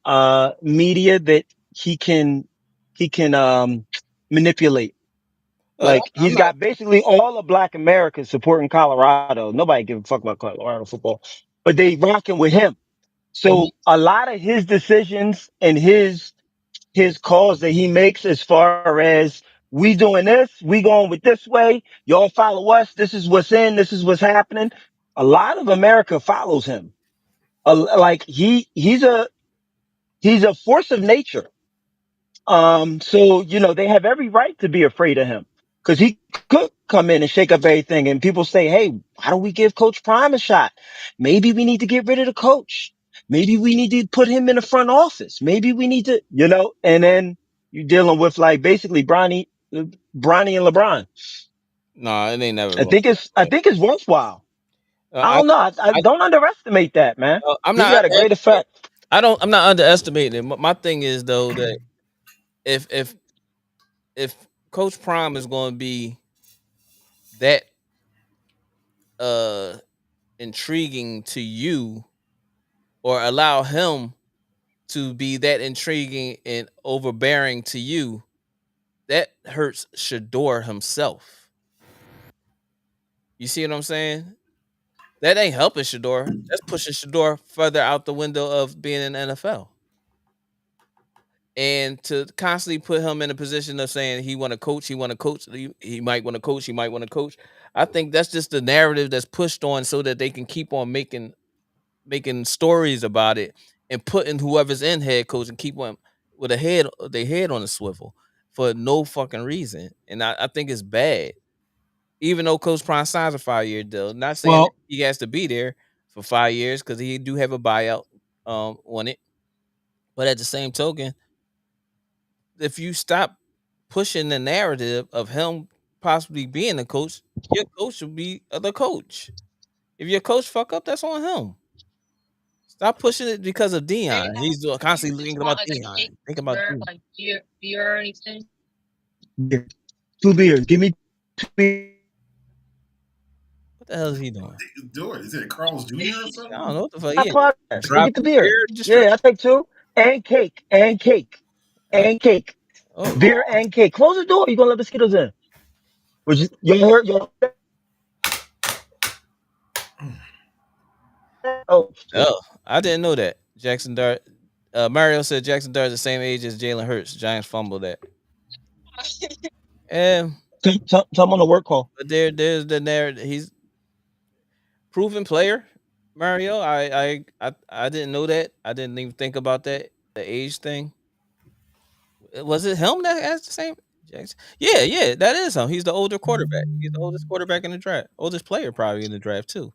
media that he can he can manipulate. Like I'm he's not. got basically all of Black America supporting Colorado. Nobody give a fuck about Colorado football, but they rocking with him. Mhm. So a lot of his decisions and his calls that he makes as far as we doing this, we going with this way, y'all follow us, this is what's in, this is what's happening. A lot of America follows him. Like he's a force of nature. So they have every right to be afraid of him because he could come in and shake up everything. And people say, "Hey, why don't we give Coach Prime a shot? Maybe we need to get rid of the coach. Maybe we need to put him in the front office. Maybe we need to." And then you're dealing with like basically Bronny and LeBron. No, it ain't never I gonna think be it's I like think it's worthwhile. that. I don't know. I I, don't underestimate that, man. I'm He's not got a great underestimating. effect. I'm not underestimating it. My thing is though that if if if Coach Prime is going to be that uh intriguing to you, or allow him to be that intriguing and overbearing to you, that hurts Shador himself. You see what I'm saying? That ain't helping Shador. That's pushing Shador further out the window of being in the NFL. And to constantly put him in a position of saying he want to coach, he might want to coach, he might want to coach. I think that's just the narrative that's pushed on so that they can keep on making stories about it and putting whoever's in head coach and keep them with their head on a swivel for no fucking reason. And I think it's bad. Even though Coach Prime signs a 5 year deal, not saying that Well, he has to be there for 5 years because he do have a buyout on it. But at the same token, if you stop pushing the narrative of him possibly being a coach, your coach will be the coach. If your coach fuck up, that's on him. Stop pushing it because of Dion. He's constantly thinking about Dion. Think about Dion. beer. 2 beers. Give me 2 beers. What the hell is he doing? Do it. Is it Carl's Jr. or I don't something? know what the fuck. I Yeah, podcast. Go get the dropping beer. beer distraction. Yeah, I take two. And cake. And cake. And cake. Oh, Beer and cake. Close the door. You're gonna let mosquitoes in. Y'all heard y'all oh shit. oh, I didn't know that. Jackson Dart. Mario said Jackson Dart is the same age as Jalen Hurts. Giants fumbled that. And Tell them on the work call. but there's the narrative. He's proven player. Mario. I didn't know that. I didn't even think about that. The age thing. Was it him that has the same Jackson? Yeah, yeah, that is him. He's the older quarterback. He's the oldest quarterback in the draft. Oldest player probably in the draft too.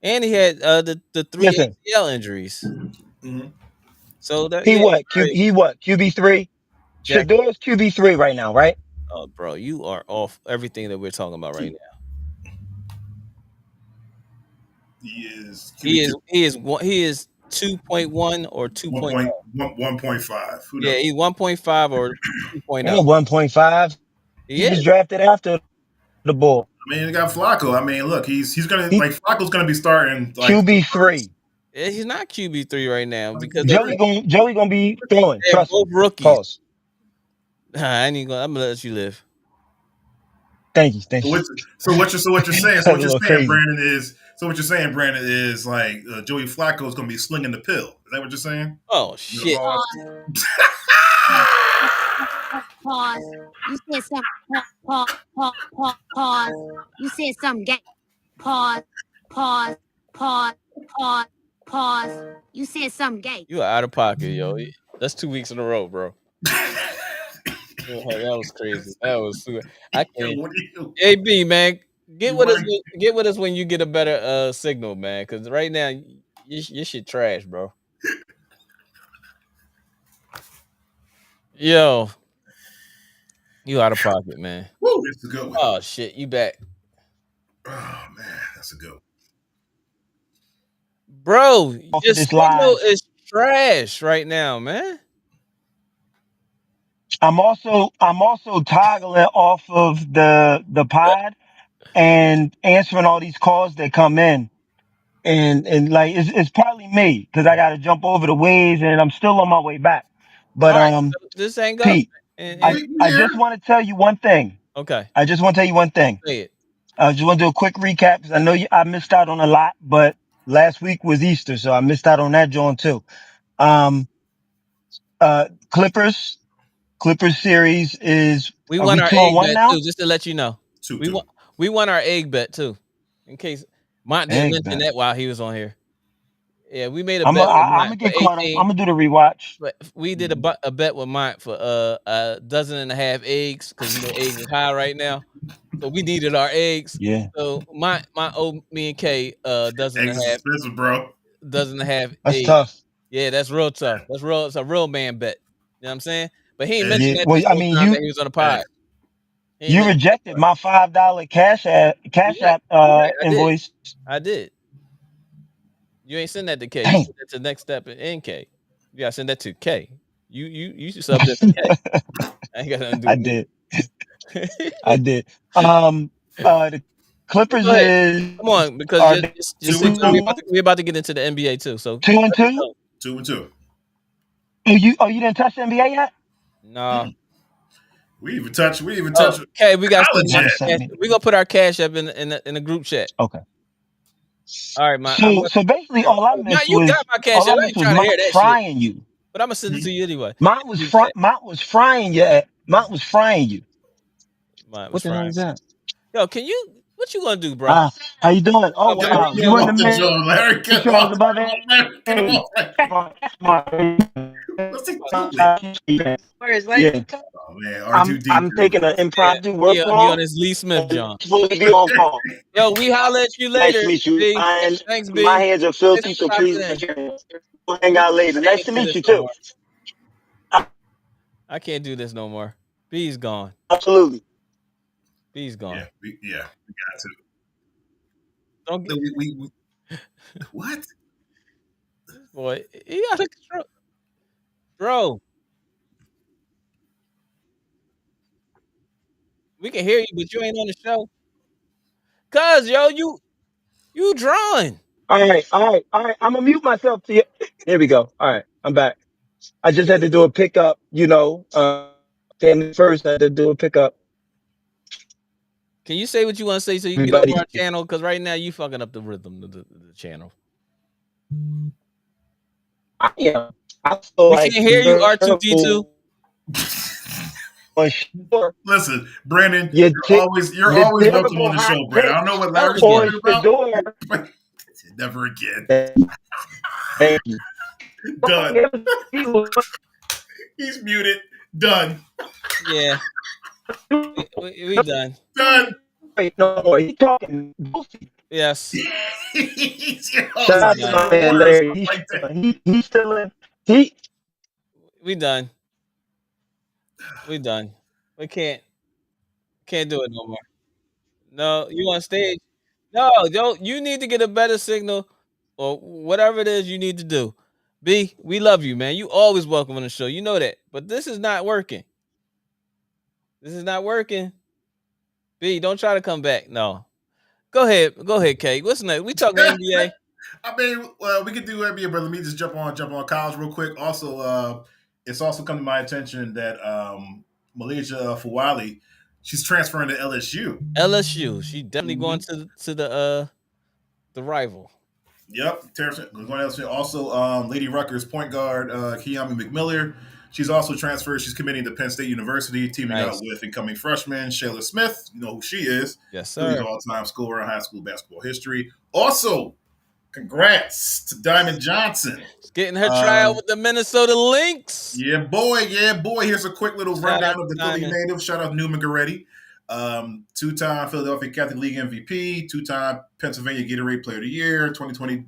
And he had the three Listen, ACL injuries. Mm-hmm. So that He yeah, what? right. He what? QB3? Jack. Shadour's QB3 right now, right? Oh, bro, you are off everything that we're talking about right He, now. he is He QB is two, he is 2.1 or 2.0. 1.5. Who Yeah, knows? he's 1.5 or 2.0. And 1.5. He He was is. drafted after the bull. I mean, they got Flacco. I mean, look, he's gonna He like Flacco's gonna be starting like for the QB3. first. He's not QB3 right now What's the because QB three? Joey gonna be throwing. they're Trust both me. rookies. Pause. I ain't even gonna. I'm gonna let you live. Thank you. So Thank you. what? So what you're saying? So That's a what you're little saying, crazy. Brandon is. So what you're saying, Brandon, is like Joey Flacco is gonna be slinging the pill. Is that what you're saying? Oh You gonna shit. call Pause. You said some. Pause. You said something gay. Pause. Pause. Pause. Pause. Pause. You said something gay. You are out of pocket, yo. That's 2 weeks in a row, bro. Yeah, that was crazy. That was super. I Yo, can't. what do AB, man, get you with want us. to? Get with us when you get a better signal, man. Because right now, your shit trash, bro. Yo, you out of pocket, man. Woo, it's a good one. Oh shit, you back, Oh man, that's a good one. bro. Off Your of this signal live. is trash right now, man. I'm also toggling off of the pod and answering all these calls that come in. And like it's probably me because I gotta jump over the waves and I'm still on my way back. But All right, so just hang up, Pete, and We I here. just want to tell you one thing. okay, I just want to tell you one thing. say it. I just want to do a quick recap because I know I missed out on a lot, but last week was Easter, so I missed out on that joint too. Um, Clippers series is, We are won we our two on egg one bet too, now? just to let you know. Two We two. won. We won our egg bet too, in case Mont didn't Egg mention bet. that while he was on here. Yeah, we made a bet with I'm Mont gonna for get caught up. 18. I'm gonna do the rewatch. But we did a bet with Mont for a dozen and a half eggs because eggs is high right now. So we needed our eggs. Yeah, So my owed me and Kay dozen Eggs and a is half expensive, bro. that's eggs. tough. Yeah, that's real tough. That's real. It's a real man bet. You know what I'm saying? But he ain't Eggs. mentioned Yeah. that Well, this I whole mean, time that he was on the Hey, pod. He ain't you mentioned that rejected part. my $5 You're cash right. app You're right. I did. invoice. I did. You ain't send that to K. You Dang. sent that to next step in K. You gotta send that to K. You should sub that to K. I ain't got nothing to do I with did. me. I did. Um, the Clippers Go ahead. Come on, because are they just two sit and there. two. two, We're about to get into the NBA too. So two and let me two? know. 2 and 2. Oh, you didn't touch the NBA yet? Nah. We even Oh, touch okay. We gotta send college our Never yet. sent cash. me. We gonna put our cash up in the group chat. Okay. All right, man. I'm So about so basically, all I Now missed you got was my cash app. I ain't trying to hear Mont that shit. frying you. But I'm gonna send it to you anyway. Group chat. Mont was frying you. Mont was frying you. Mine was What the hell frying. is that? Yo, can you? What you gonna do, bro? Ah, how you doing? Oh Oh, bro, Yo, wow, you get you know in what? the off the mid? Joe, Larry. You Get charge off. above Come it? on, Larry. Get him Hey, off that. What's he doing? yeah, Oh man, R2D3. I'm taking an Yeah, impromptu work he on call. his Lee Smith, And John. it's supposed to be on call. Yo, we holler at you Nice later, to meet you. B. Thanks, My B. hands are Thanks filthy, for so stopping please in. we'll hang out later. I Nice can't to do meet this you no too. more. I can't do this no more. B's gone. Absolutely. B's gone. Yeah, we got to. Don't get We what? this boy. He out of control, bro. We can hear you, but you ain't on the show. Cause yo, you drawing. All right. I'm gonna mute myself to you. There we go. All right, I'm back. I just had to do a pickup, came first, I had to do a pickup. Can you say what you want to say so you can get over Everybody, our channel? Because right now you fucking up the rhythm of the channel. I am. I feel We like can't hear you, R2D2. for sure. Listen, Brandon, Your you're the always welcome terrible on the hot show, Brandon. I don't know takes what Tell him Larry's again. or talking about, Shadour. but never again. Thank you. Done. He's muted. Done. Yeah, we done. Done. Wait, no more. He talking goofy. Yes, He's, Shout he's out to done. my zero man words Larry. like that. He's still in. He We done. We done. We can't do it no more. No, you on stage. No, don't you need to get a better signal or whatever it is you need to do. B, we love you, man. You always welcome on the show. You know that. But this is not working. This is not working. B, don't try to come back. No. Go ahead. Go ahead, K. What's next? We talking NBA. I mean, we could do NBA, but let me just jump on college real quick. Also, it's also come to my attention that Malaysia Fawali, she's transferring to LSU. LSU. She definitely going Mhm. to the rival. Yep, going to LSU. Also, Lady Rutgers point guard Kiyami McMillan. She's also transferred. She's committing to Penn State University, teaming up Nice. with incoming freshman Shayla Smith. You know who she is. Yes, Philly's sir. all-time scorer in high school basketball history. Also, congrats to Diamond Johnson. She's getting her tryout with the Minnesota Lynx. Yeah, boy. Yeah, boy. Here's a quick little Shout out rundown of to the Philly Diamond. native. Shout out Newman Goretti. Two-time Philadelphia Catholic League MVP, two-time Pennsylvania Gatorade Player of the Year, 2020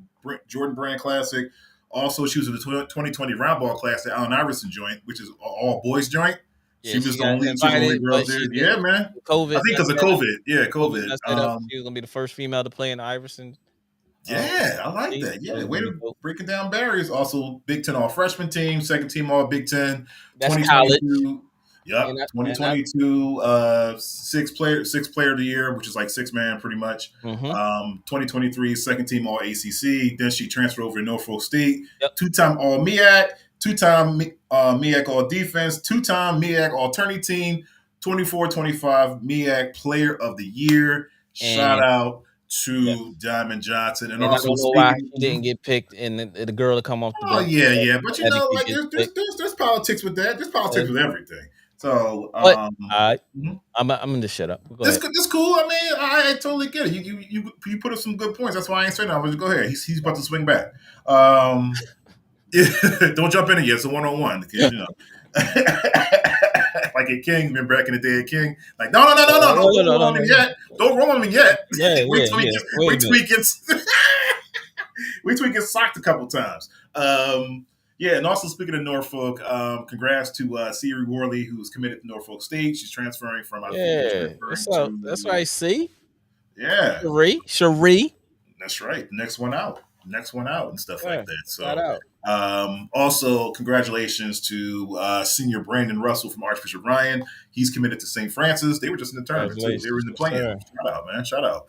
Jordan Brand Classic. Also, she was in the 2020 Round Ball Class at Allen Iverson joint, which is all boys joint. Yeah, she She was the only invited, girl but there. she Yeah, didn't. man. I COVID think because messed of that up. COVID. Yeah, COVID COVID. messed that up. She was gonna be the first female to play in the Iverson. Yeah, I like League, that. so Yeah, it's way gonna be to dope. breaking down barriers. Also, Big Ten All Freshman team, second team All Big Ten, That's college, 2022. Yep, and I 2022. Six player of the year, which is like six man pretty much. mm-hmm. 2023 second team All ACC. Then she transferred over to Norfolk State. Yep. Two-time All MEAC. Two-time MEAC All Defense. Two-time MEAC All Tourney Team. 24-25 MEAC Player of the Year. Shout And out yeah. to Diamond Johnson. And And I also don't know why speaking. she didn't get picked, and the girl to come off the Oh bench yeah. But you know, automatically like gets there's picked. there's politics with that. There's politics And, with everything. So but mhm. I'm gonna just shut up. Go this ahead. this cool. I mean, I totally get it. You put up some good points. That's why I ain't saying that. But go ahead. He's about to swing back. Don't jump in it yet. It's a 1-on-1 because you know. Like at King, remember back in the day at King? Like, no, don't roll on him yet. Don't roll on him yet. Yeah. Wait till he gets wait till he gets socked a couple times. Yeah, and also speaking of Norfolk, congrats to Siri Worley, who's committed to Norfolk State. She's transferring from I think she's Yeah, transferring that's to right. See, yeah. Cherie. That's right. Next one out. And stuff Yeah, like that. shout So out. also congratulations to senior Brandon Russell from Archbishop Ryan. He's committed to St. Francis. They were just in the tournament too. They were in the Congratulations. Yes, play-in. sir. Shout out, man. Shout out.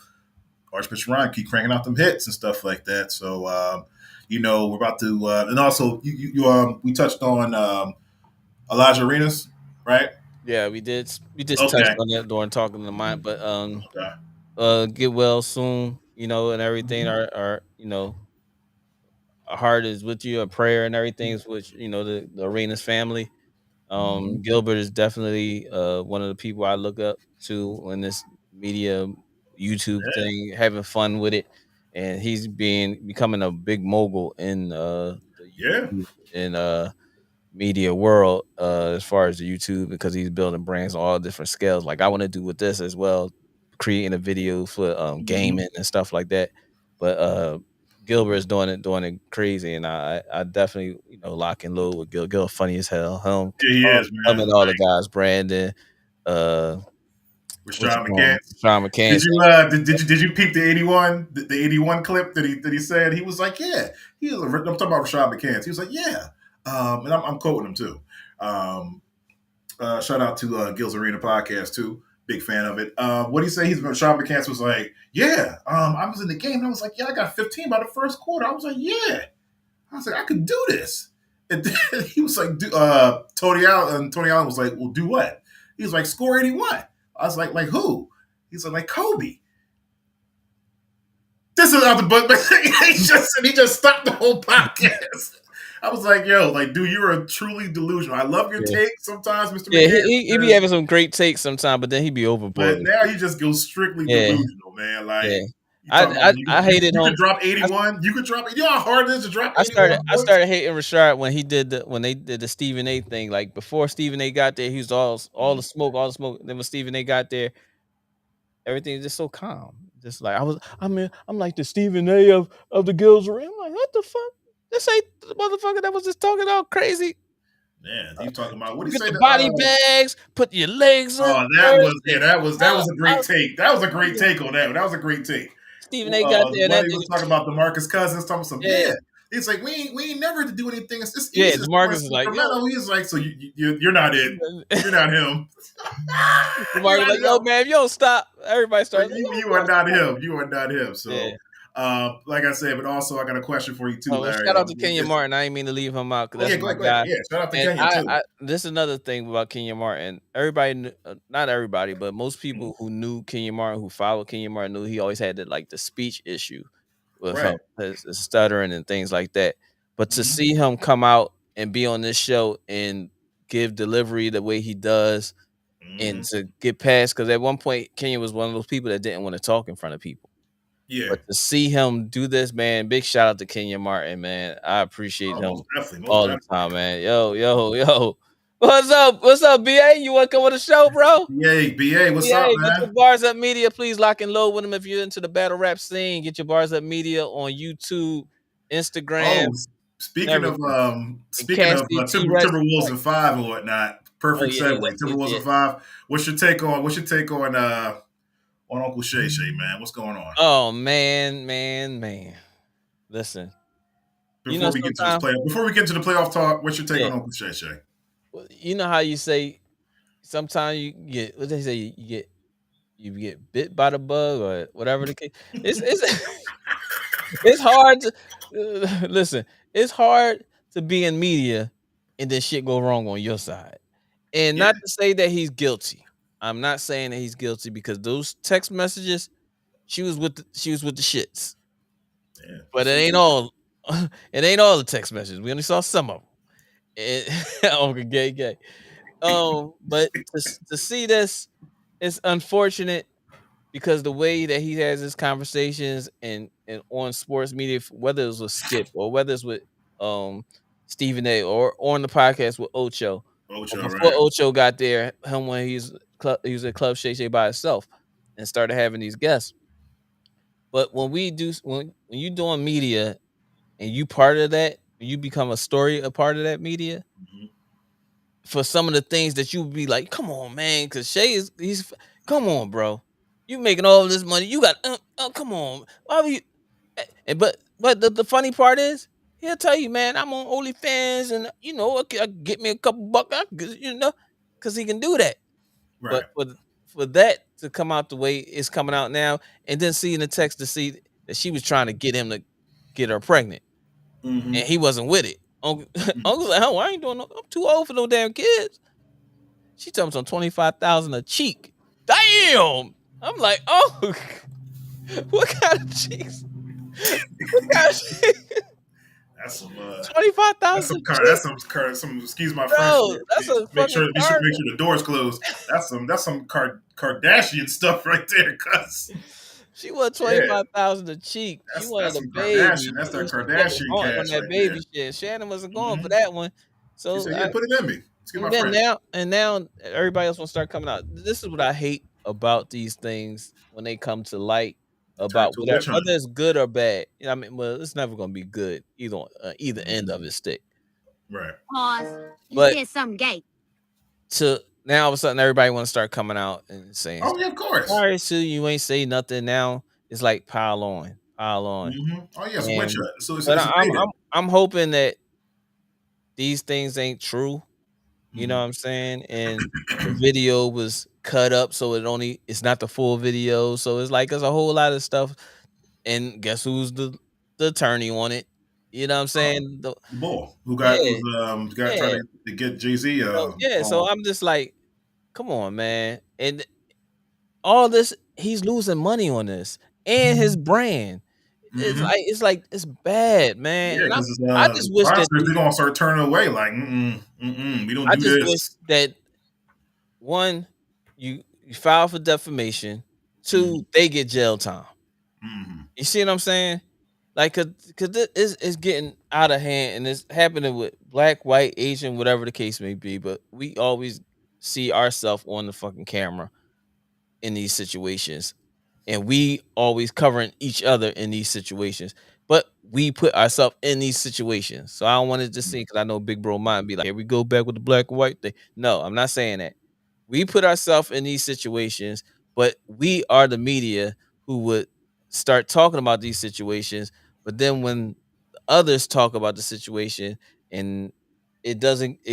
Archbishop Ryan keep cranking out them hits and stuff like that. So we're about to and also we touched on Elijah Arenas, right? Yeah, we did. We just touched Okay. on that during talking to mine, but Okay. get well soon, and everything. Our our heart is with you. A prayer and everything is with the Arenas family. Mhm. Gilbert is definitely one of the people I look up to in this media YouTube Yeah. thing, having fun with it, and he's becoming a big mogul in the Yeah. YouTube and media world as far as the YouTube because he's building brands on all different scales. Like I want to do with this as well, creating a video for Mhm. gaming and stuff like that. But Gilbert is doing it crazy, and I definitely lock and load with Gil. Gil funny as hell. Yeah, he is, Him man. and all the guys, Brandon, uh, what you Rashad call him, McCants. Sean McCann. Did you peep the 81 the 81 clip that he said he was like I'm talking about Rashad McCants. He was like and I'm quoting him too. Shout out to Gil's Arena podcast too. Big fan of it. What do you say? Rashad McCants was like, I was in the game and I was like, I got 15 by the first quarter. I was like, I was like, I could do this. And then he was like, Tony Allen was like, well, do what? He was like, score 81. I was like who? He's like Kobe. This is out the book. He just stopped the whole podcast. I was like, dude, you're a truly delusional. I love your Yeah, take sometimes, Mr. yeah, McCann, he be having some great takes sometimes, but then he be but overboard. now he just goes strictly Yeah, delusional, man. yeah. Like you talking about I hated you him. could drop 81. You could drop. You know how hard it is to drop I 81 started I points. started hating Rashard when they did the Stephen A thing. Like before Stephen A got there, he was all the smoke, all the smoke. Then when Stephen A got there, everything is just so calm. Just like I'm like the Stephen A of the Gills Arena. I'm like, what the fuck? This ain't the motherfucker that was just talking all crazy. Yeah, he was talking about what he Get say the to body bags, put your legs up oh, that was first. yeah, And that was a great I take. That was a great take on that. That was a great take. Stephen A. got The there, and one that he was talking nigga, about DeMarcus Cousins, talking some yeah, yeah. He's like we ain't never to do anything. It's yeah. easy to score in Demarcus is like, yo, Sacramento. He's like, so you're not it. You're not him. You're Demarcus not like, yo, him. man, if you don't stop, everybody Like starts like, yo, you you are don't not stop. him. You are not him. Yeah. So, like I said, but also I got a question for you too, Oh, well, Larry. shout out to Kenya Martin. I didn't mean to leave him out because Oh yeah, that's my go ahead. guy. Yeah, shout out to And Kenya too. this is another thing about Kenya Martin. Everybody, not everybody, but most Mhm. people who knew Kenya Martin, who followed Kenya Martin, knew he always had the speech issue with Right. his stuttering and things like that. But to Hmm. see him come out and be on this show and give delivery the way he does, and Hmm. to get past, because at one point Kenya was one of those people that didn't want to talk in front of people. Yeah. But to see him do this, man, big shout out to Kenya Martin, man. I appreciate Oh, him most definitely. Most all the definitely. time, man. Yo, yo, yo. What's up? What's up, BA? You want to come on the show, bro? BA, what's up, BA, get man? your bars up media. Please lock and load with him if you're into the battle rap scene. Get your bars up media on YouTube, Instagram, Oh, and everything. And speaking of Cassidy T Rex. Timberwolves and five and whatnot, Oh perfect yeah, yeah, segue. Timberwolves yeah. and five. What's your take on Uncle Shay Shay, man? What's going on? Oh man, man, man. Listen, you know sometimes, Before we get to the playoff talk, what's your take yeah. on Uncle Shay Shay? You know how you say sometimes you get what they say you get bit by the bug or whatever the case. It's it's hard to listen. It's hard to be in media and then shit go wrong on your side. And Yeah, not to say that he's guilty. I'm not saying that he's guilty because those text messages, she was with the shits. yeah. But it ain't all it ain't all the text messages. We only saw some of them. Uncle Gay Gay. But to see this, it's unfortunate because the way that he has his conversations and on sports media, whether it's with Skip or whether it's with Stephen A. or on the podcast with Ocho, or Ocho, before right? Ocho got there, him when he was at Club Shay Shay by himself and started having these guests. But when you doing media and you part of that, you become a part of that media Hmm. for some of the things that you would be like, come on, man, because Shay come on, bro, you making all this money, you got, come on, why would you? And but the funny part is, he'll tell you, man, I'm on OnlyFans, and I get me a couple bucks, because he can do that. But Right. for that to come out the way it's coming out now, and then seeing the text to see that she was trying to get him to get her pregnant, and Hmm. he wasn't with it. Uncle's like, oh, I ain't doing no, I'm too old for no damn kids. She told me some 25,000 a cheek. Damn. I'm like, oh, what kind of cheeks? What kind of cheeks? That's some 25,000 cheeks, some excuse my French. bro. That's a fucking car. Make sure the doors closed. That's some Kardashian stuff right there, cuz. She wanted Yeah, 25,000 a cheek. She wanted that's a some baby. Kardashian. That's that She kept Kardashian on cash that right there. baby shit. Shannon wasn't going for Hmm. that one. She So said, "Yeah, put it in me." Excuse my and then French. now everybody else will start coming out. This is what I hate about these things when they come to light Turn about to a whether witch hunt. it's good or bad. I mean, well, it's never gonna be good either end Mhm. of it stick. Right. Pause. You But said something gay. to now all of a sudden everybody want to start coming out and saying, Oh yeah, of course. "Sorry, Sue, you ain't say nothing." Now it's like pile on, Hmm. Oh yeah, it's a witch and hunt. So but it's a beta. I'm hoping that these things ain't true. You know Hmm. what I'm saying? And the video was cut up so it's not the full video. So it's like there's a whole lot of stuff. And guess who's the attorney on it? You know what I'm saying? The bull who Yeah, got yeah. tried to get Jay Z So yeah, so off. I'm just like, come on, man. And all this, he's losing money on this and his brand. Hmm. It's bad, man. Yeah, And because I just wish that sponsors they're gonna start turning away. Like, we don't I do just wish this. that one, you file for defamation. Hmm. Two, they get jail time. Hmm. You see what I'm saying? Like, cause it's getting out of hand, and it's happening with black, white, Asian, whatever the case may be. But we always see ourselves on the fucking camera in these situations, and we always covering each other in these situations. but we put ourselves in these situations. So I don't want to just say, because I know Big Bro might be like, here we go back with the black and white thing. No, I'm not saying that. We put ourselves in these situations, but we are the media who would start talking about these situations. But then when others talk about the situation and it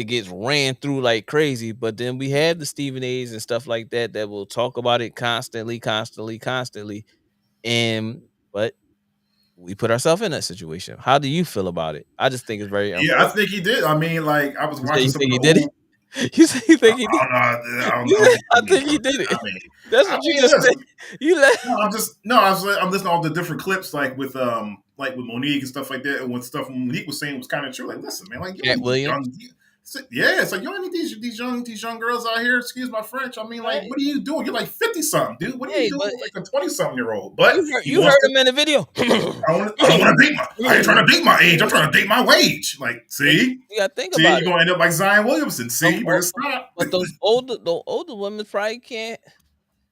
gets ran through like crazy. But then we have the Stephen A's and stuff like that that will talk about it constantly, constantly, constantly. And but we put ourselves in that situation. How do you feel about it? I just think it's very Yeah, I unfortunate. think he did. I mean, like I was You say watching you some of think the he did it? old. You say you I think he did? don't know. I You don't say, think I he did. think he did I it. mean, That's I what you mean, just said. listen. You let No, I'm listening to all the different clips, like with Monique and stuff like that, and when stuff Monique was saying was kind of true. Like, listen, man, like you don't Cat need these Williams, young, yeah, it's like you don't need these young girls out here. Excuse my French. I mean, like, right? what are you doing? You're like 50 something, dude. What are you Hey, doing but with like a 20-something-year-old? But he you wants heard to. him in the video. I don't want to date my. I ain't trying to date my age. I'm trying to date my wage. Like, But see, you gotta think see, about you're it. gonna end up like Zion Williamson. See, Them you better o- stop. but those older women probably can't.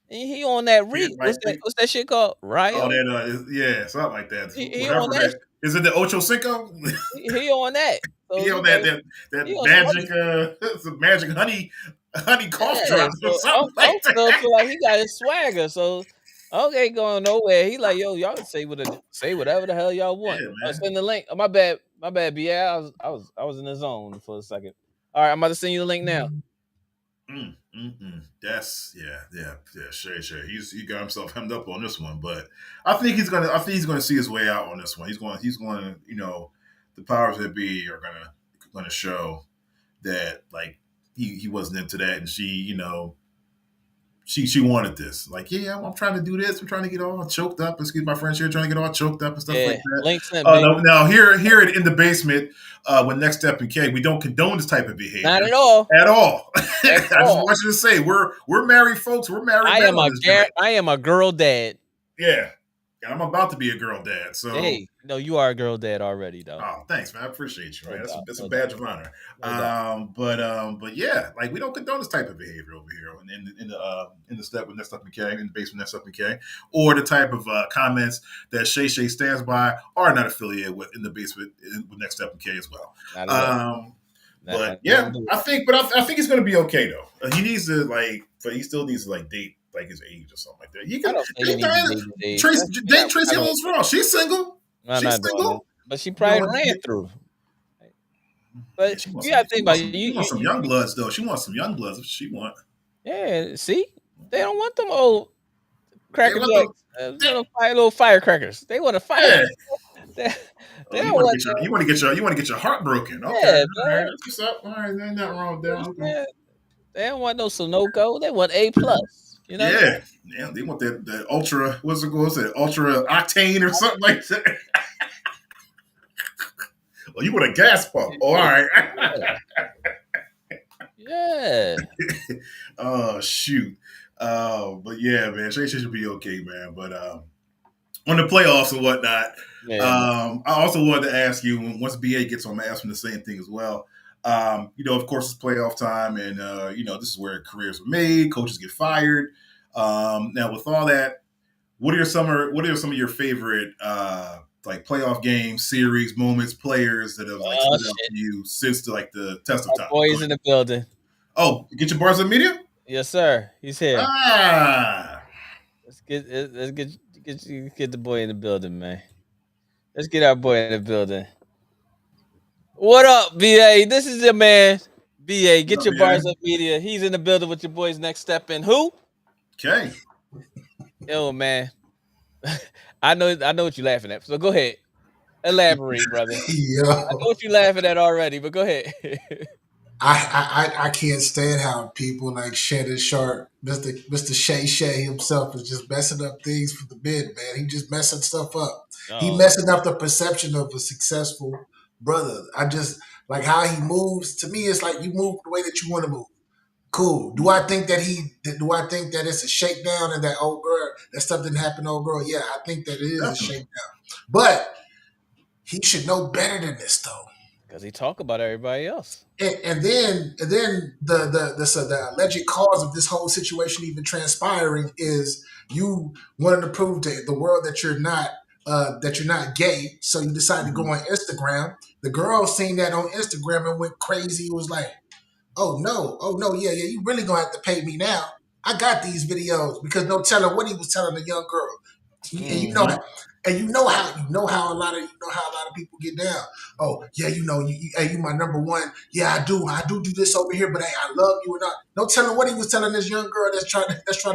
And he on that Can't What's like that? What's that shit called? oh Rio. that yeah, something like that. He on Whatever that. that is. It the Ocho Cinco? He on that. So He you on know he that on some other. magic some magic honey cough Yeah. drops or So something I'm like still that. feel like he got his swagger. So ain't going nowhere. He like, yo, y'all can say whatever the hell y'all want. Yeah, I'll man. send the link. Oh, my bad. My bad, B. Yeah, I was in the zone for a second. All right, I'm about to send you the link now. Yeah. Shay. He got himself hemmed up on this one, but I think he's gonna see his way out on this one. He's going to, the powers that be are gonna show that like he wasn't into that, and she wanted this. Like, yeah, I'm trying to do this. I'm trying to get all choked up. Excuse my French here, trying to get all choked up and stuff Yeah, like that. link sent, big. Now here in the basement, with Next Step and K, we don't condone this type of Not behavior at all. at all. At I just all. want you to say we're married folks. We're married men on this joint. I am a girl dad. Yeah, and I'm about to be a girl dad. So Hey, no, you are a girl dad already, though. oh, thanks, man. I appreciate you, No man. doubt. That's a No doubt. badge of honor. No doubt. But yeah, like we don't condone this type of behavior over here in the step with Next Up McKay, in the basement Next Up McKay, or the type of comments that Shay stands by are not affiliated with in the basement with Next Up McKay as well. Not at all. But Nothing yeah, to do with I think he's going to be okay though. He needs to but he still needs to like date like his age or something like that. You I can don't think he date needs to Diana, date his age. date Tracy Ellis Ross. She's single. I'm She's not doing it. single. But she You probably know, ran through. yeah, But you gotta think about it. she wants some young bloods though. She wants some young bloods. If she want. Yeah, see? They don't want them old They cracker want jacks, the little firecrackers. They want to fire. yeah. They, Oh, they don't want that. you want to get your heart broken. Okay, Yeah, all right, man. that's what's up. All right, there's nothing wrong with that. Okay. They don't want no Sunoco. They want A plus. You know what I'm saying? Yeah, they want that ultra. What's it called? What's it? Ultra octane or something like that. Well, you want a gas pump? Oh, all right. Yeah. Oh shoot. But yeah, man, Shay should be okay, man. But on the playoffs and whatnot, Yeah, man. I also wanted to ask you once BA gets on, I'm asking the same thing as well. Of course, it's playoff time, and this is where careers are made, coaches get fired. Now, with all that, what are some of your favorite like playoff games, series, moments, players that have like Oh stood out shit. to you since the test of Our time? boy's in the building. Oh, get your bars of media. Yes, sir. He's here. Ah, Let's get the boy in the building, man. Let's get our boy in the building. What up, BA? This is your man. BA, get what's up, your BA? bars up media. He's in the building with your boys next step in. Who? Okay. Yo, man. I know what you're laughing at. So go ahead. Elaborate, brother. I know Yo, what you're laughing at already, but go ahead. I can't stand how people like Shannon Sharp, Mr. Shay himself is just messing up things for the men, man. He just messing stuff up. He Oh, messing up the perception of a successful brother. I just like how he moves. To me, it's like you move the way that you want to move. Cool. Do I think that it's a shakedown and that old girl that stuff didn't happen to old girl? Yeah, I think that it is a Definitely. shakedown. But he should know better than this though. because he talk about everybody else. And then the alleged cause of this whole situation even transpiring is you wanting to prove to the world that you're not that you're not gay, so you decide to go on Instagram. The girl seen that on Instagram and went crazy. It was like, oh no, yeah, you really gonna have to pay me now. I got these videos because no telling what he was telling the young girl. And you know, how a lot of people get down. Oh yeah, hey, you my number one. Yeah, I do this over here, but hey, I love you and not. No telling what he was telling this young girl that's trying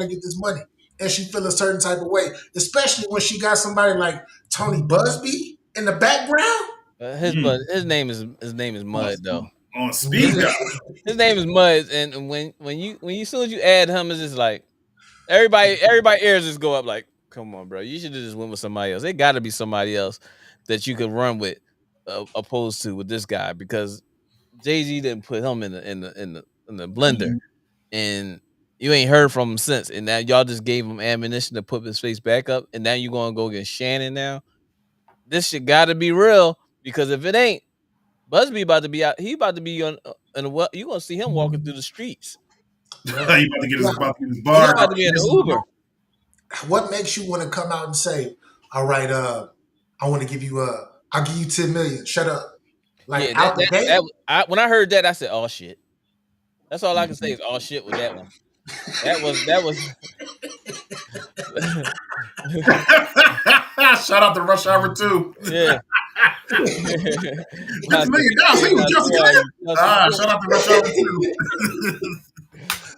to get this money, and she feel a certain type of way, especially when she got somebody like Tony Busby in the background. His name is Mud though. On speed dial. His name is Mud, and when you as soon as you add him, it's just like everybody ears just go up like, come on, bro, you should have just went with somebody else. It got to be somebody else that you could run with, opposed to with this guy, because Jay-Z didn't put him in the blender, and you ain't heard from him since, and now y'all just gave him ammunition to put his face back up, and now you gonna go against Shannon now. This shit got to be real, because if it ain't, Busby about to be out. He about to be on. What you gonna see him walking through the streets? He about to get his He bar. about to be in the Uber. What makes you want to come out and say, "All right, I want to give you I'll give you 10 million. Shut up." Like Yeah, out the gate. when I heard that, I said, "Oh shit." That's all I can say is "oh shit" with that one. That was. Shout out to Rush Hour 2. Yeah. $50 million. He was just killing. Shout out to Rush Hour 2.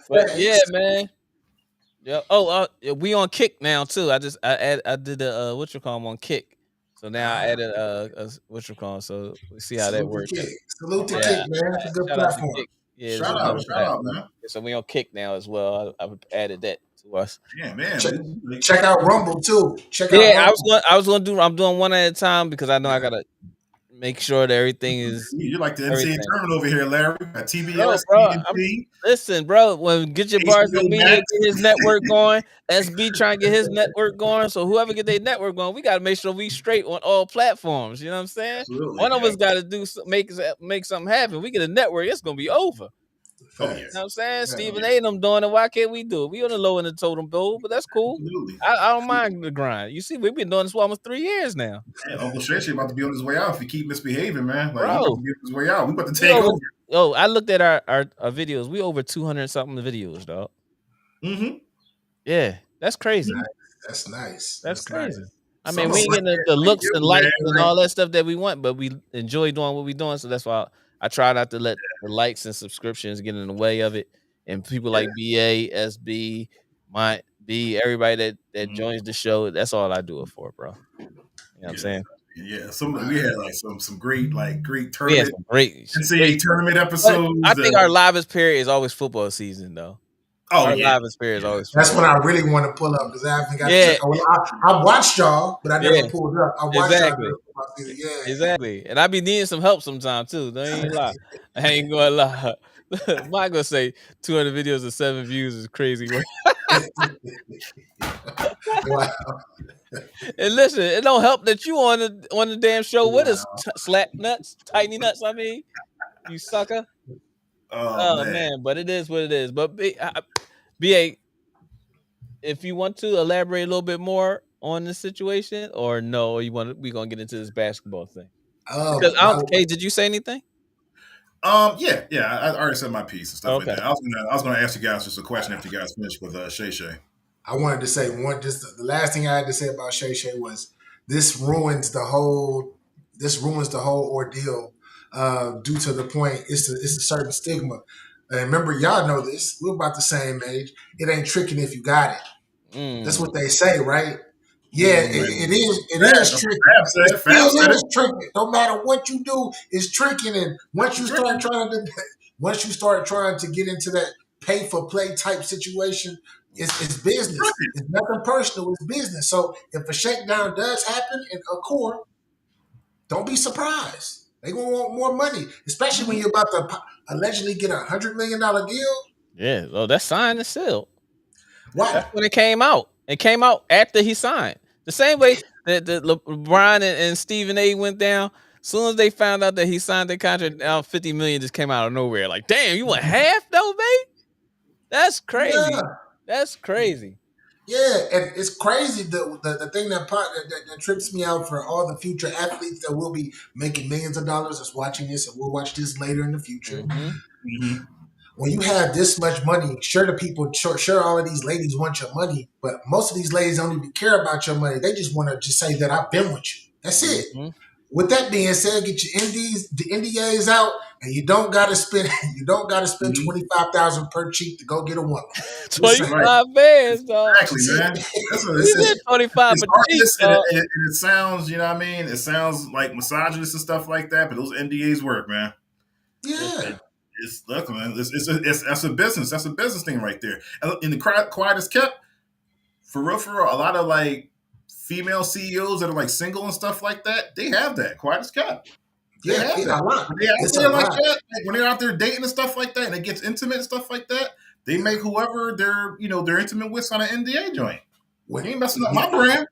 But yeah, man. Yeah. Oh, we on Kick now too. I did the what you call them on Kick. So now I added what you call, so we see how that works. Salute to Kick, man. It's a good platform. Yeah, shout out, man. So we on Kick now as well. I added that to us. Yeah, man. Check out Rumble too. I'm doing one at a time because I know I gotta make sure that everything is. You're like the NCAA tournament over here, Larry. TBS, listen, bro. When Get Your Bars on Media get his network going, SB trying to get his network going. So whoever get their network going, we got to make sure we straight on all platforms. You know what I'm saying? Absolutely, one of us got to make something happen. We get a network, it's gonna be over. Oh, yeah. You know what I'm saying? Stephen A. and them doing it. Why can't we do it? We on the low end of the totem pole, but that's cool. I don't mind the grind. You see, we've been doing this for almost 3 years now. Hey, Uncle Shay about to be on his way out if he keep misbehaving, man. Like, bro, he about to be on his way out. We about to take over. Oh, I looked at our videos. We over 200 something videos, dog. Mm-hmm. Yeah, that's crazy. That's nice. That's crazy. Nice. I mean, we ain't getting the looks and likes and all that stuff that we want, but we enjoy doing what we're doing. So that's why I try not to let the likes and subscriptions get in the way of it. And people like BA, SB, my B, everybody that joins the show, that's all I do it for, bro. You know what I'm saying? Yeah, we had like some great tournament, great NCAA tournament episodes. I think our livest period is always football season, though. Our livest period is always football. That's when I really want to pull up because I haven't got to check. I watched y'all, but I never pulled up. I watched y'all. Exactly. And I be needing some help sometime too. Don't even lie. I ain't gonna lie. I'm not gonna say 200 videos and 7 views is crazy. Wow. And listen, it don't help that you on the damn show with us, slap nuts, tiny nuts. I mean, you sucker. Oh man, but it is what it is. But BA, if you want to elaborate a little bit more on this situation, or no, we gonna get into this basketball thing? Because did you say anything? Yeah, I already said my piece and stuff like that. I was gonna ask you guys just a question after you guys finished with Shay Shay. I wanted to say the last thing I had to say about Shay Shay was this ruins the whole ordeal due to the point it's a certain stigma. And remember, y'all know this. We're about the same age. It ain't tricking if you got it. That's what they say, right? Yeah, it is. It is tricking. It still is tricking. No matter what you do, it's tricking. And once you start trying to get into that pay for play type situation, it's business. It's nothing personal. It's business. So if a shakedown does happen in a court, don't be surprised. They gonna want more money, especially when you're about to allegedly get $100 million deal. Yeah, well, that's signed and sealed. Why? That's when it came out. It came out after he signed. The same way that LeBron and Stephen A. went down. As soon as they found out that he signed the contract, now $50 million just came out of nowhere. Like, damn, you want half though, babe? That's crazy. Yeah. That's crazy. Yeah, and it's crazy. The thing that trips me out for all the future athletes that will be making millions of dollars is watching this, and we'll watch this later in the future. Mm-hmm. When you have this much money, sure the people, sure all of these ladies want your money, but most of these ladies don't even care about your money. They just want to just say that I've been with you. That's it. With that being said, get your the NDAs out, and you don't gotta spend Mm-hmm. 25,000 per cheek to go get a woman. 25 bands, dog. Exactly, man. He said 25 it's per cheek, artists dog. and it sounds, you know what I mean? It sounds like misogynist and stuff like that, but those NDAs work, man. Yeah. It's look, man. That's a business. That's a business thing right there. In the quiet as kept, for real, a lot of like female CEOs that are like single and stuff like that, they have that quiet as kept. They have that. A lot. They out It's there a like lot. that. Like when they're out there dating and stuff like that, and it gets intimate and stuff like that, they make whoever they're intimate with on an NDA joint. When, You ain't messing up my brand.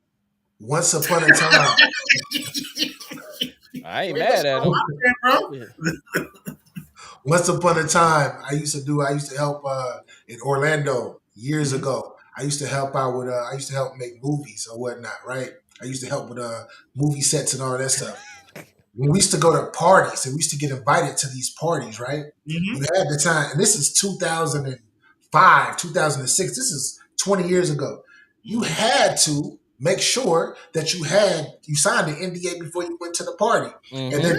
Once upon a time, I ain't mad at him. Bro. once upon a time, I used to help in Orlando years ago. I used to help out with I used to help make movies or whatnot, right? I used to help with movie sets and all that stuff. When we used to go to parties and we used to get invited to these parties, right? Mm-hmm. You had the time, and this is 2005, 2006. This is 20 years ago. You had to make sure that you signed the NDA before you went to the party, and then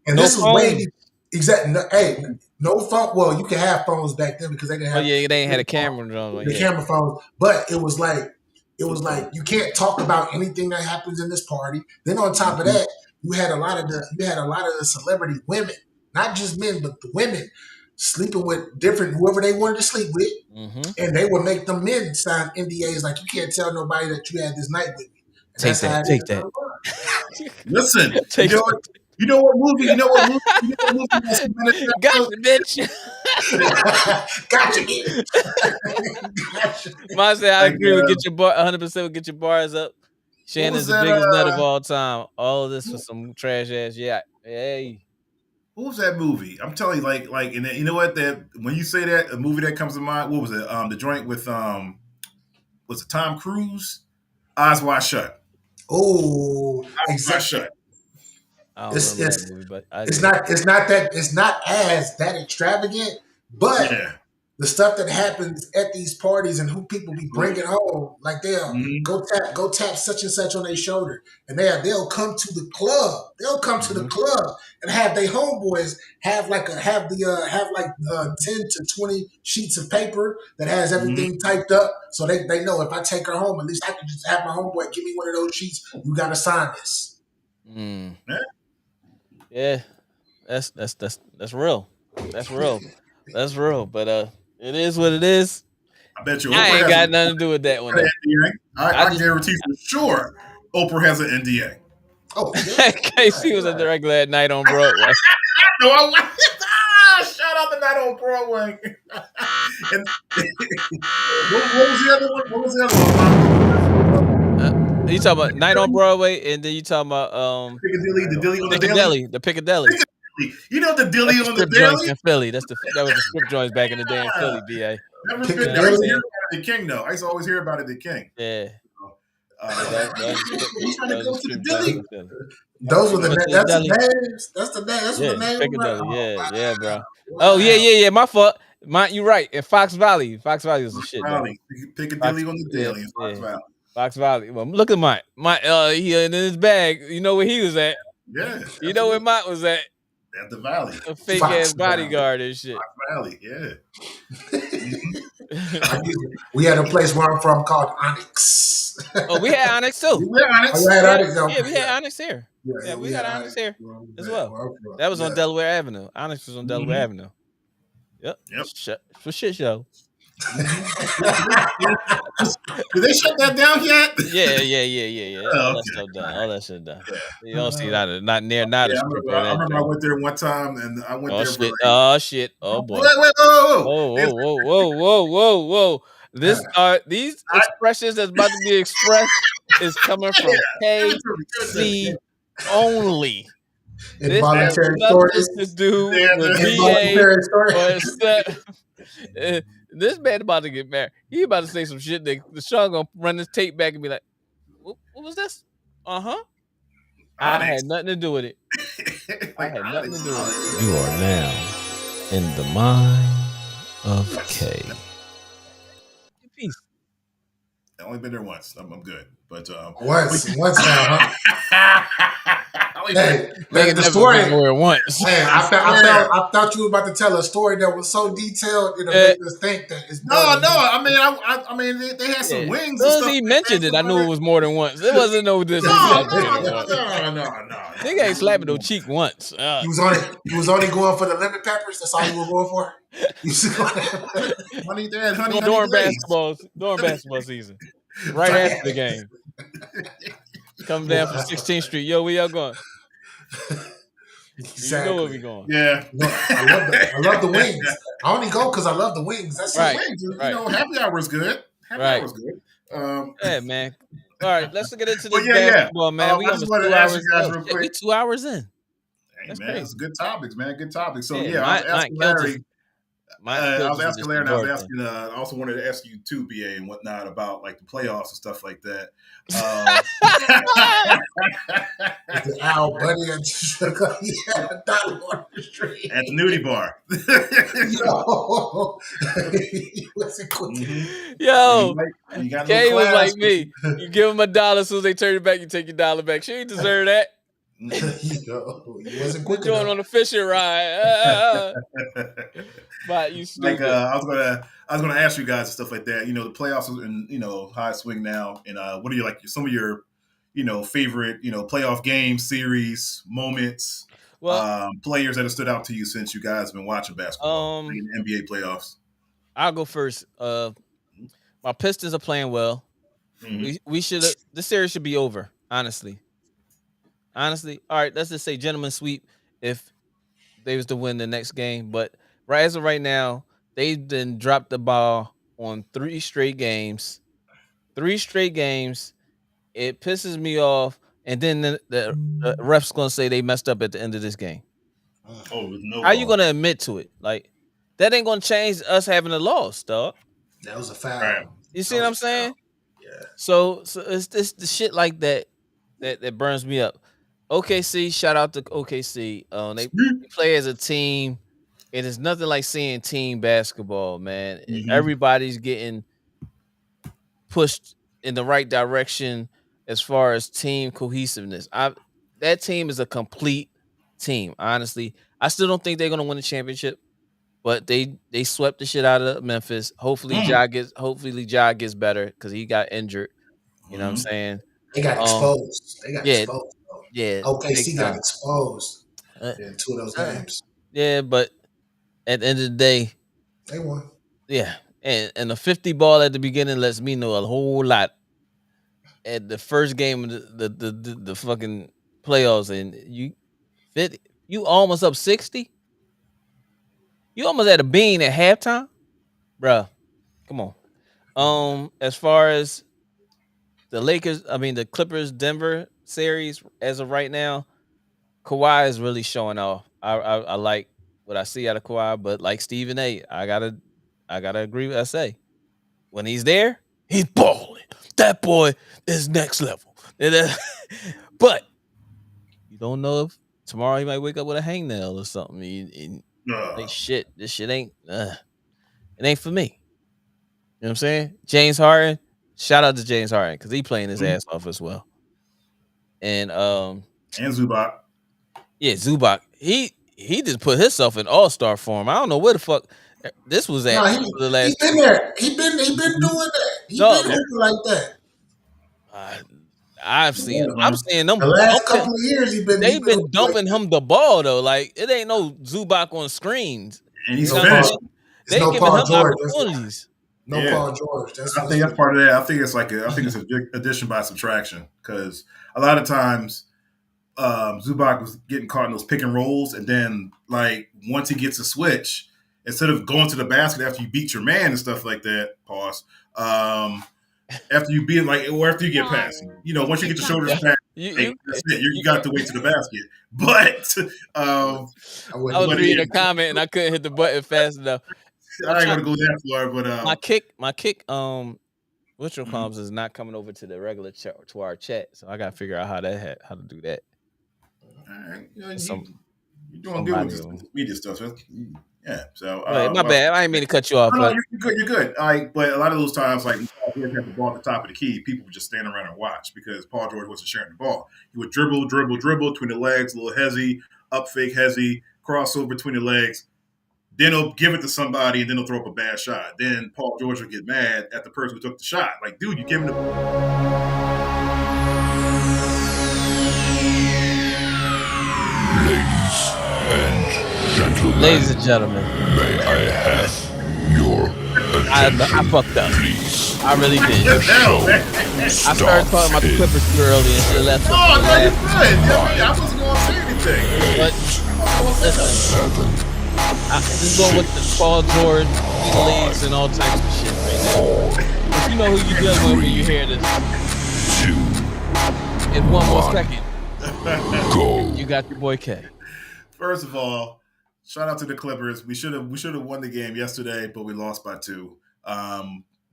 No this is phone. way exactly. Hey, no phone. Well, you could have phones back then because they didn't have. Oh yeah, they ain't had a camera on. The camera phones, but it was like you can't talk about anything that happens in this party. Then on top of that, you had a lot of the celebrity women, not just men, but the women sleeping with different whoever they wanted to sleep with, and they would make them men sign NDAs like you can't tell nobody that you had this night with me. Take that. Listen, you know what movie? Gotcha, bitch. Gotcha, bitch. Mine said, I agree with get your bar 100% would get your bars up. Shannon's the biggest nut of all time. All of this for some trash ass. Yeah. Hey. What was that movie? I'm telling you, like, and you know what? That when you say that, a movie that comes to mind. What was it? The joint with was it Tom Cruise? Eyes Wide Shut. Oh, Eyes Wide Shut. I don't remember that movie, but it's not as that extravagant, but the stuff that happens at these parties and who people be bringing home, like they'll go tap such and such on their shoulder, and they'll come to the club. They'll come to the club and have their homeboys have 10 to 20 sheets of paper that has everything typed up, so they know if I take her home, at least I can just have my homeboy give me one of those sheets. You got to sign this. Yeah, that's real. That's real. That's real. But it is what it is. I bet you. I ain't got nothing to do with that one. I guarantee for sure, Oprah has an NDA. Oh, KC was at the regular at night on Broadway. No, shout out the night on Broadway. And what was the other one? You talking about Night on Broadway, and then you talking about Piccadilly, the Dilly on the Piccadilly, the Piccadilly. You know the Dilly on the Daily in Philly. That was the strip joints back in the day in Philly. BA. Never been. I used to hear about it at the King though. I used to always hear about it at the King. Yeah. Those were the names. That's the name. Piccadilly. Yeah, bro. Oh yeah. My fault. You're right. In Fox Valley was the shit. Piccadilly on the Daily in Fox Valley. Fox Valley. Well, look at my he in his bag. You know where he was at? Yeah. You know where Mott was at? At the Valley. A fake ass bodyguard and shit. Fox Valley, yeah. We had a place where I'm from called Onyx. Oh, we had Onyx too. We had Onyx. We had Onyx here. Yeah, we had Onyx here as well. That was on Delaware Avenue. Onyx was on Delaware Avenue. Yep. For shit show. Did they shut that down yet? Yeah. All that shit done. You don't see that. Not near. I remember I went there one time, and I went there. Shit. Oh shit! Oh boy! Whoa! These expressions that's about to be expressed is coming from KC only. This has nothing to do with BA. This man about to get married. He about to say some shit that the Sean gonna run this tape back and be like, what was this? Uh-huh. I Onyx. had nothing to do with it. I had nothing to do with it. You are now in the mind of K. Peace. I've only been there once. I'm good. But once now, huh? Hey, Nigga the never story. been more than once. Hey, I thought you were about to tell a story that was so detailed it'll make us think that it's more No. than that. I mean, they had some Yeah. wings. As And soon as stuff he like mentioned that, it, I knew it was more than once. It wasn't no this. No. Nigga ain't slapping no cheek once. He was only going for the lemon peppers. That's all he was going for. He was going Honey, Dad, honey, during glazed. basketball season, right after the game. Come down from 16th Street. Yo, where y'all going? Exactly. You know where we going? Yeah. No, I love the wings. I only go because I love the wings. That's Right. it. Wings, you know, happy hour is good. Happy hour is good. Yeah, man. All right, let's get into But this yeah. basketball, man. We I just almost wanted 2 to ask hours. you guys real quick. We 2 hours in. Hey, That's man, crazy. it's good topics, man. Good topics. So Yeah, I was asking Larry. I was asking Larry, and I was asking. I also wanted to ask you too, BA and whatnot, about like the playoffs and stuff like that. The owl buddy and he had a dollar on the street at the nudie bar. Yo, he wasn't cooking. Yo, you got Kay was like me. You give him $1 as soon as they turn it back, you take your dollar back. She ain't deserve that. Yo, he wasn't quick Going enough. on a fishing ride. But you stupid. Like I was gonna ask you guys and stuff like that. You know, the playoffs and high swing now. And what are some of your favorite playoff games, series, moments, players that have stood out to you since you guys have been watching basketball, in the NBA playoffs? I'll go first. My Pistons are playing well. Mm-hmm. We should. This series should be over. Honestly. All right. Let's just say gentleman sweep if they was to win the next game. But as of right now, they've been dropped the ball on 3 straight games. 3 straight games. It pisses me off. And then the ref's gonna say they messed up at the end of this game. Oh, no. How you gonna admit to it? Like that ain't gonna change us having a loss, dog. That was a foul. Right. You see what I'm saying? Yeah. So it's the shit like that burns me up. OKC, shout out to OKC. They play as a team. It is nothing like seeing team basketball, man. Mm-hmm. Everybody's getting pushed in the right direction as far as team cohesiveness. That team is a complete team. Honestly, I still don't think they're gonna win the championship, but they swept the shit out of Memphis. Hopefully, Ja gets better because he got injured. You know what I'm saying? They got exposed. Exposed. Yeah. OKC got exposed in 2 of those games. Yeah, but at the end of the day, they won. Yeah, and the 50 ball at the beginning lets me know a whole lot. At the first game of the fucking playoffs, and you almost up 60. You almost had a bean at halftime, bruh. Come on. As far as the Clippers Denver series as of right now, Kawhi is really showing off. I like what I see out of Kawhi, but like Stephen A, I gotta agree with SA. When he's there, he's balling. That boy is next level. But you don't know if tomorrow he might wake up with a hangnail or something. Like shit, this shit ain't. It ain't for me. You know what I'm saying? James Harden. Shout out to James Harden because he playing his ass off as well. And Zubac. Yeah, Zubac. He just put himself in all-star form. I don't know where the fuck this was at for the last. He's been there. He been doing that. He been hooping like that. I'm seeing them. The last couple of years, they've been dumping him the ball though. Like it ain't no Zubac on screens. And he's finished. They giving him opportunities. Paul George. I think that's part of that. I think it's a addition by subtraction because a lot of times Zubac was getting caught in those pick and rolls, and then like once he gets a switch, instead of going to the basket after you beat your man and stuff like that, after you beat or after you get past him, once you get your shoulders past, that's it. You got to wait to the basket. But I was reading a comment and I couldn't hit the button fast enough. I ain't gonna go that far, but my kick, Witcher is not coming over to the regular chat to our chat, so I gotta figure out how to do that. You're doing good with Somebody, this media stuff. So yeah. So my bad. I didn't mean to cut you off, no, but you're good. You're good. But a lot of those times, like Paul George had the ball at the top of the key, people would just stand around and watch because Paul George wasn't sharing the ball. He would dribble between the legs, a little hezzy, up fake hezzy, crossover between the legs. Then he'll give it to somebody, and then he'll throw up a bad shot. Then Paul George will get mad at the person who took the shot. Like, dude, you give him the. ladies and gentlemen, may I have your attention, I fucked up. please? I really did. What the hell, man? I started talking about the Clippers too early and should have left. Oh, no, you're good. I wasn't going to say anything. But listen, this is going with the Paul George leagues and all types of shit right now. If you know who you're dealing with when you hear this. In one more second, Go. you got your boy K. First of all, shout out to the Clippers. We should have won the game yesterday, but we lost by 2.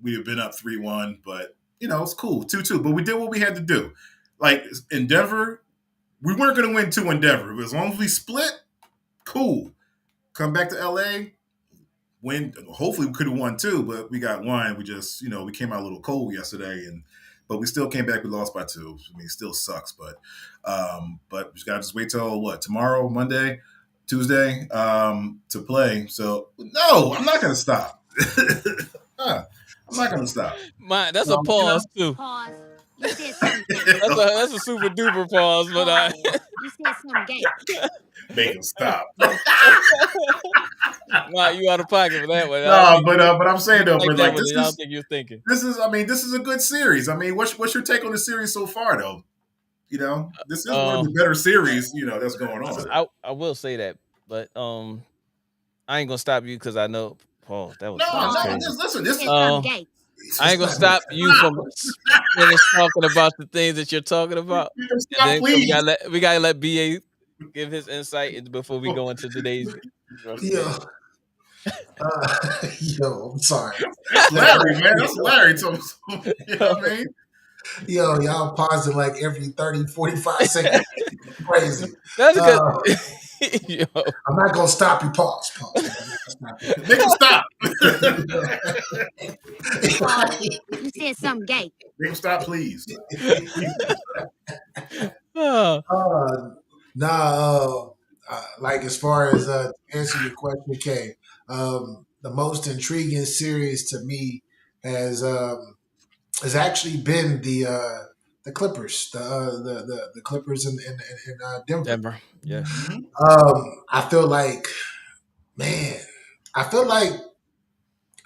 We have been up 3-1, but it's cool, 2-2. But we did what we had to do. Like in Denver, we weren't going to win 2 in Denver, but as long as we split, cool. Come back to LA, win. Hopefully, we could have won 2, but we got 1. We just we came out a little cold yesterday, but we still came back. We lost by 2. I mean, it still sucks, but we just got to just wait till tomorrow, Monday, Tuesday, to play. So no, I'm not going to stop. I'm not going to stop. That's a pause too. Pause. You said something gay. That's a super duper pause, but You said something gay. Make him stop. Nah, you out of pocket for that one. No, but I'm saying though, but like I don't think you're thinking. This is a good series. I mean, what's your take on the series so far though? This is one of the better series, that's going on. I will say that, but I ain't gonna stop you because I know Paul. That was listen. This I ain't gonna stop you from finish talking about the things that you're talking about. Stop, we gotta let BA give his insight before we go into today's. Yo, I'm sorry. That's Larry, man. That's Larry. You know what I mean? Yo, y'all pausing like every 30, 45 seconds. Crazy. That's good. Yo. I'm not going to stop you. Pause. Make him stop. You said something gay. Make him stop, please. Like as far as to answer your question, Kay, the most intriguing series to me has actually been the Clippers, the Clippers in Denver. Denver, yeah. I feel like, man, I feel like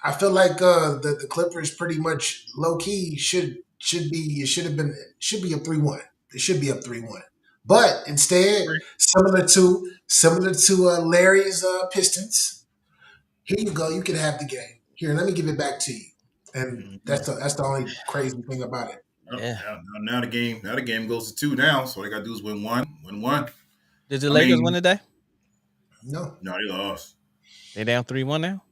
the Clippers pretty much low key should be up 3-1. It should be up 3-1. But instead, similar to Larry's Pistons, here you go. You can have the game. Here, let me give it back to you. And that's the only crazy thing about it. Yeah. Now the game goes to 2 now. So all they got to do is win 1. Did the Lakers win today? No, they lost. They down 3-1 now.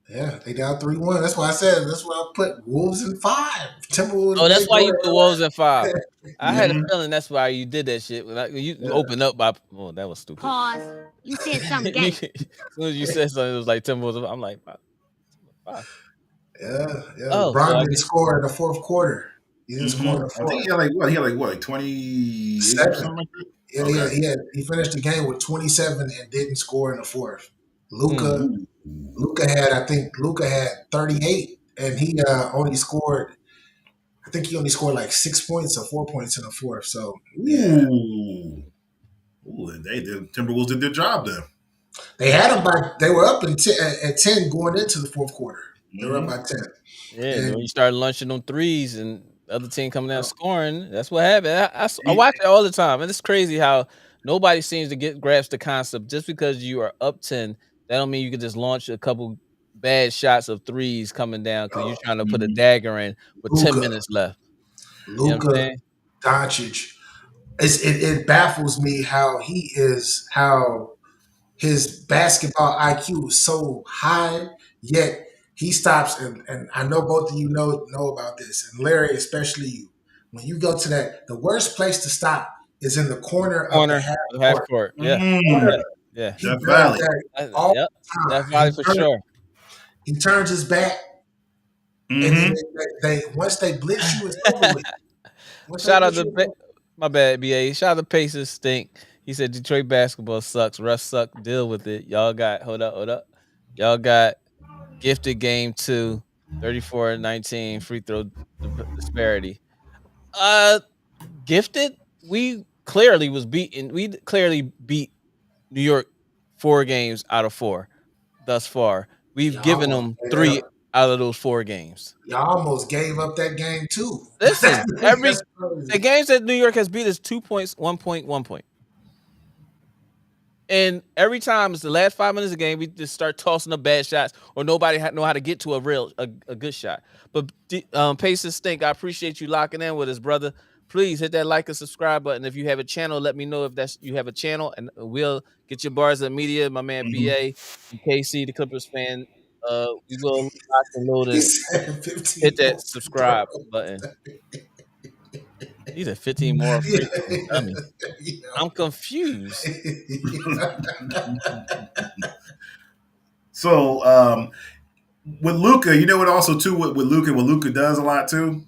Yeah, they down 3-1. That's why I said. That's why I put Wolves in 5. Timberwolves. Oh, that's why you put Wolves in 5. I had a feeling that's why you did that shit. You opened up by. Oh, that was stupid. Pause. You said something gay. As soon as you said something, it was like Timberwolves. I'm like, 5. Yeah. Oh, LeBron didn't score in the fourth quarter. He didn't score in the fourth. I think he had like 27 or something like that? Yeah, he finished the game with 27 and didn't score in the fourth. Luka had 38, and he only scored. I think he only scored like 6 points or 4 points in the fourth. So yeah. Ooh, the Timberwolves did their job then. They had him by. They were up at 10 going into the fourth quarter. They were up by 10. Yeah, when you start lunching on threes and the other team coming down scoring, that's what happened. I watch it all the time, and it's crazy how nobody seems to grasp the concept. Just because you are up 10, that don't mean you can just launch a couple bad shots of threes coming down because you're trying to put a dagger in with 10 minutes left. Luka Doncic. It baffles me how he is. How his basketball IQ is so high, yet he stops. And I know both of you know about this, and Larry, especially you. When you go to that, the worst place to stop is in the corner of the Corner half of half court. court. Yeah. Mm, Yeah. He Death does Valley. that all Yep. the That time. valley for sure. He turns his back, and then Mm-hmm. they once they blitz you, it's over with. Once they Shout out blitz to you, it's over. my bad, BA. Shout out to Pacers stink. He said Detroit basketball sucks. Refs suck. Deal with it. Y'all got hold up. Y'all got gifted game 2, 34-19 free throw disparity. Uh Gifted, we clearly was beaten. We clearly beat New York 4 games out of 4 thus far. We've Y'all given almost them gave it 3 up. out of those 4 games. Y'all almost gave up that game too. Listen, That's the crazy. games that New York has beat is 2 points, 1 point, 1 point. And every time it's the last 5 minutes of the game, we just start tossing up bad shots, or nobody know how to get to a good shot. But Pacers stink. I appreciate you locking in with us, brother. Please hit that like and subscribe button. If you have a channel, let me know if that's you have a channel, and we'll get your bars of media. My man Mm-hmm. BA and KC, the Clippers fan. We will lock and load He and said 15 hit that more free throws. subscribe button. These are 15 more free throws, dummy. I'm confused. So with Luca, you know what? Also too with Luca, what Luca does a lot too,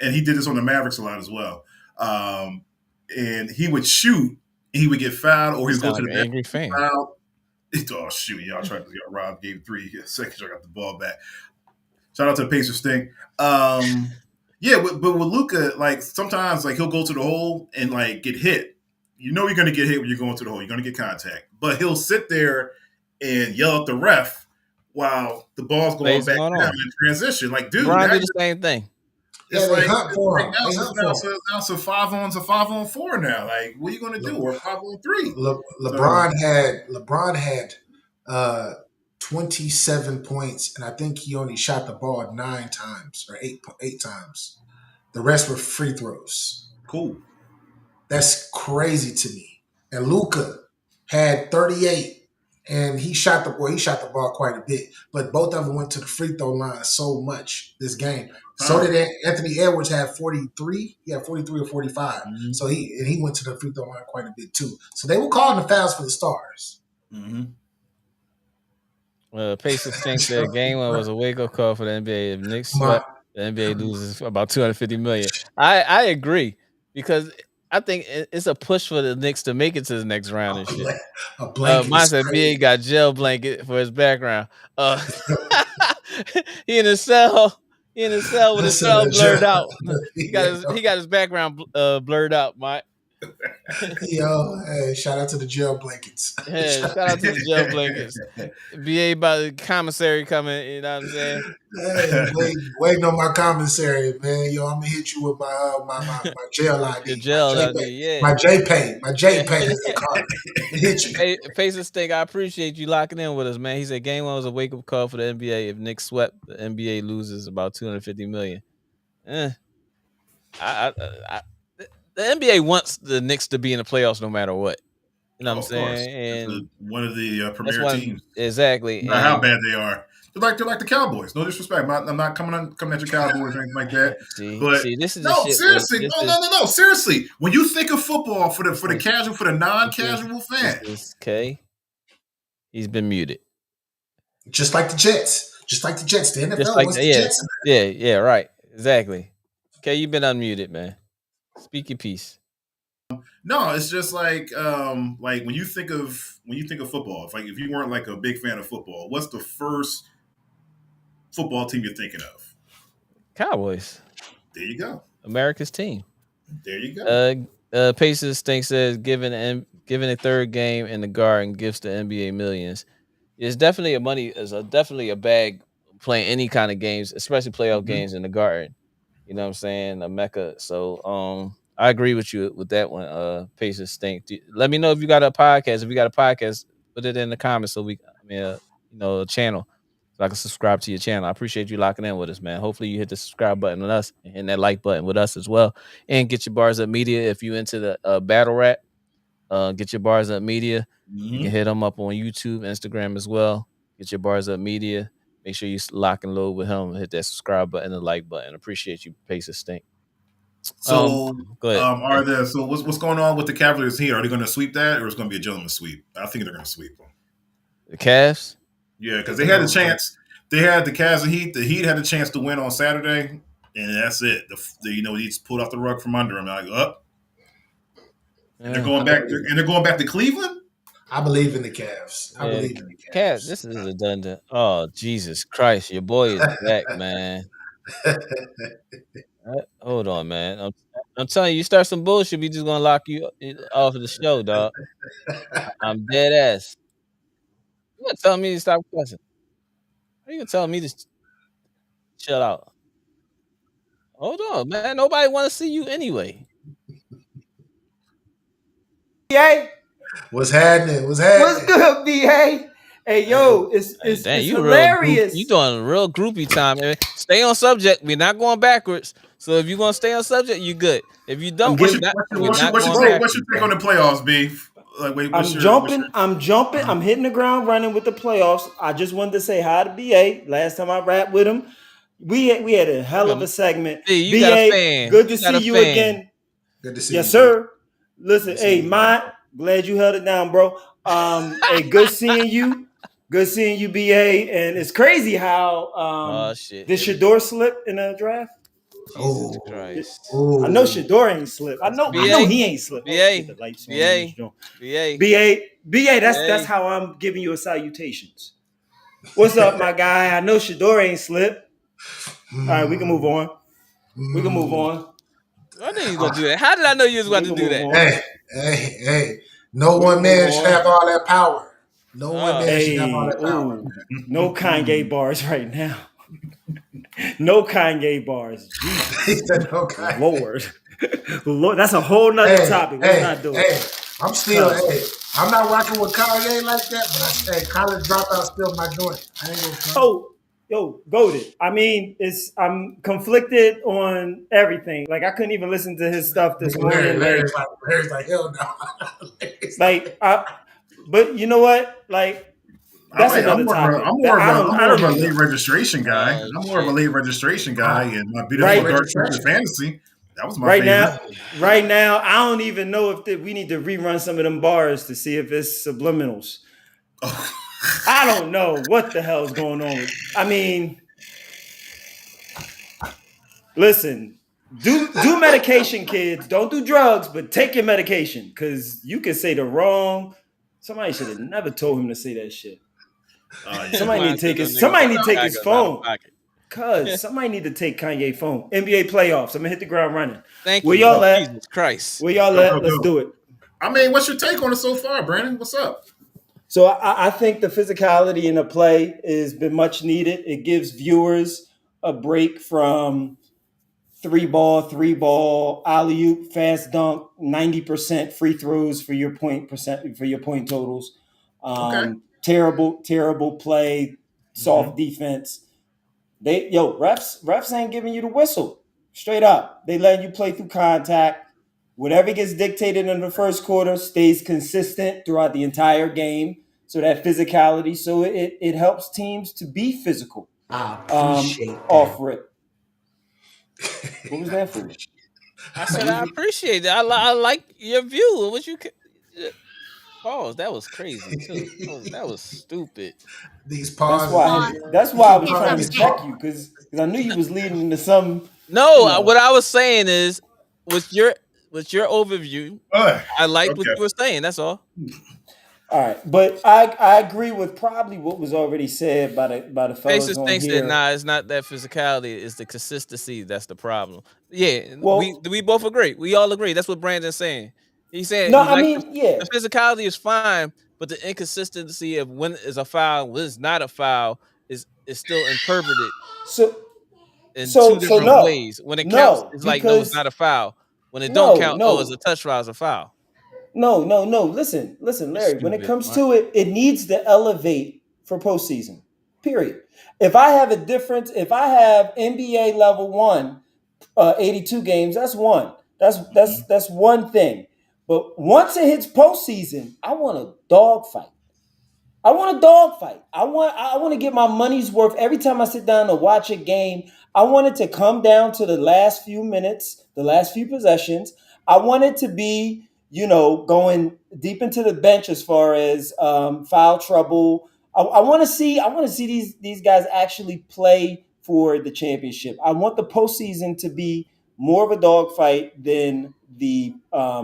and he did this on the Mavericks a lot as well. And he would shoot, he would get fouled, or You he would go sound to like the an bench angry and get fan. fouled. Oh shoot, y'all tried to Rob gave 3 seconds. I got the ball back. Shout out to the Pacers stink. Yeah, but with Luca, like sometimes like he'll go to the hole and like get hit. You know you're gonna get hit when you're going to the hole. You're gonna get contact. But he'll sit there and yell at the ref while the ball's going Plays back going down on. in transition. Like, dude, LeBron now do the same thing. Yeah, it's they like hunt for him. now They it's hunt for him. now it's a 5-on-4 now. Like, what are you gonna do? Or 5-on-3. So LeBron had 27 points, and I think he only shot the ball 9 times or eight times. The rest were free throws. cool. That's crazy to me. And Luca had 38, and he shot the ball quite a bit, but both of them went to the free throw line so much this game. So did Anthony Edwards have 43. He had 43 or 45. Mm-hmm. So he went to the free throw line quite a bit too. So they were calling the fouls for the stars. Mm-hmm. Pacers think the game one was a wake up call for the NBA. If Knicks My, sweat, the NBA loses about 250 million. I agree, because I think it's a push for the Knicks to make it to the next round and shit. a blanket Mine is said crazy. BA got jail blanket for his background. He in a cell. He in a cell with his Listen cell to blurred Joe. out. He got his background blurred out, Mike. Yo, hey, shout out to the jail blankets. Yeah, shout out to the jail blankets. BA about the commissary coming, you know what I'm saying? Hey, waiting on my commissary, man. Yo, I'm gonna hit you with my jail ID. Your jail ID, yeah. My JPay. My JPay is the card. Hit you. Hey, Pacers Steak, I appreciate you locking in with us, man. He said game one was a wake up call for the NBA. If Knicks swept, the NBA loses about 250 million. The NBA wants the Knicks to be in the playoffs no matter what. You know what I'm Of course, saying? And one of the that's premier one teams. exactly. Not how bad they are. They're like the Cowboys. No disrespect. I'm not coming at your Cowboys or anything like that. See, this is no, the shit. seriously. No. Seriously. When you think of football for the casual, for the non-casual fan, this is K. He's been muted. Just like the Jets. Just like the Jets. The NFL Just like wants that, the yeah. Jets. Yeah, right. Exactly. K, you've been unmuted, man. Speak your piece. no, it's just like when you think of football, if you weren't like a big fan of football, what's the first football team you're thinking of? Cowboys. There you go. America's team. There you go. Pacers Stink says giving a third game in the Garden gives the NBA millions. It's definitely definitely a bag playing any kind of games, especially playoff games in the Garden. You know what I'm saying? A mecca. So I agree with you with that one. Pacers Stink. Let me know if you got a podcast. If you got a podcast, put it in the comments so a channel. So I can subscribe to your channel. I appreciate you locking in with us, man. Hopefully you hit the subscribe button on us and that like button with us as well. And get your bars up media if you into the battle rap. Get Your Bars Up Media. You can Mhm. hit him up on YouTube, Instagram as well. Get Your Bars Up Media. Make sure you lock and load with him. Hit that subscribe button, the like button. Appreciate you, Pace of Stink. So, Go ahead. what's going on with the Cavaliers here? Are they going to sweep that, or is it going to be a gentleman's sweep? I think they're going to sweep them. The Cavs. Yeah, because they had a chance. They had the Cavs and Heat. The Heat had a chance to win on Saturday, and that's it. He just pulled off the rug from under him. I go up, and they're going back. They're going back to Cleveland. I believe in the Cavs. I believe in the Cavs. This is redundant. Oh, Jesus Christ. Your boy is back, man. Hold on, man. I'm telling you, you start some bullshit, we just gonna lock you off of the show, dog. I'm dead ass. You gonna tell me to stop cussing? How you gonna tell me to chill out? Hold on, man. Nobody want to see you anyway. BA, What's happening? what's good, BA? Hey, yo, it's You hilarious. You doing a real groupie time, man. Stay on subject. We're not going backwards. So if you're gonna stay on subject, you good. If you don't, What's we're your not going take backwards. on the playoffs, B? I'm jumping. I'm hitting the ground running with the playoffs. I just wanted to say hi to BA. Last time I rapped with him, we had a hell of a segment. Hey, you BA, got a fan. good to see you again. Good to see yes, you. sir. Listen, hey, Mike, glad you held it down, bro. Hey, good seeing you. Good seeing you, BA. And it's crazy how did Shadour slip in the draft? Jesus Christ. I know Shadour ain't slipped. I know he ain't slipped. BA, that's how I'm giving you a salutations. What's up, my guy? I know Shadour ain't slipped. All right, we can move on. I knew you was gonna do that. How did I know you was about to do that? Hey. No one man should have all that power. No one man should have all that power. No Kanye bars right now. No Kanye bars. Jesus. No Kanye. Lord, that's a whole nother topic. Let's not do it. I'm still, I'm not rocking with Kanye like that, but I say college dropout still my joint. I ain't gonna come. Yo, goated. I mean, I'm conflicted on everything. Like, I couldn't even listen to his stuff this morning. Larry's like, hell no. But you know what? Like, that's another topic. I'm more of a late registration guy. And my beautiful dark twisted fantasy. That was my favorite. Right now, I don't even know if we need to rerun some of them bars to see if it's subliminals. I don't know what the hell is going on. I mean, listen, do medication, kids. Don't do drugs, but take your medication because you can say the wrong. Somebody should have never told him to say that shit. Somebody need to take his phone. Cuz somebody need to take Kanye's phone. NBA playoffs. I'm gonna hit the ground running. Thank you. Y'all at? Jesus Christ. Where y'all at? Let's do it. I mean, what's your take on it so far, Brandon? What's up? So I think the physicality in the play has been much needed. It gives viewers a break from three ball, alley-oop, fast dunk, 90% free throws for your point totals. Terrible play, soft defense. Refs ain't giving you the whistle. Straight up. They letting you play through contact. Whatever gets dictated in the first quarter stays consistent throughout the entire game. So that physicality, so it helps teams to be physical. I appreciate that. Off rip. What was that for? I said I appreciate that. I like your view. What you pause? That was crazy too. That was stupid. These pauses. That's why I was trying to check you because I knew you was leading into some. No, what I was saying is with your overview, I liked what you were saying. That's all. All right, but I agree with probably what was already said by the fellas on here. That nah, it's not that physicality; it's the consistency that's the problem. Yeah, well, we both agree. We all agree. That's what Brandon's saying. He's saying the physicality is fine, but the inconsistency of when is a foul, when it's not a foul, is still interpreted. In two different ways. When it counts, it's like no, it's not a foul. When it don't count, it's a touch foul, it's a foul. No. Listen, Larry. When it comes to it, it needs to elevate for postseason. Period. If I have NBA level 1, 82 games, that's one. That's one thing. But once it hits postseason, I want a dogfight. I want a dogfight. I want to get my money's worth every time I sit down to watch a game. I want it to come down to the last few minutes, the last few possessions. I want it to be, going deep into the bench as far as foul trouble. I want to see these guys actually play for the championship. I want the postseason to be more of a dogfight than the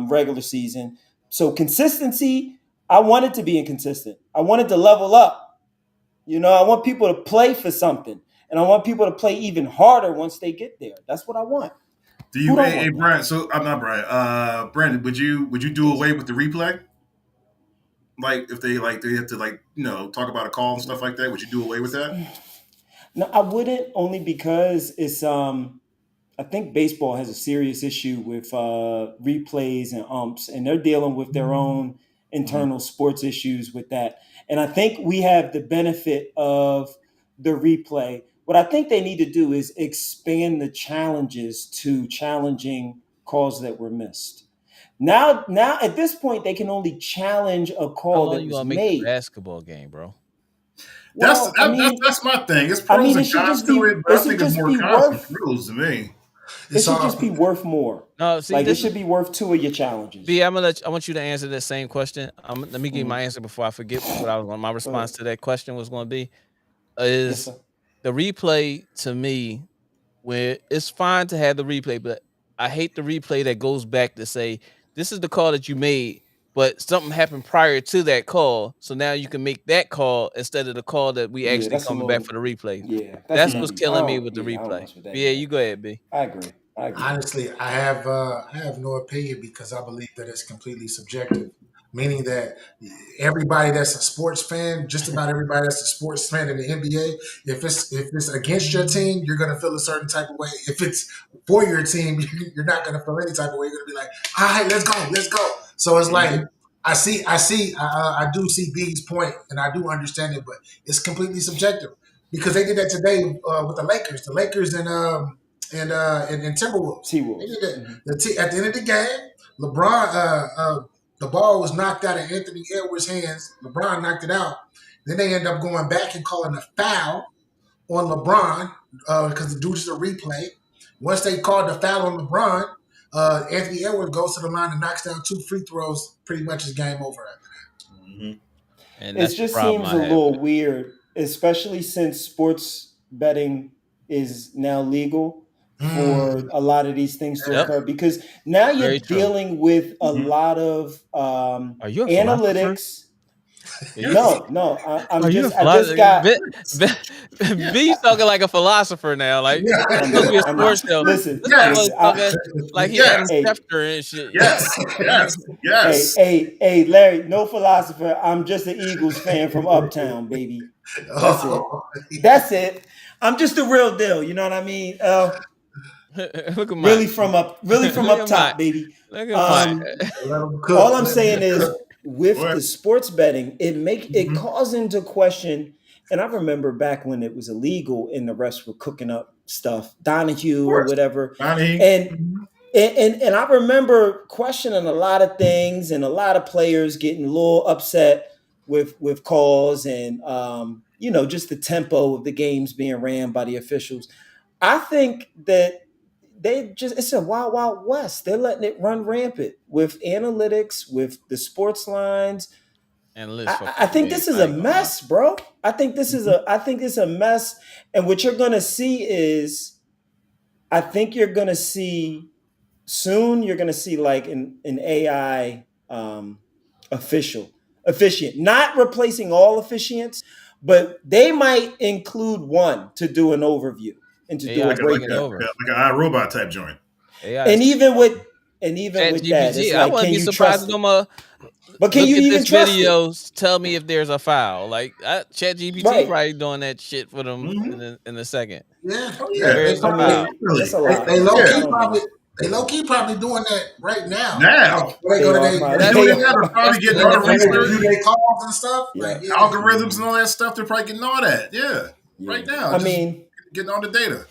regular season. So consistency. I want it to be inconsistent. I want it to level up. I want people to play for something. And I want people to play even harder once they get there. That's what I want. Do you, hey Brian? So I'm not Brian. Brandon, would you do away with the replay? Like if they have to talk about a call and stuff like that, would you do away with that? No, I wouldn't, only because it's I think baseball has a serious issue with replays and umps, and they're dealing with their own internal sports issues with that. And I think we have the benefit of the replay. What I think they need to do is expand the challenges to challenging calls that were missed. Now at this point, they can only challenge a How call long that you was gonna make the made. basketball game, bro? Well, that's my thing. It's pros it and should cons just to be it, but I think it's more cons than worth. pros to me. It should just be worth more. No, see, like it should be worth 2 of your challenges. B, I want you to answer that same question. Let me give you my answer before I forget what I was on. My response to that question was going to be is the replay to me, where it's fine to have the replay, but I hate the replay that goes back to say this is the call that you made, but something happened prior to that call, so now you can make that call instead of the call that we actually coming back for the replay. Yeah, that's what's killing me with the replay. Yeah, you go ahead, B. I agree. Honestly, I have no opinion because I believe that it's completely subjective. Meaning that everybody that's a sports fan, just about everybody that's a sports fan in the NBA, if it's against your team, you're gonna feel a certain type of way. If it's for your team, you're not gonna feel any type of way. You're gonna be like, all right, let's go. So it's like I do see B's point, and I do understand it, but it's completely subjective because they did that today with the Lakers. The Lakers and Timberwolves. They did that. At the end of the game, LeBron, the ball was knocked out of Anthony Edwards' hands. LeBron knocked it out. Then they end up going back and calling a foul on LeBron because the dude is a replay. Once they called the foul on LeBron, Anthony Edwards goes to the line and knocks down 2 free throws. Pretty much is game over after that. Mm-hmm. And it just seems a little weird, especially since sports betting is now legal for a lot of these things to occur, because now you're dealing with a lot of Are you a analytics. No, I just got B's talking like a philosopher now. Like it's supposed to be a sports show. Listen, like he Adam Schefter and shit. Yes. Hey, Larry, no philosopher. I'm just an Eagles fan from Uptown, baby. That's it. I'm just the real deal. You know what I mean? Look at really from up top, baby. Look at all I'm saying is, with the sports betting, it calls into question. And I remember back when it was illegal and the rest were cooking up stuff, Donahue or whatever. And I remember questioning a lot of things and a lot of players getting a little upset with calls and just the tempo of the games being ran by the officials. I think that it's a wild, wild west. They're letting it run rampant with analytics, with the sports lines. I think this is a mess, bro. I think this is a mess. And what you're gonna see is, I think you're gonna see like an AI officiant, not replacing all officiants, but they might include one to do an overview and to do a breakdown, like an iRobot type joint. And even with that, it's I like, wouldn't be surprised but can you even trust videos? Tell me if there's a foul. Like ChatGPT probably doing that shit for them in a second. Yeah, that's a lot. They low key probably doing that right now. They're doing that, or probably getting all the research, they calls and stuff, algorithms and all that stuff. They're probably getting all that. Yeah. Right now. I mean, getting all the data.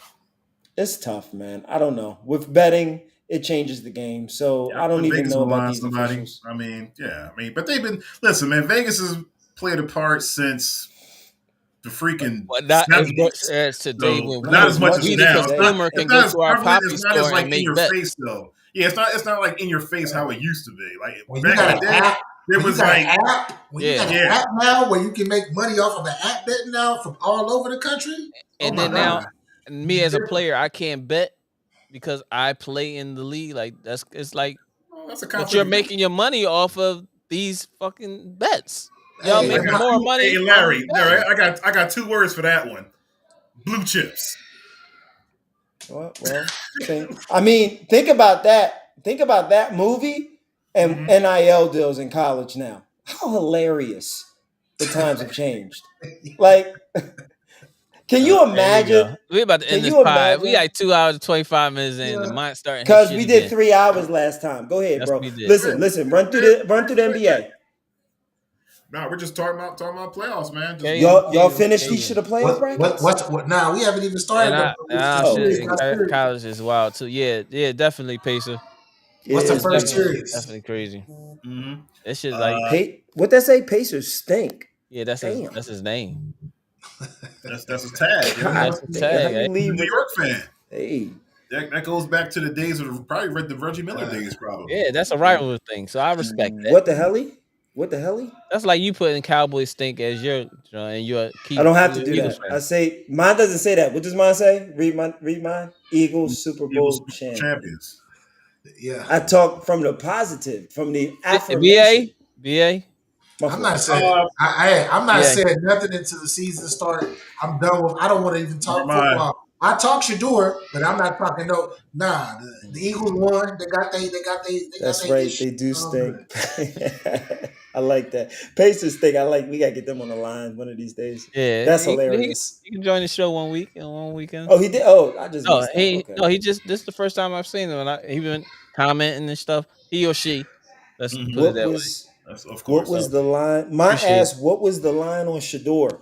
It's tough, man. I don't know. With betting, it changes the game. So Yeah, I don't even Vegas know will about line these somebody. officials. I mean, but they've been listen, man. Vegas has played a part since the freaking But not as much 70s. as today So, when but Not not as as much much as we, as the now. today. consumer, It's can not go as to our prevalent. poppy It's not as store and like in make your bets. face though. Yeah, it's not like in your face how it used to be. Like When you back in got the an day, app, there was like when you got Yeah. an yeah, app now where you can make money off of an app betting now from all over the country. Oh And my then now, God. me as a player, I can't bet because I play in the league. Like it's like, oh, that's a but you're conflict of interest. making your money off of these fucking bets. Y'all Hey, I making got more two. money Hey from Larry, betting. I got 2 words for that one. Blue chips. Well, think about that. Think about that movie and Mm-hmm. NIL deals in college now. How hilarious the times have changed. Like, can you There we go. imagine? We about to Can end this you pod. We imagine? like 2 hours and 25 minutes in. The yeah. mind starting his Because shit we did again. 3 hours last time. Go ahead, That's bro. what we did. Listen. Run through the NBA. No, we're just talking about playoffs, man. Just Okay, Y'all okay, finished each okay. of the playoff brackets? What now? We haven't even And started. I, and I What's the Oh, shit. series? okay. And What's serious? college is wild too. Yeah, definitely Pacer. Yeah, What's the it's first Pacers. series? Definitely crazy. mm-hmm. That shit like, What that say? Pacers stink. yeah, Damn. that's his name. That's his tag. You know, God That's his damn. How tag. you Eh? he's a leave New with? York fan. Hey. That goes back to the days of probably the Reggie Miller days, probably. Yeah, that's a rivalry thing. So I respect that. What the helly? What the helly? That's like you putting Cowboys stink as your, and you're I don't have to you're do Eagles that. fan. I say mine doesn't say that. What does mine say? Read mine. Eagles Super Eagles Bowl Super Bowl champion. champions. Yeah. I talk from the positive, from the BA, affirmation. BA, My I'm fault. not saying I'm not BA. saying nothing until the season start. I'm done with. I don't want to even Nor talk am I. football. I talk Shadur, but I'm not talking no. Nah, the Eagles won. They got That's they right. issue. They do Oh, stink. good. I like that. Pacers stink. We gotta get them on the line one of these days. Yeah, That's hilarious. he can join the show one week and one weekend. Oh, he did. Oh, I just No, missed that. Okay. he just this is the first time I've seen him, and he been commenting and stuff. He or she, let's put it What that way. was That's, of what course. was So the line? My appreciate it. ass. What was the line on Shador?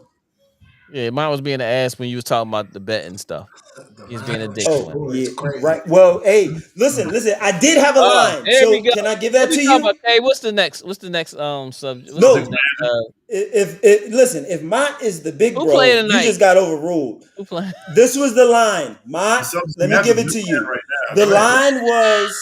Yeah, mine was being an ass when you was talking about the betting stuff. The He's line being a on dick to him. Oh, Shadur yeah, is crazy. right. Well, hey, listen. I did have a Oh, line. there we So go. can I give What that we to talking about? you? Hey, what's the next? What's the next subject? What's the Celtics No. next? Magic. If Mott is the big Who bro, playing you tonight? just got overruled. Who playing? This was the line. The Mott, Celtics let and me Magic give are it looking to at you. right now. The Go ahead. line was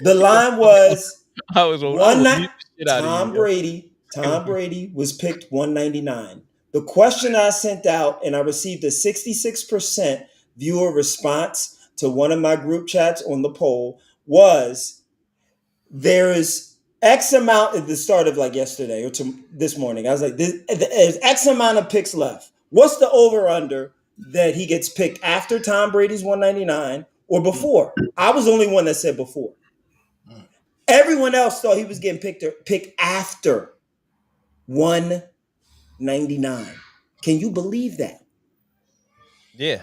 the line was I was one mute the shit out of you, Tom yo. Brady. Tom Brady was picked 199. The question I sent out, and I received a 66% viewer response to one of my group chats on the poll, was there is X amount at the start of like yesterday or this morning. I was like, there's X amount of picks left. What's the over under that he gets picked after Tom Brady's 199 or before? I was the only one that said before. Everyone else thought he was getting picked after 199. Can you believe that? Yeah.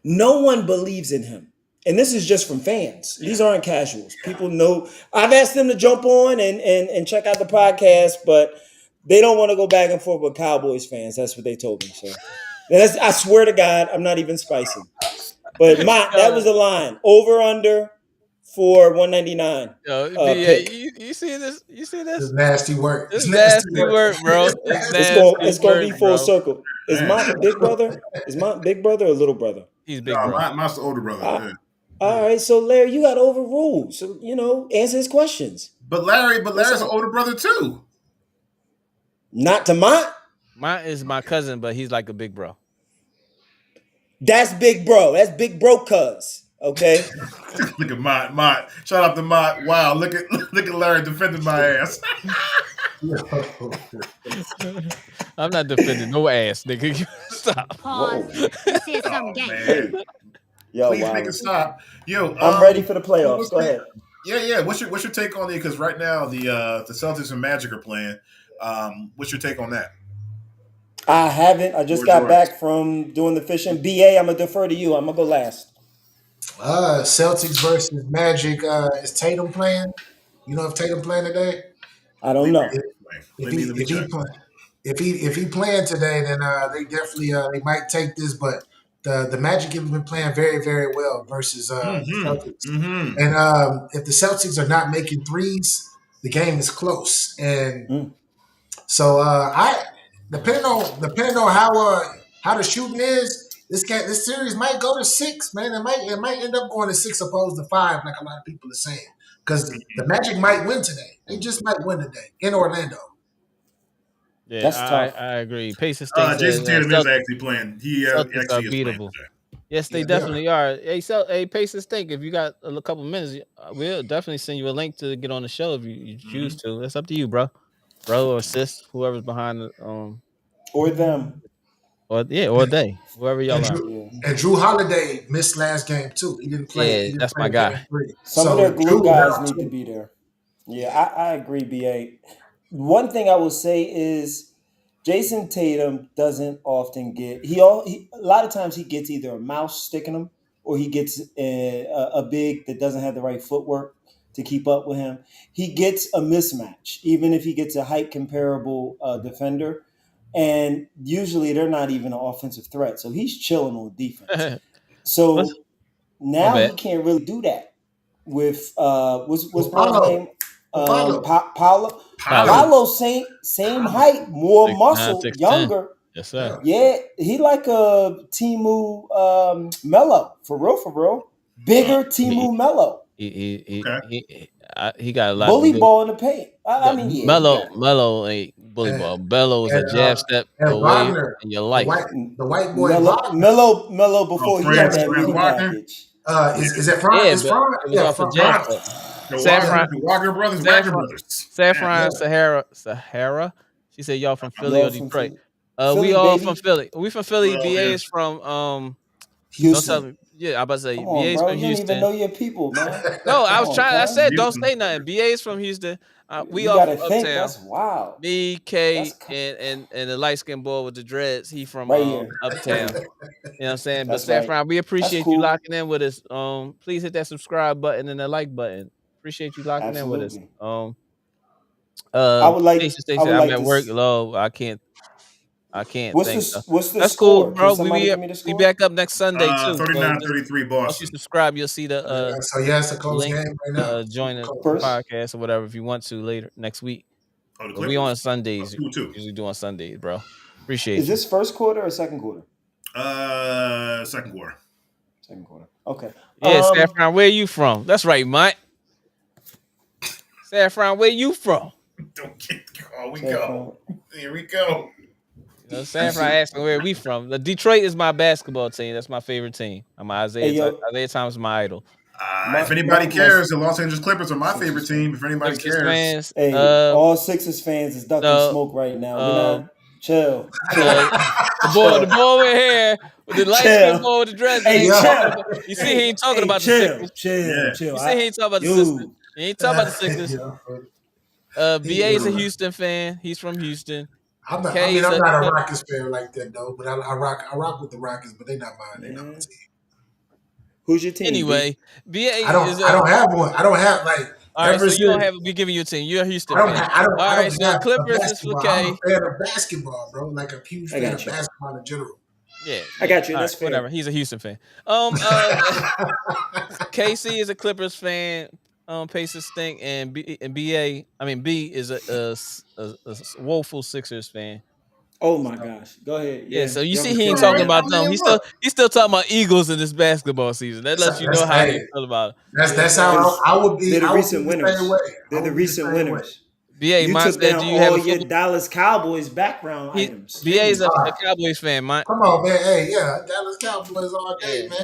No one believes in him. And this is just from fans. These aren't casuals. People know. I've asked them to jump on and check out the podcast, but they don't want to go back and forth with Cowboys fans. That's what they told me. So I swear to God, I'm not even spicing. But that was the line. Over under for 199 Yo, pick. you see this? You see It's this? nasty work. This It's nasty nasty work. work, bro. It's It's nasty gonna work, be full bro. circle. Is Man. my big brother? Is my big brother or little brother? He's big, No, bro. mine's the older brother. Uh, Yeah. All right, so Larry, you got overruled. So answer his questions. But Larry's What's an up? older brother too. Not to Mont. Mine is my cousin, but he's like a big bro. That's big bro. That's big bro cuz. Okay. Look at Mott. Shout out to Mott. Wow, look at Larry defending my ass. I'm not defending no ass, nigga. Stop. Pause. You said something gay. Man. Yo, Please wow. make it stop. Yo, I'm ready for the so playoffs. Go ahead. Yeah. What's your take on it? Because right now the Celtics and Magic are playing. What's your take on that? I haven't. I just Or got George? back from doing the fishing. BA, I'm gonna defer to you. I'm gonna go last. Celtics versus Magic. Is Tatum playing? You know if Tatum playing today? I don't know. If Let me check. he playing today, then they definitely they might take this. But the Magic have been playing very, very well versus the Celtics. Mm-hmm. And if the Celtics are not making threes, the game is close. And so I depending on how the shooting is, this series might go to 6, man. It might end up going to 6 opposed to 5, like a lot of people are saying. Because the Magic might win today. They just might win today in Orlando. Yeah, That's tough. I agree. Pacers think Jason says Tatum is actually playing. He Celtics are actually is playing beatable. today. Yes, they definitely are. Hey, Pacers think if you got a couple minutes, we'll definitely send you a link to get on the show if you choose to. That's up to you, bro or sis, whoever's behind the Or them. or they, whoever y'all are. And Drew Holiday missed last game too. He didn't play. Yeah, that's my guy. Some of their glue guys need to be there. Yeah, I agree, BA. One thing I will say is Jason Tatum doesn't often get a lot of times he gets either a mouse sticking him or he gets a big that doesn't have the right footwork to keep up with him. He gets a mismatch, even if he gets a height comparable defender. And usually they're not even an offensive threat. So he's chilling on defense. So now he can't really do that with what's brother's name? Paolo, same height, more 6'9", muscle, 6'10". younger. Yes, sir. Yeah, he like a Timu Mello, for real. Bigger Timu Mello. He got a lot bully of ball in the paint. I mean, yeah. Mello ain't bully ball. Bello is a jab step away in your life. The white boy Mello before he had that mini package. Is that Franz? Yeah, it was off a jab step. The Wagner brothers. Saffron Sahara. She said y'all from Philly or Detroit. We all from Philly. We from Philly. BA is from Houston. Yeah, I about to say Come on, BA is bro. from You Houston. don't even know your people, man. No, I said don't say nothing. BA is from Houston. We all from Uptown. That's wild. Me, K, and the light skinned boy with the dreads. He from Uptown. You know what I'm saying? But Saffron, we appreciate you locking in with us. Please hit that subscribe button and the like button. Appreciate you locking in with us. I would like. I'm at work. Low. I can't. What's the That's score? cool, bro. We back up next Sunday too. 39-33 Boston. Once you subscribe, you'll see the it's a close link game right now. join the podcast or whatever if you want to later next week. We on Sundays. Usually do on Sundays, bro. Appreciate Is this first quarter or second quarter? Second quarter. Second quarter. Okay. Yeah, Saffron, where you from? That's right, Mike. Saffron, where you from? Don't get go. Here we go. You know, Saffron asking where we from. The Detroit is my basketball team. That's my favorite team. I'm Isaiah Thomas, my idol. If anybody cares, the Los Angeles Clippers are my favorite team. If anybody cares, fans, all Sixers fans is ducking smoke right now. Chill. The boy with hair, with the light skin boy with the dress. Hey, you see, he ain't talking about the Sixers. Chill. You see, he ain't talking about the Sixers. He ain't talking about the Sixers. BA is a Houston fan. He's from Houston. I'm not a Rockets fan like that though, but I rock with the Rockets, but they're not mine. They're not my team. Who's your team? Anyway, BA I don't have one. I don't have like. All right, so you don't have. We giving you a team. You're a Houston fan. I don't so Clippers is for K. I'm a fan of basketball, bro. Like a huge fan of basketball in general. Yeah, I got you. That's fair. Whatever. He's a Houston fan. KC is a Clippers fan. Pacers stink, and B is a woeful Sixers fan. Oh my gosh! Go ahead. Yeah. So you see, he ain't talking about them. He's still talking about Eagles in this basketball season. That lets you know how he feel about it. That's how I would be. They're the recent winners. They're the recent winners. BA, you took down all your Dallas Cowboys background items. BA's a Cowboys fan, man. Come on, man. Hey, Dallas Cowboys all day, man.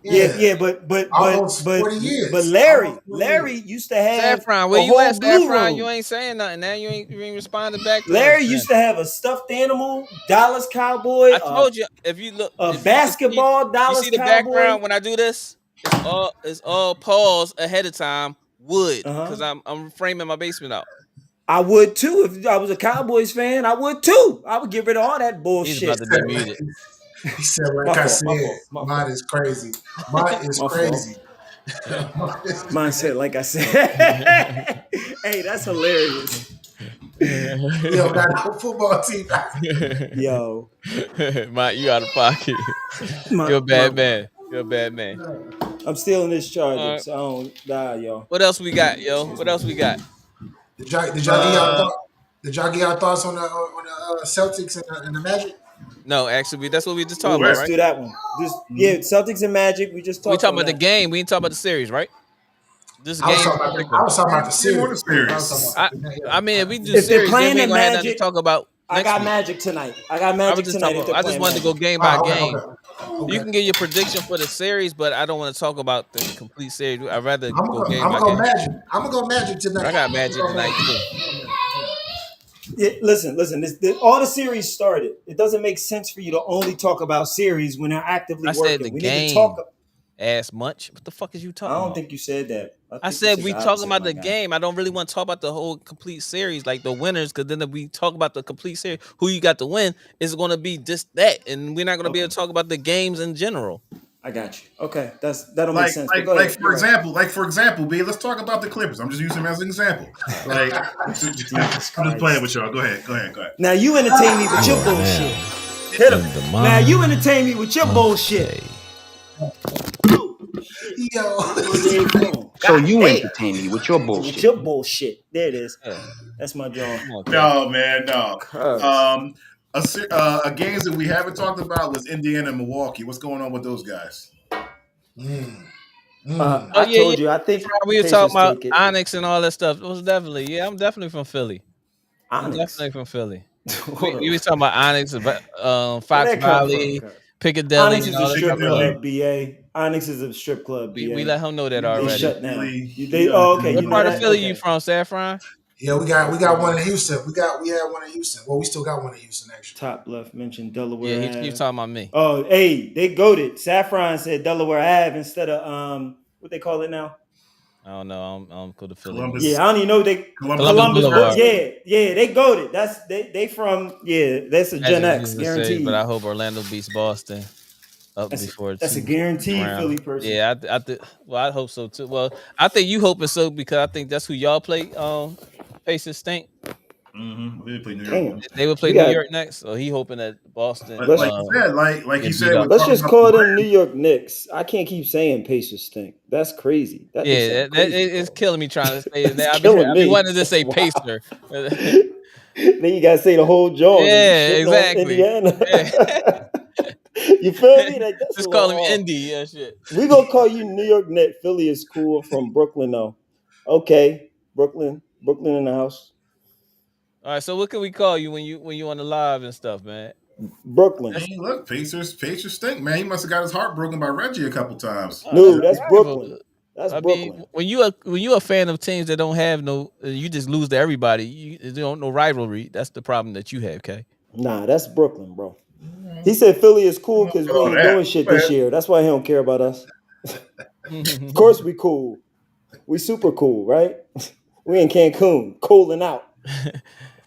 Yeah, but 40 years. But Larry used to have Saffron. Where you at, Saffron? You ain't saying nothing. Now you ain't responding back. Larry used to have a stuffed animal, Dallas Cowboy. I told you if you look basketball, Dallas Cowboy. You see the background when I do this? It's all paused ahead of time. Wood, because I'm framing my basement out. I would too if I was a Cowboys fan. I would too. I would get rid of all that bullshit. He's about to be muted. He said, like I said, mine is crazy. Mine is crazy. Mine said, like I said. Hey, that's hilarious. Yo, got no football team. Yo, Mike, you out of pocket. You're a bad man. You're a bad man. I'm still in this charger, Right. so I don't die, yo. What else we got, yo? What else we got? Did y'all get y'all thought? Did y'all get y'all thoughts on the Celtics and the Magic? No, actually, that's what we just talked Ooh, about, let's right? do that one. Yeah, Celtics and Magic. We just We talked talking on about the that. game. We ain't talking about the series, right? This I was game talking in about particular. the Game or the series. series? I mean, if we do If they're series, then playing we the ain't gonna have nothing to Magic, talk about I next got week. Magic tonight. I got I was Magic just tonight. talking. If they're I just playing wanted to go Magic. game by Okay, game. You okay. can give your prediction for the series, but I don't want to talk about the complete series. I'd rather I'm go gonna game I'm by gonna go game. Magic. I'm gonna go Magic But tonight. I got I'm Magic gonna go tonight too. Yeah, listen. All the series started. It doesn't make sense for you to only talk about series when they're actively I said the working. We need to talk. game. Ass much. What the fuck is you I talking don't about? think you said that. I I think you said said we the talking opposite, about my the guy. game. I don't really want to talk about the whole complete series, like the winners, because then if we talk about the complete series, who you got to win is going to be just that, and we're not going to be able to talk about the games in general. I got you. Okay, that'll make sense. But go Like ahead. for example, B. Let's talk about the Clippers. I'm just using them as an example. Like, I'm Jesus just playing Christ. with y'all. Go ahead. Now you entertain me with You your are bullshit. now Hit in him. the Now you mind entertain me with your of bullshit. K. Yo. So you Damn. entertain me with your With bullshit. your bullshit. There it is. Yeah, That's my jaw. come on, Kel. No, man, no. Cuz. A games that we haven't talked about was Indiana and Milwaukee. What's going on with those guys? Oh I yeah, yeah. told you. I think We the were talking Pacers about take it. Onyx and all that stuff. It was definitely, yeah. I'm definitely from Philly. I'm Onyx. definitely from Philly. Hold We on. was talking about Onyx, Where Fox that come from, Valley, cuz? Piccadilly, Onyx and is a all that strip type of stuff. Piccadilly, club, BA. Onyx is a strip club, We BA. let him know that They already. shut down. you know, Oh, okay. What You know part of that? Philly you Okay. from, Saffron? Yeah, we got one in Houston. We had one in Houston. Well, we still got one in Houston actually. Top left mentioned Yeah, Delaware he was Ave. talking about me. Oh, hey, they goaded. Saffron said Delaware Ave instead of what they call it now. I don't know. I don't go to Philly. Columbus. Yeah, I don't even know they Columbus Boulevard. Yeah, they goaded. They from that's a Gen As X used to say, but guaranteed. I hope Orlando beats Boston up before That's a two guaranteed round. Philly person. Yeah, I think. Well, I hope so too. Well, I think you hoping so because I think that's who y'all play. Pacers stink. We play New York. Damn. They would play We New got York next, so he hoping that Boston But like you said, like get you beat said, up. we're let's talking just about call the them New York Knicks. I can't keep saying Pacers stink. That's crazy. That is Yeah, a crazy it's call. killing me trying to say it. It's I killing be me. wanting to say Wow. Pacer. Then you gotta say the whole John and you Yeah, shitting on exactly. Indiana. Yeah. You feel me? Like that's a Just little call him hard. Indy. Yeah, shit. We gonna call you New York Net. Philly is cool. I'm from Brooklyn though. Okay, Brooklyn in the house. All right, so what can we call you when you on the live and stuff, man? Brooklyn. Hey, look, Pacers stink, man. He must have got his heart broken by Reggie a couple times. Oh, No, that's terrible. Brooklyn. That's I mean, Brooklyn. when you a fan of teams that don't have no, you just lose to everybody. You don't no rivalry. That's the problem that you have, okay? Nah, that's Brooklyn, bro. He said Philly is cool because we All ain't that. doing shit this year. That's why he don't care about us. Of course we cool. We super cool, right? We in Cancun, cooling out.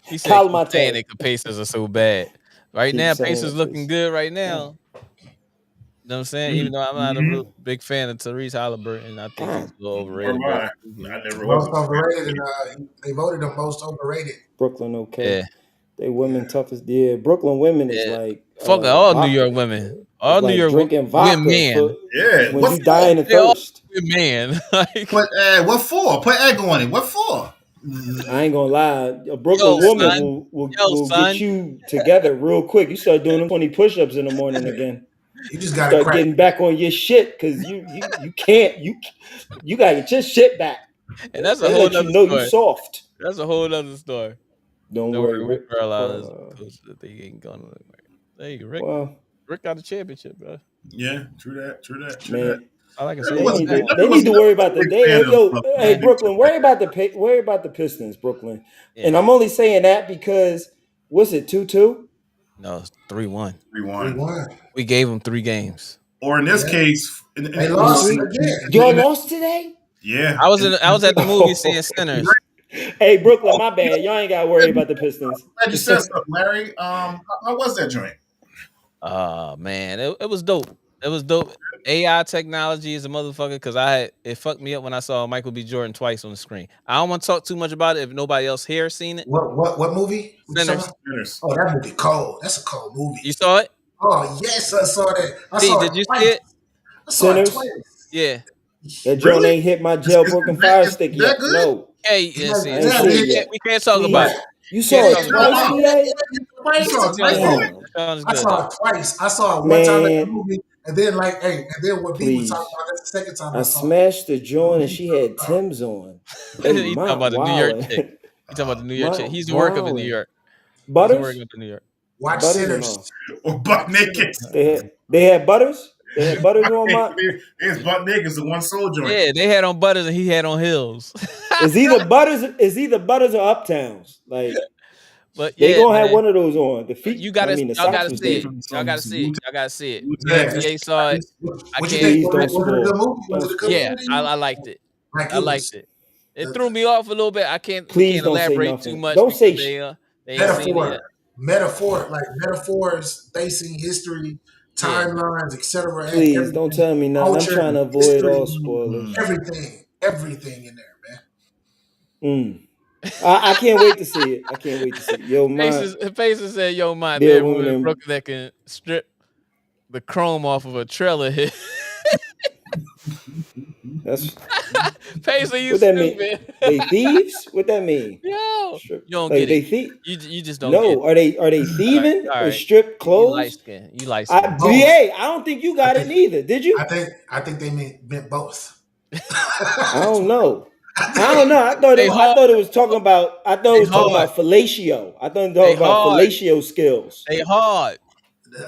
He said, keep Calamate. saying it 'cause Pacers are so bad. Right Keep now, saying Pacers it, looking please. good right now. You know what I'm saying? Even though I'm not a Mm-hmm. real big fan of Tyrese Halliburton, I think he's a little Or overrated. mine. But I never Most was. overrated, and they voted him most overrated. Brooklyn, okay. yeah, They women toughest. Yeah, Brooklyn women is yeah. like Fuck all New vodka. York women. It's All New like York drinking vodka women. for Yeah. when What you for? dying of They all thirst. women. Like, What for? Put egg on it. What for? I ain't gonna lie. A Brooklyn yo, woman son. will get you together real quick. You start doing them 20 push-ups in the morning again. You just You got to start crack. getting back on your shit because you can't you gotta get your shit back. And that's a They whole let you other know you story. soft. That's a whole other story. Don't Don't worry, worry, Rick Rick. Carlisle is coach that they ain't going to. Hey, Rick. Well, Rick got a championship, bro. Yeah, true that. man, All I can Never say they is was a need that. big, to never they was, need to never worry was about a the big fan of hey big Brooklyn, worry about the Pistons, Brooklyn. Yeah. And I'm only saying that because what's it 2-2? No, it's 3-1. 3-1. 3-1. We gave them 3 games. Or in this Yeah. case, They lost again. Y'all lost today? yeah. I was at the movie seeing Sinners. Hey Brooklyn, my bad. Y'all ain't gotta worry about the Pistons. Glad you said something, Larry. How was that joint? Man, it was dope. It was dope. AI technology is a motherfucker because it fucked me up when I saw Michael B. Jordan twice on the screen. I don't want to talk too much about it if nobody else here seen it. What movie? What you talking Sinners. about? Sinners. Oh, that movie cold. That's a cold movie. You saw it? Oh yes, I saw that. I P, saw did it you see twice. it? I saw it Sinners. twice. Yeah. That joint Really? ain't hit my Is jailbroken fire stick that yet. good? No, Hey, yeah, see I it. ain't Yeah, So see we it yeah, can't yet. we can't talk about Please. it. right. You Can't saw Yeah, it talk about it. twice, BA? I saw it twice. That Damn. sounds I good saw though. it twice. I saw it one time at the Man, movie, and then and then what B was talking please. about. That's the second time I I saw it. smashed the joint and she had Tim's on. They He talking about the New York wildin'. chick. He talking about the New York My chick. He's the work up in New wildin'. York. He's the work Butters? up in New York. Watch Butters or Sinners. no? Or butt Watch naked? Sinners. They had butters? They had butters on my It's butt naked. It's the one soul joint. Yeah, they had on Butters and he had on Hills. It's either butters or uptowns. Like But they yeah, gonna have man. one of those on. The You feet, I gotta mean the y'all socks gotta was see it. dead. Y'all gotta see it. Y'all gotta see it. Me and Yeah. BA saw it. I What you can't think? Please don't Was it a good spoil. movie? Was Don't it a good spoil. yeah, movie? I liked it. Like I it liked was it. It threw me off a little bit. We Please can't don't say elaborate too nothing. much Don't say because they ain't seen it yet. metaphor, like metaphors facing history, Yeah. timelines, etc. please don't Everything, tell me nothing. I'm culture, trying to avoid history, all spoilers. everything in there, man. I can't wait to see it. I can't wait to see it. Yo, my Faces said, "Yo, my there there are women woman in in Brooklyn that can strip the chrome off of a trailer hit." that's Paisley, you what that mean. stupid. They thieves? What that mean? Yo, Strip you don't like get it. they thief? You just don't get it. No, are they All right, thieving all or right. strip You light clothes? skin. You light skin. Both. BA, I don't think you I got it think, neither. Did you? I think they meant both. I don't know. I I don't think- know. I They hard. thought it was talking about. I thought it They was talking hard. about fellatio. I thought it was They talking about hard. fellatio skills. They hard.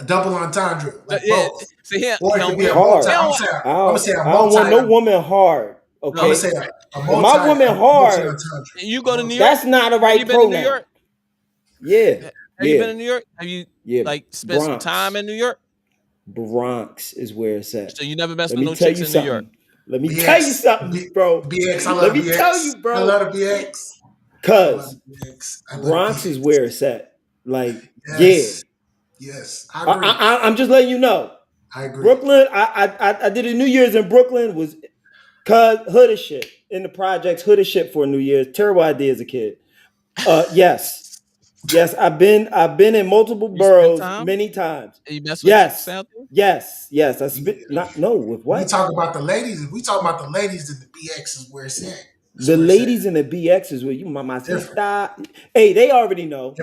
double entendre, like Yeah. both, See him. or He it don't could be a wear. multi. Hard. He I'm don't. gonna say I a don't want no multi. woman hard. I'm gonna No. say Okay. a If my woman multi hard, entendre. You go to New York. that's not a Have you right been to New pronoun. York? Yeah. Have you been Yeah. to New York? Have you Yeah. like spent some time Bronx. in New York? Bronx is where it's at. So you never messed Let with me no tell chicks you in New York? something. Let me tell you something, bro. BX, I Let love me tell BX. you, I bro. love the BX. I love Cause BX. I love Bronx BX. is where it's at. Like, yeah. Yes, I agree. I'm just letting you know. I agree. Brooklyn, I did a New Year's in Brooklyn, was cause hood as shit. In the projects, hood as shit for a New Year's. Terrible idea as a kid. Yes. Yes, I've been in multiple You spent boroughs time? many times. You mess with chicks Yes. out there? Yes. I spent with We what? talk about the ladies. If we talk about the ladies, then the BX is where it's at. That's The where it's at. ladies in the BX is where you mama Different. sister. Hey, they already know.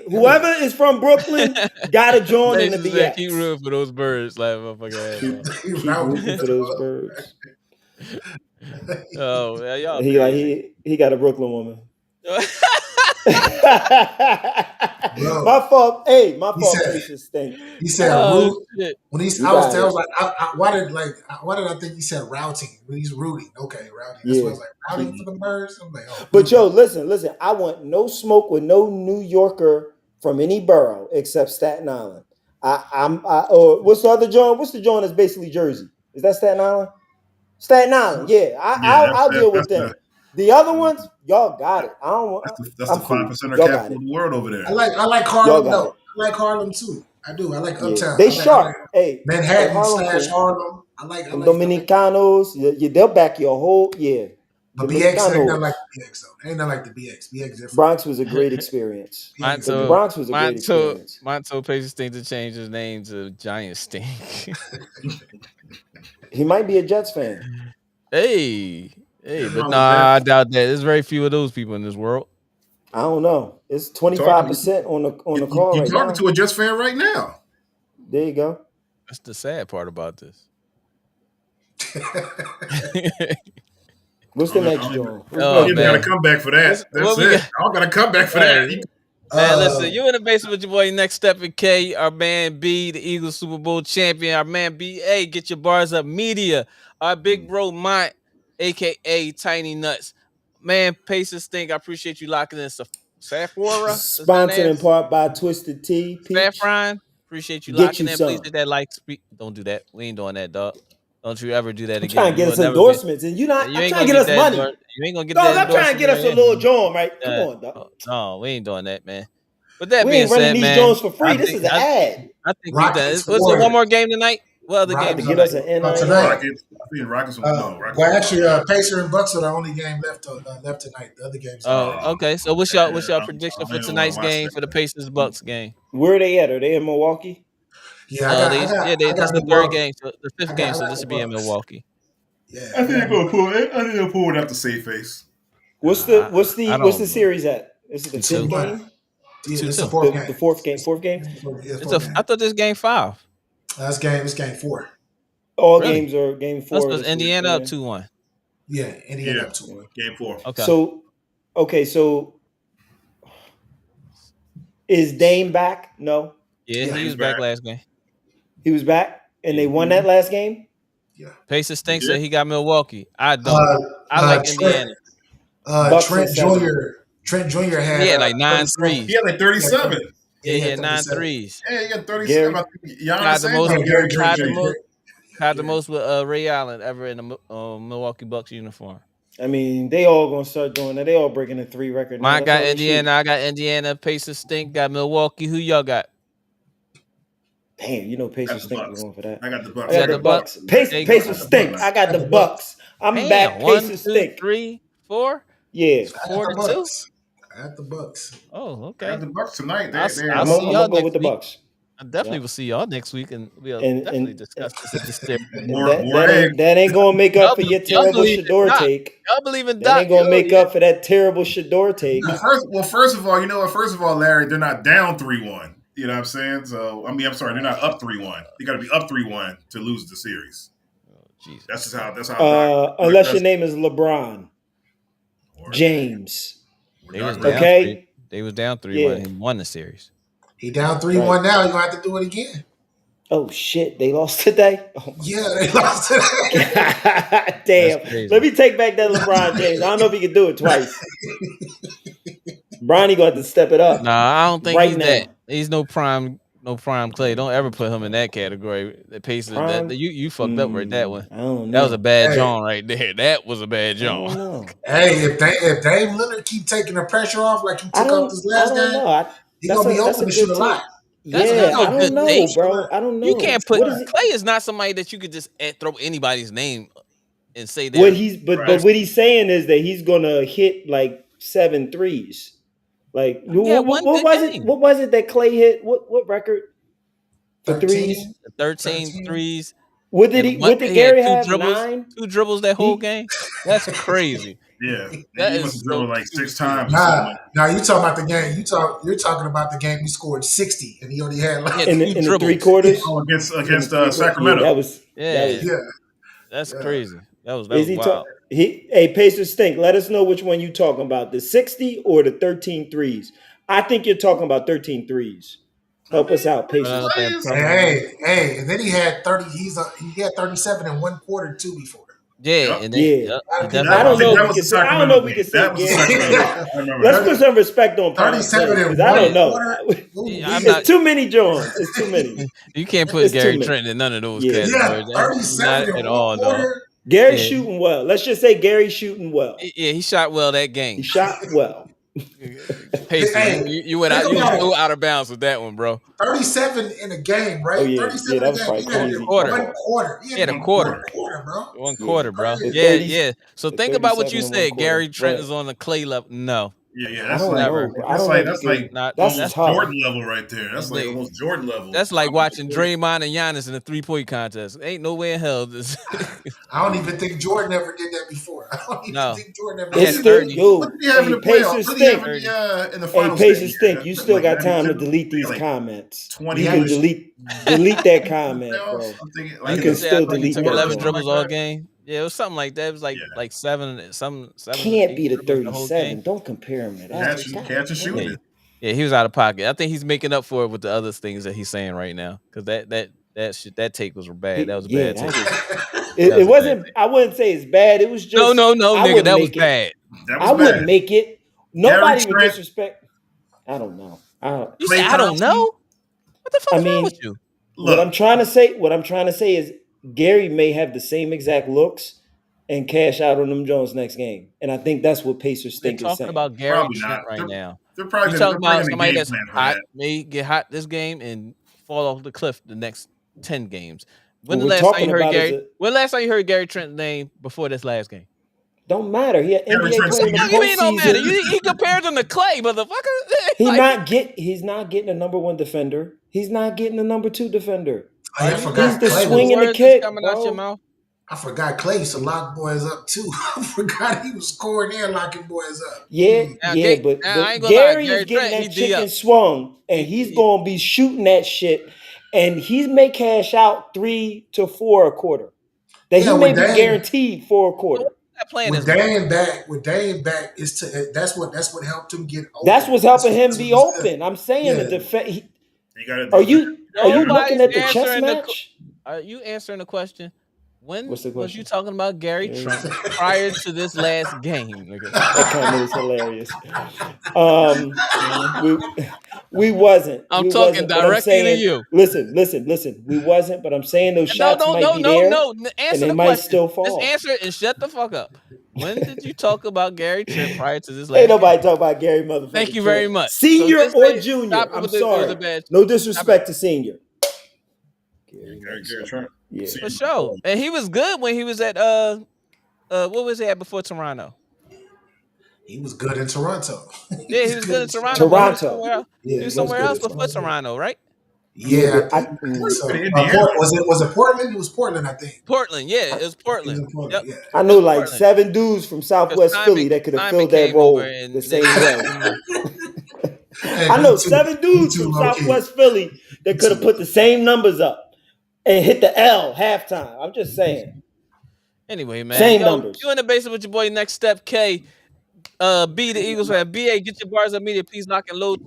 Whoever is from Brooklyn gotta join in the Faces said, keep BX. rooting for those birds. Like motherfucker. Keep rooting for those birds. Oh, yeah, y'all He crazy. he got a Brooklyn woman. Bro, My fault. Hey, my he fault. said- Faces stink. he said Oh, root. shit. When he's, You I was got it. like, why did I think he said routing? When he's rooting, okay, routing. That's Yeah. why I was like, routing for the birds. I'm like, oh, But yo, listen. I want no smoke with no New Yorker from any borough except Staten Island. What's the other joint? What's the joint that's basically Jersey? Is that Staten Island? Staten Island, yeah. I'll deal with them. The other ones, y'all got it. I don't want. That's I'm the cool. 5% Y'all capital got it. of the world over there. I like Y'all Harlem got though. it. I like Harlem too. I do. I like Yeah. Uptown. They I like sharp. Hey, Manhattan Harlem / cool. Harlem. I like Dominicanos, they'll back your whole But BX ain't nothing Dominicanos. like the BX though. Ain't nothing like the BX. BX different. Bronx was a great experience. The Bronx was a great experience. Monto Pages think to change his name to Giant Stink. He might be a Jets fan. Hey, but wrong with nah, that. I doubt that. There's very few of those people in this world. I don't know. It's 25% on the call You're right talking now. to a Jets fan right now. There you go. That's the sad part about this. What's the next joint? Oh, You man. got to come back for that. What That's we it. got? I got to come back for Hey. that. Man, listen, you in the basement with your boy Next Step and K, our man B, the Eagles Super Bowl champion, our man BA, get your bars up media, our big bro Mont, aka Tiny Nuts. Man, Pacers think I appreciate you locking in Saffora. Sponsored in part by Twisted Tea. Peach. Saffron. Appreciate you Get locking you in. some. Please hit that like. Don't do that. We ain't doing that, dog. Don't you ever do that I'm again. trying to get us endorsements, and you not. I'm ain't trying gonna to get us money. You ain't gonna get Dog, that. I'm trying to get us a little joint, right? Come on, dog. No, we ain't doing that, man. But that We being ain't running said, these man, joints for free. This is an ad. I think Rockets was it one Warriors. more game tonight? What other Rock, About games to you get like? us an tonight. NIL. Rockets. I think Rockets will no. Rockets Well, will actually, lose. Pacer and Bucks are the only game left tonight. The other games are Oh, already. okay. So what's y'all prediction for I don't want to tonight's watch game for the that. Pacers Bucks game? Where are they at? Are they in Milwaukee? Yeah, I got, I got, I This got is the the third Bucks. game, so the I fifth got, game, I so got this the will be in Bucks. Milwaukee. Yeah, I think they're gonna pull it. I think they'll pull it up to save face. What's I the don't know. series at? Is it the fifth 2-2. 2-1. game? Yeah, Two it's the two. fourth game. The fourth game? Fourth game? Yeah, It's fourth a. I game. thought this game 5. It's game 4. All Really? games are game That's 4. was That's what we're Indiana up saying. 2-1. Yeah, Indiana Yeah, up 2-1. game 4. Okay. So, okay, so is Dame back? No, Yeah, Yeah, he He's was back back. last game. he was back, and they won Mhm. that last game. yeah. Pacers He stinks, so did. he got Milwaukee. I don't. Uh, I like Trent, Indiana. Bucks in Trent 7. Jr. Trent Jr. He had had like 9 37. He threes. had like 37. Yeah, He he had had 9 37. threes. Yeah, he had 37. Gary, I think Tied Giannis the and most. Gary Tied the Trent most. Jr. Tied the Yeah. most with Ray Allen ever in a Milwaukee Bucks uniform. I mean, they all gonna start doing that. They all breaking the 3 record now. Mine That's got all they Indiana. shoot. I got Indiana. Pacers stink. Got Milwaukee. Who y'all got? Damn, you know I got Pacers the stink. We're Bucks. going for that. I got the I Bucks. You got got the the Bucks. Bucks. There you go. Pacers stink. I got the Bucks. I'm Damn. back. 1, Pacers 2, stink. 3, 4. Yeah, It's I got 4 the to 2. Bucks. I got the Bucks. Oh, I okay. got the Bucks tonight. I'll I'm see gonna y'all go next with the week. Bucks. I definitely Yeah. will see y'all next week, and we'll And definitely discuss this at the series. more that eggs. ain't gonna make up for your Y'all terrible believe in Shador Doc. take. Y'all believe in That Doc. ain't gonna Oh, make yeah. up for that terrible Shador take. First of all, you know what? First of all, Larry, they're not down 3-1. You know what I'm saying? So, I'm sorry, they're not up 3-1. They got to be up 3-1 to lose the series. Oh, Jesus. That's how Doc Unless does your it. name is LeBron Or- James. or They Doc was Rivers. down Okay? 3. They was down 3-1. Yeah. He won the series. He down 3-1 now. You're going to have to do it again. Oh shit, they lost today? Oh my Yeah, they lost it. God. Damn. That's crazy. Let me take back that LeBron James. I don't know if he can do it twice. Bronny gonna have to step it up. Nah, I don't think right he's now. that. He's no prime Clay. Don't ever put him in that category. The Pacers, Prime? you fucked up right that one. I don't know. That was a bad Hey. John right there. That was a bad I don't John. know. Hey, if Dame Lillard keep taking the pressure off like he I took off this last don't game, know. he going to be That's open a to shoot good a lot. take. That's Yeah, not no I don't good know, take. bro. I don't know. You can't put What is it? Clay is not somebody that you could just throw anybody's name and say that. What he's but Right. what he's saying is that he's gonna hit like 7 threes. Like Yeah, one what good was game. it? What was it that Clay hit? What record? For 13. threes? 13 threes. What did and he? What he did had Gary two have? dribbles, 9. 2 dribbles that whole He- game. That's crazy. Yeah, That he is must have so dribbled like stupid. 6 times. Or something. Nah, you talking about the game. You're talking about the game he scored 60 and he only had like Yeah, in the 2 in the dribbles. 3 quarters. Oh, against In the 3 quarters? Sacramento. Yeah, that was Yeah, yeah. that's Yeah. crazy. That was Is he wild. Hey, Pacers stink. Let us know which one you talking about, the 60 or the 13 threes. I think you're talking about 13 threes. Help us out, Pacers. Hey, and then he had 30. He had 37 in one quarter too before. Yeah, Yep. and then Yeah. he I definitely don't know that if was we the can say. I don't Sacramento know if we game. can say That was the Sacramento Gary. game. I remember Let's that. put some respect on Prime 37 in because I don't one know. quarter. Ooh, Yeah, I'm It's not. too many Johns. It's too many. You can't put It's too Gary many. Trent in none of those Yeah. categories. Yeah, That's not 37 at in all, one dog. quarter. Gary's Yeah. shooting well. Let's just say Gary's shooting well. Yeah, he shot well that He game. shot well. Pacers, Hey, you went out. think You about was it. so out of bounds with that one, bro. 37 in a game, right? Oh, yeah. 37 Yeah, that in was a probably game. He had crazy. Quarter. one quarter. He He had a one quarter. quarter, bro. One Yeah. quarter, bro. The Yeah, 30s yeah. So the think about what you 37 in one said. Gary quarter. Trent Right. is on the Clay level. No, Yeah, I that's don't like never. know. I don't know if that's you can. like Not. That's almost tough. Jordan level right there. That's like Nigga. almost Jordan level. That's like watching Draymond and Giannis in a 3-point contest. Ain't no way in hell this. I don't even think Jordan ever did that before. I don't even No. think Jordan ever He It's had did that. still 30. yo. What did he have in Hey, the playoffs? Pacers What did he have stink. in the Hey, finals? Pacers that stink. year? You still Like got time to 92? delete these Like comments. 20 You can was- delete that comment, bro. playoffs? I'm thinking, I You can can say I still think he delete took that 11 joint. dribbles like all that. game. Yeah, it was something like that. It was like Yeah. seven, Can't 8 be the dribbles the whole 37. game. Don't compare him to that. Catch God and shoot damn. it. Yeah, he was out of pocket. I think he's making up for it with the other things that he's saying right now. Because that take was bad. That was a Yeah, bad that take. was. That was It a wasn't. bad I wouldn't say it's bad. It was just. No, I nigga, wouldn't that was make it. bad. That I was wouldn't bad. make it. Nobody would Trent. disrespect. I don't know. You Klay say I don't Thompson. know. What the fuck's I wrong mean, with you? What I'm trying to say is Gary may have the same exact looks and cash out on them Jones next game, and I think that's what Pacers They're think is talking saying. about Gary Probably Trent not. right now. They're probably You gonna, talking they're probably about gonna somebody game that's plan for hot, that. may get hot this game and fall off the cliff the next 10 games. When What the we're last time you talking heard about is Gary? When the last time you heard Gary Trent's name before this last game? don't matter. He an Gary NBA Trent player in the What do you mean don't matter? postseason. He compared him to Clay, motherfucker. He's not getting a number 1 defender. He's not getting a number 2 defender. Hey, I Are you He's forgot the Clay. swing and the words that's kick, coming out your bro. mouth? I forgot Clay used to lock boys up too. I forgot he was scoring and locking boys up. Yeah, Now, but I ain't gonna lie, Gary Gary is getting Trent, he that D chicken up. swung, and he's gonna be shooting that shit, and he may cash out 3 to 4 a quarter. That he may be guaranteed for a quarter. That plan With is Dame back, is to that's what helped him get open. That's what's helping him be open. I'm saying the defense. Are you looking at the chess match? Are you answering the question? When What's the was question? you talking about Gary Trent prior to this last game, nigga? That comment is hilarious. We wasn't. I'm we talking wasn't, directly but I'm saying, to you. Listen. We wasn't, but I'm saying those shots might be there, and Answer they the might question. still fall. Just answer it and shut the fuck up. When did you talk about Gary Trent prior to this last Ain't nobody game? talk about Gary motherfucker. Thank you Trent. very much. Senior So or junior? I'm sorry. No disrespect to senior. Gary Trent. Yeah, for sure. And he was good when he was at what was he at before Toronto? He was good in Toronto. Yeah, he was good in Toronto. He was somewhere else before Toronto, right? Yeah, I think so. Was it Portland? It was Portland, I think. Portland, yeah, it was Portland. Portland, yep. I know like 7 dudes from Southwest Philly that could have filled that role the same way. I know 7 dudes from Southwest Philly that could have put the same numbers up and hit the L halftime. I'm just saying. Anyway, man. Same numbers. You in the basement with your boy Next Step K. B, the Eagles fan. BA, get your bars up media. Please lock and load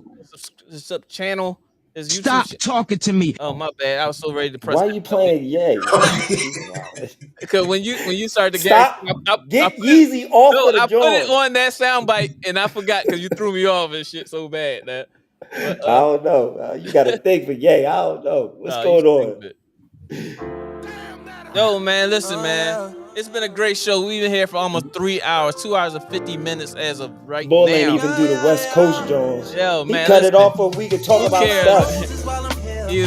the channel. Stop talking to me. Oh, my bad. I was so ready to press. Why are you playing Yay? Because when you started to get Yeezy off of the joint. I put it on that soundbite and I forgot because you threw me off and shit so bad. But, I don't know. You got to think for Yay. I don't know. What's going on? Yo, man, listen, man. It's been a great show. We've been here for almost 3 hours, 2 hours and 50 minutes as of right Bull now. Ain't even do the West Coast Jones. Yo, man, he cut it off so we could talk about stuff.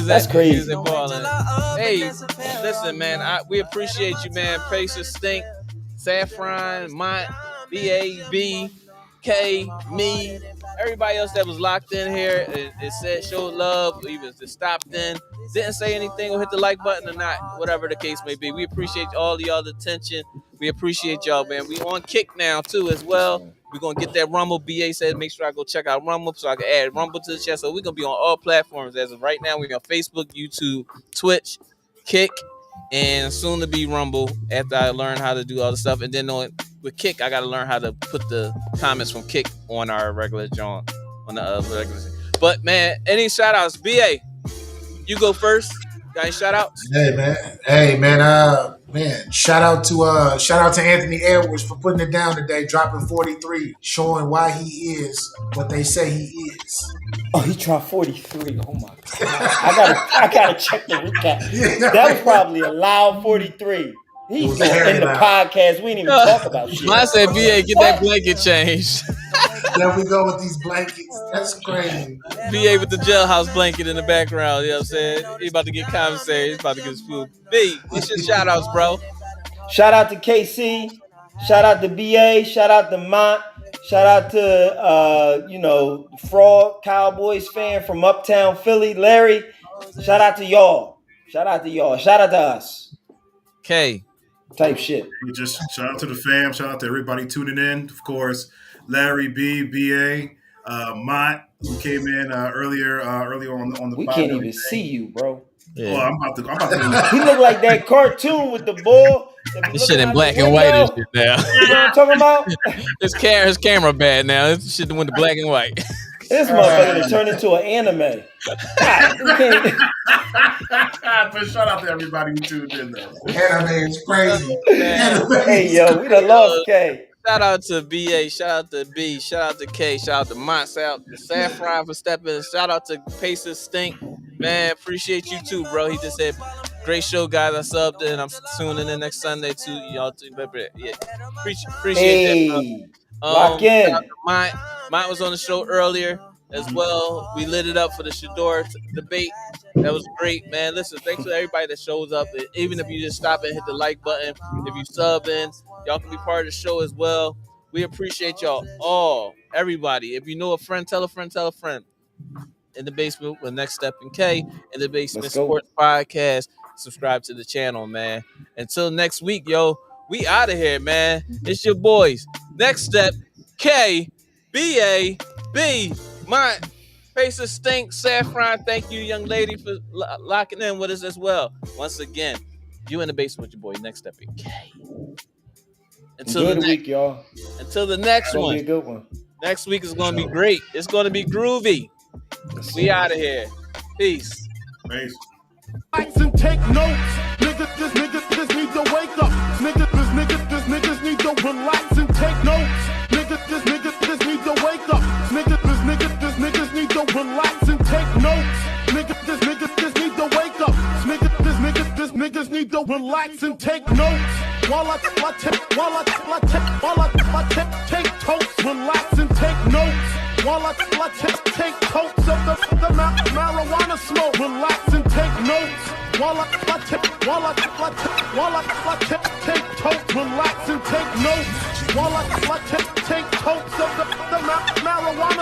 That's crazy. Hey, listen, man. We appreciate you, man. Pacers Stink, Saffron, Mont, BAB, K, me, everybody else that was locked in here and said showed love, even just stopped in, didn't say anything or hit the like button or not, whatever the case may be. We appreciate all of y'all's attention. We appreciate y'all, man. We on Kick now too as well. We're gonna get that Rumble. BA said make sure I go check out Rumble so I can add Rumble to the chat. So we're gonna be on all platforms as of right now. We're on Facebook, YouTube, Twitch, Kick, and soon to be Rumble after I learn how to do all the stuff. And then with Kick, I gotta learn how to put the comments from Kick on our regular John on the regular. But man, any shout outs? BA, you go first. Got any shout outs? Hey man, shout out to Anthony Edwards for putting it down today, dropping 43, showing why he is what they say he is. Oh, he dropped 43. Oh my god. I gotta check the recap. That was probably a loud 43. He's going in the podcast. We didn't even talk about shit. Mine said, BA, get that blanket changed. There we go with these blankets. That's crazy. BA with the jailhouse blanket in the background. You know what I'm saying? He's about to get commissary. He's about to get his food. B, what's your shout outs, bro? Shout out to KC. Shout out to BA. Shout out to Mont. Shout out to, Fraud Cowboys fan from Uptown Philly, Larry. Shout out to y'all. Shout out to us. K. Type shit. Just shout out to the fam. Shout out to everybody tuning in. Of course, Larry B, BA, Mont, who came in earlier on the. We can't even see you, bro. Yeah. Oh, I'm about to. He look like that cartoon with the bull. This shit in black and white and shit now. You know what I'm talking about? His camera bad now. This shit went to black and white. This motherfucker turned into an anime. But shout out to everybody who tuned in though. Anime is crazy. Hey yo, we done lost K. Shout out to BA, shout out to B, shout out to K, shout out to Mont, shout out to Saffron for stepping in, shout out to Pacers Stink. Man, appreciate you too, bro. He just said, great show, guys. I subbed and I'm tuning in next Sunday too. Y'all too. Yeah. Appreciate that, bro. Lock in. Mont was on the show earlier. as well. We lit it up for the Shaduer debate. That was great, man. Listen, thanks to everybody that shows up. Even if you just stop and hit the like button, if you sub in, y'all can be part of the show as well. We appreciate y'all all, everybody. If you know a friend, tell a friend, tell a friend. In the Basement with Next Step and K, in the Basement Let's go. Sports Podcast. Subscribe to the channel, man. Until next week, yo, we out of here, man. It's your boys. Next Step, K, B-A-B. My faces stink. Saffron, thank you, young lady, for locking in with us as well. Once again, you in the Basement with your boy, Next Step and K. Enjoy the week, y'all. Until the next It's gonna one. be a good one. Next week is going to be great. It's going to be groovy. We out of here. Peace. Peace. And take notes. Niggas need to wake up. Niggas need to relax and take notes. Niggas need to wake up. Niggas need to relax and take notes. Niggas need to wake up. Niggas need to relax and take notes. While I take totes, relax and take notes. While I take totes of the marijuana smoke, relax and take notes. While I take totes, relax and take notes. While I take totes of the marijuana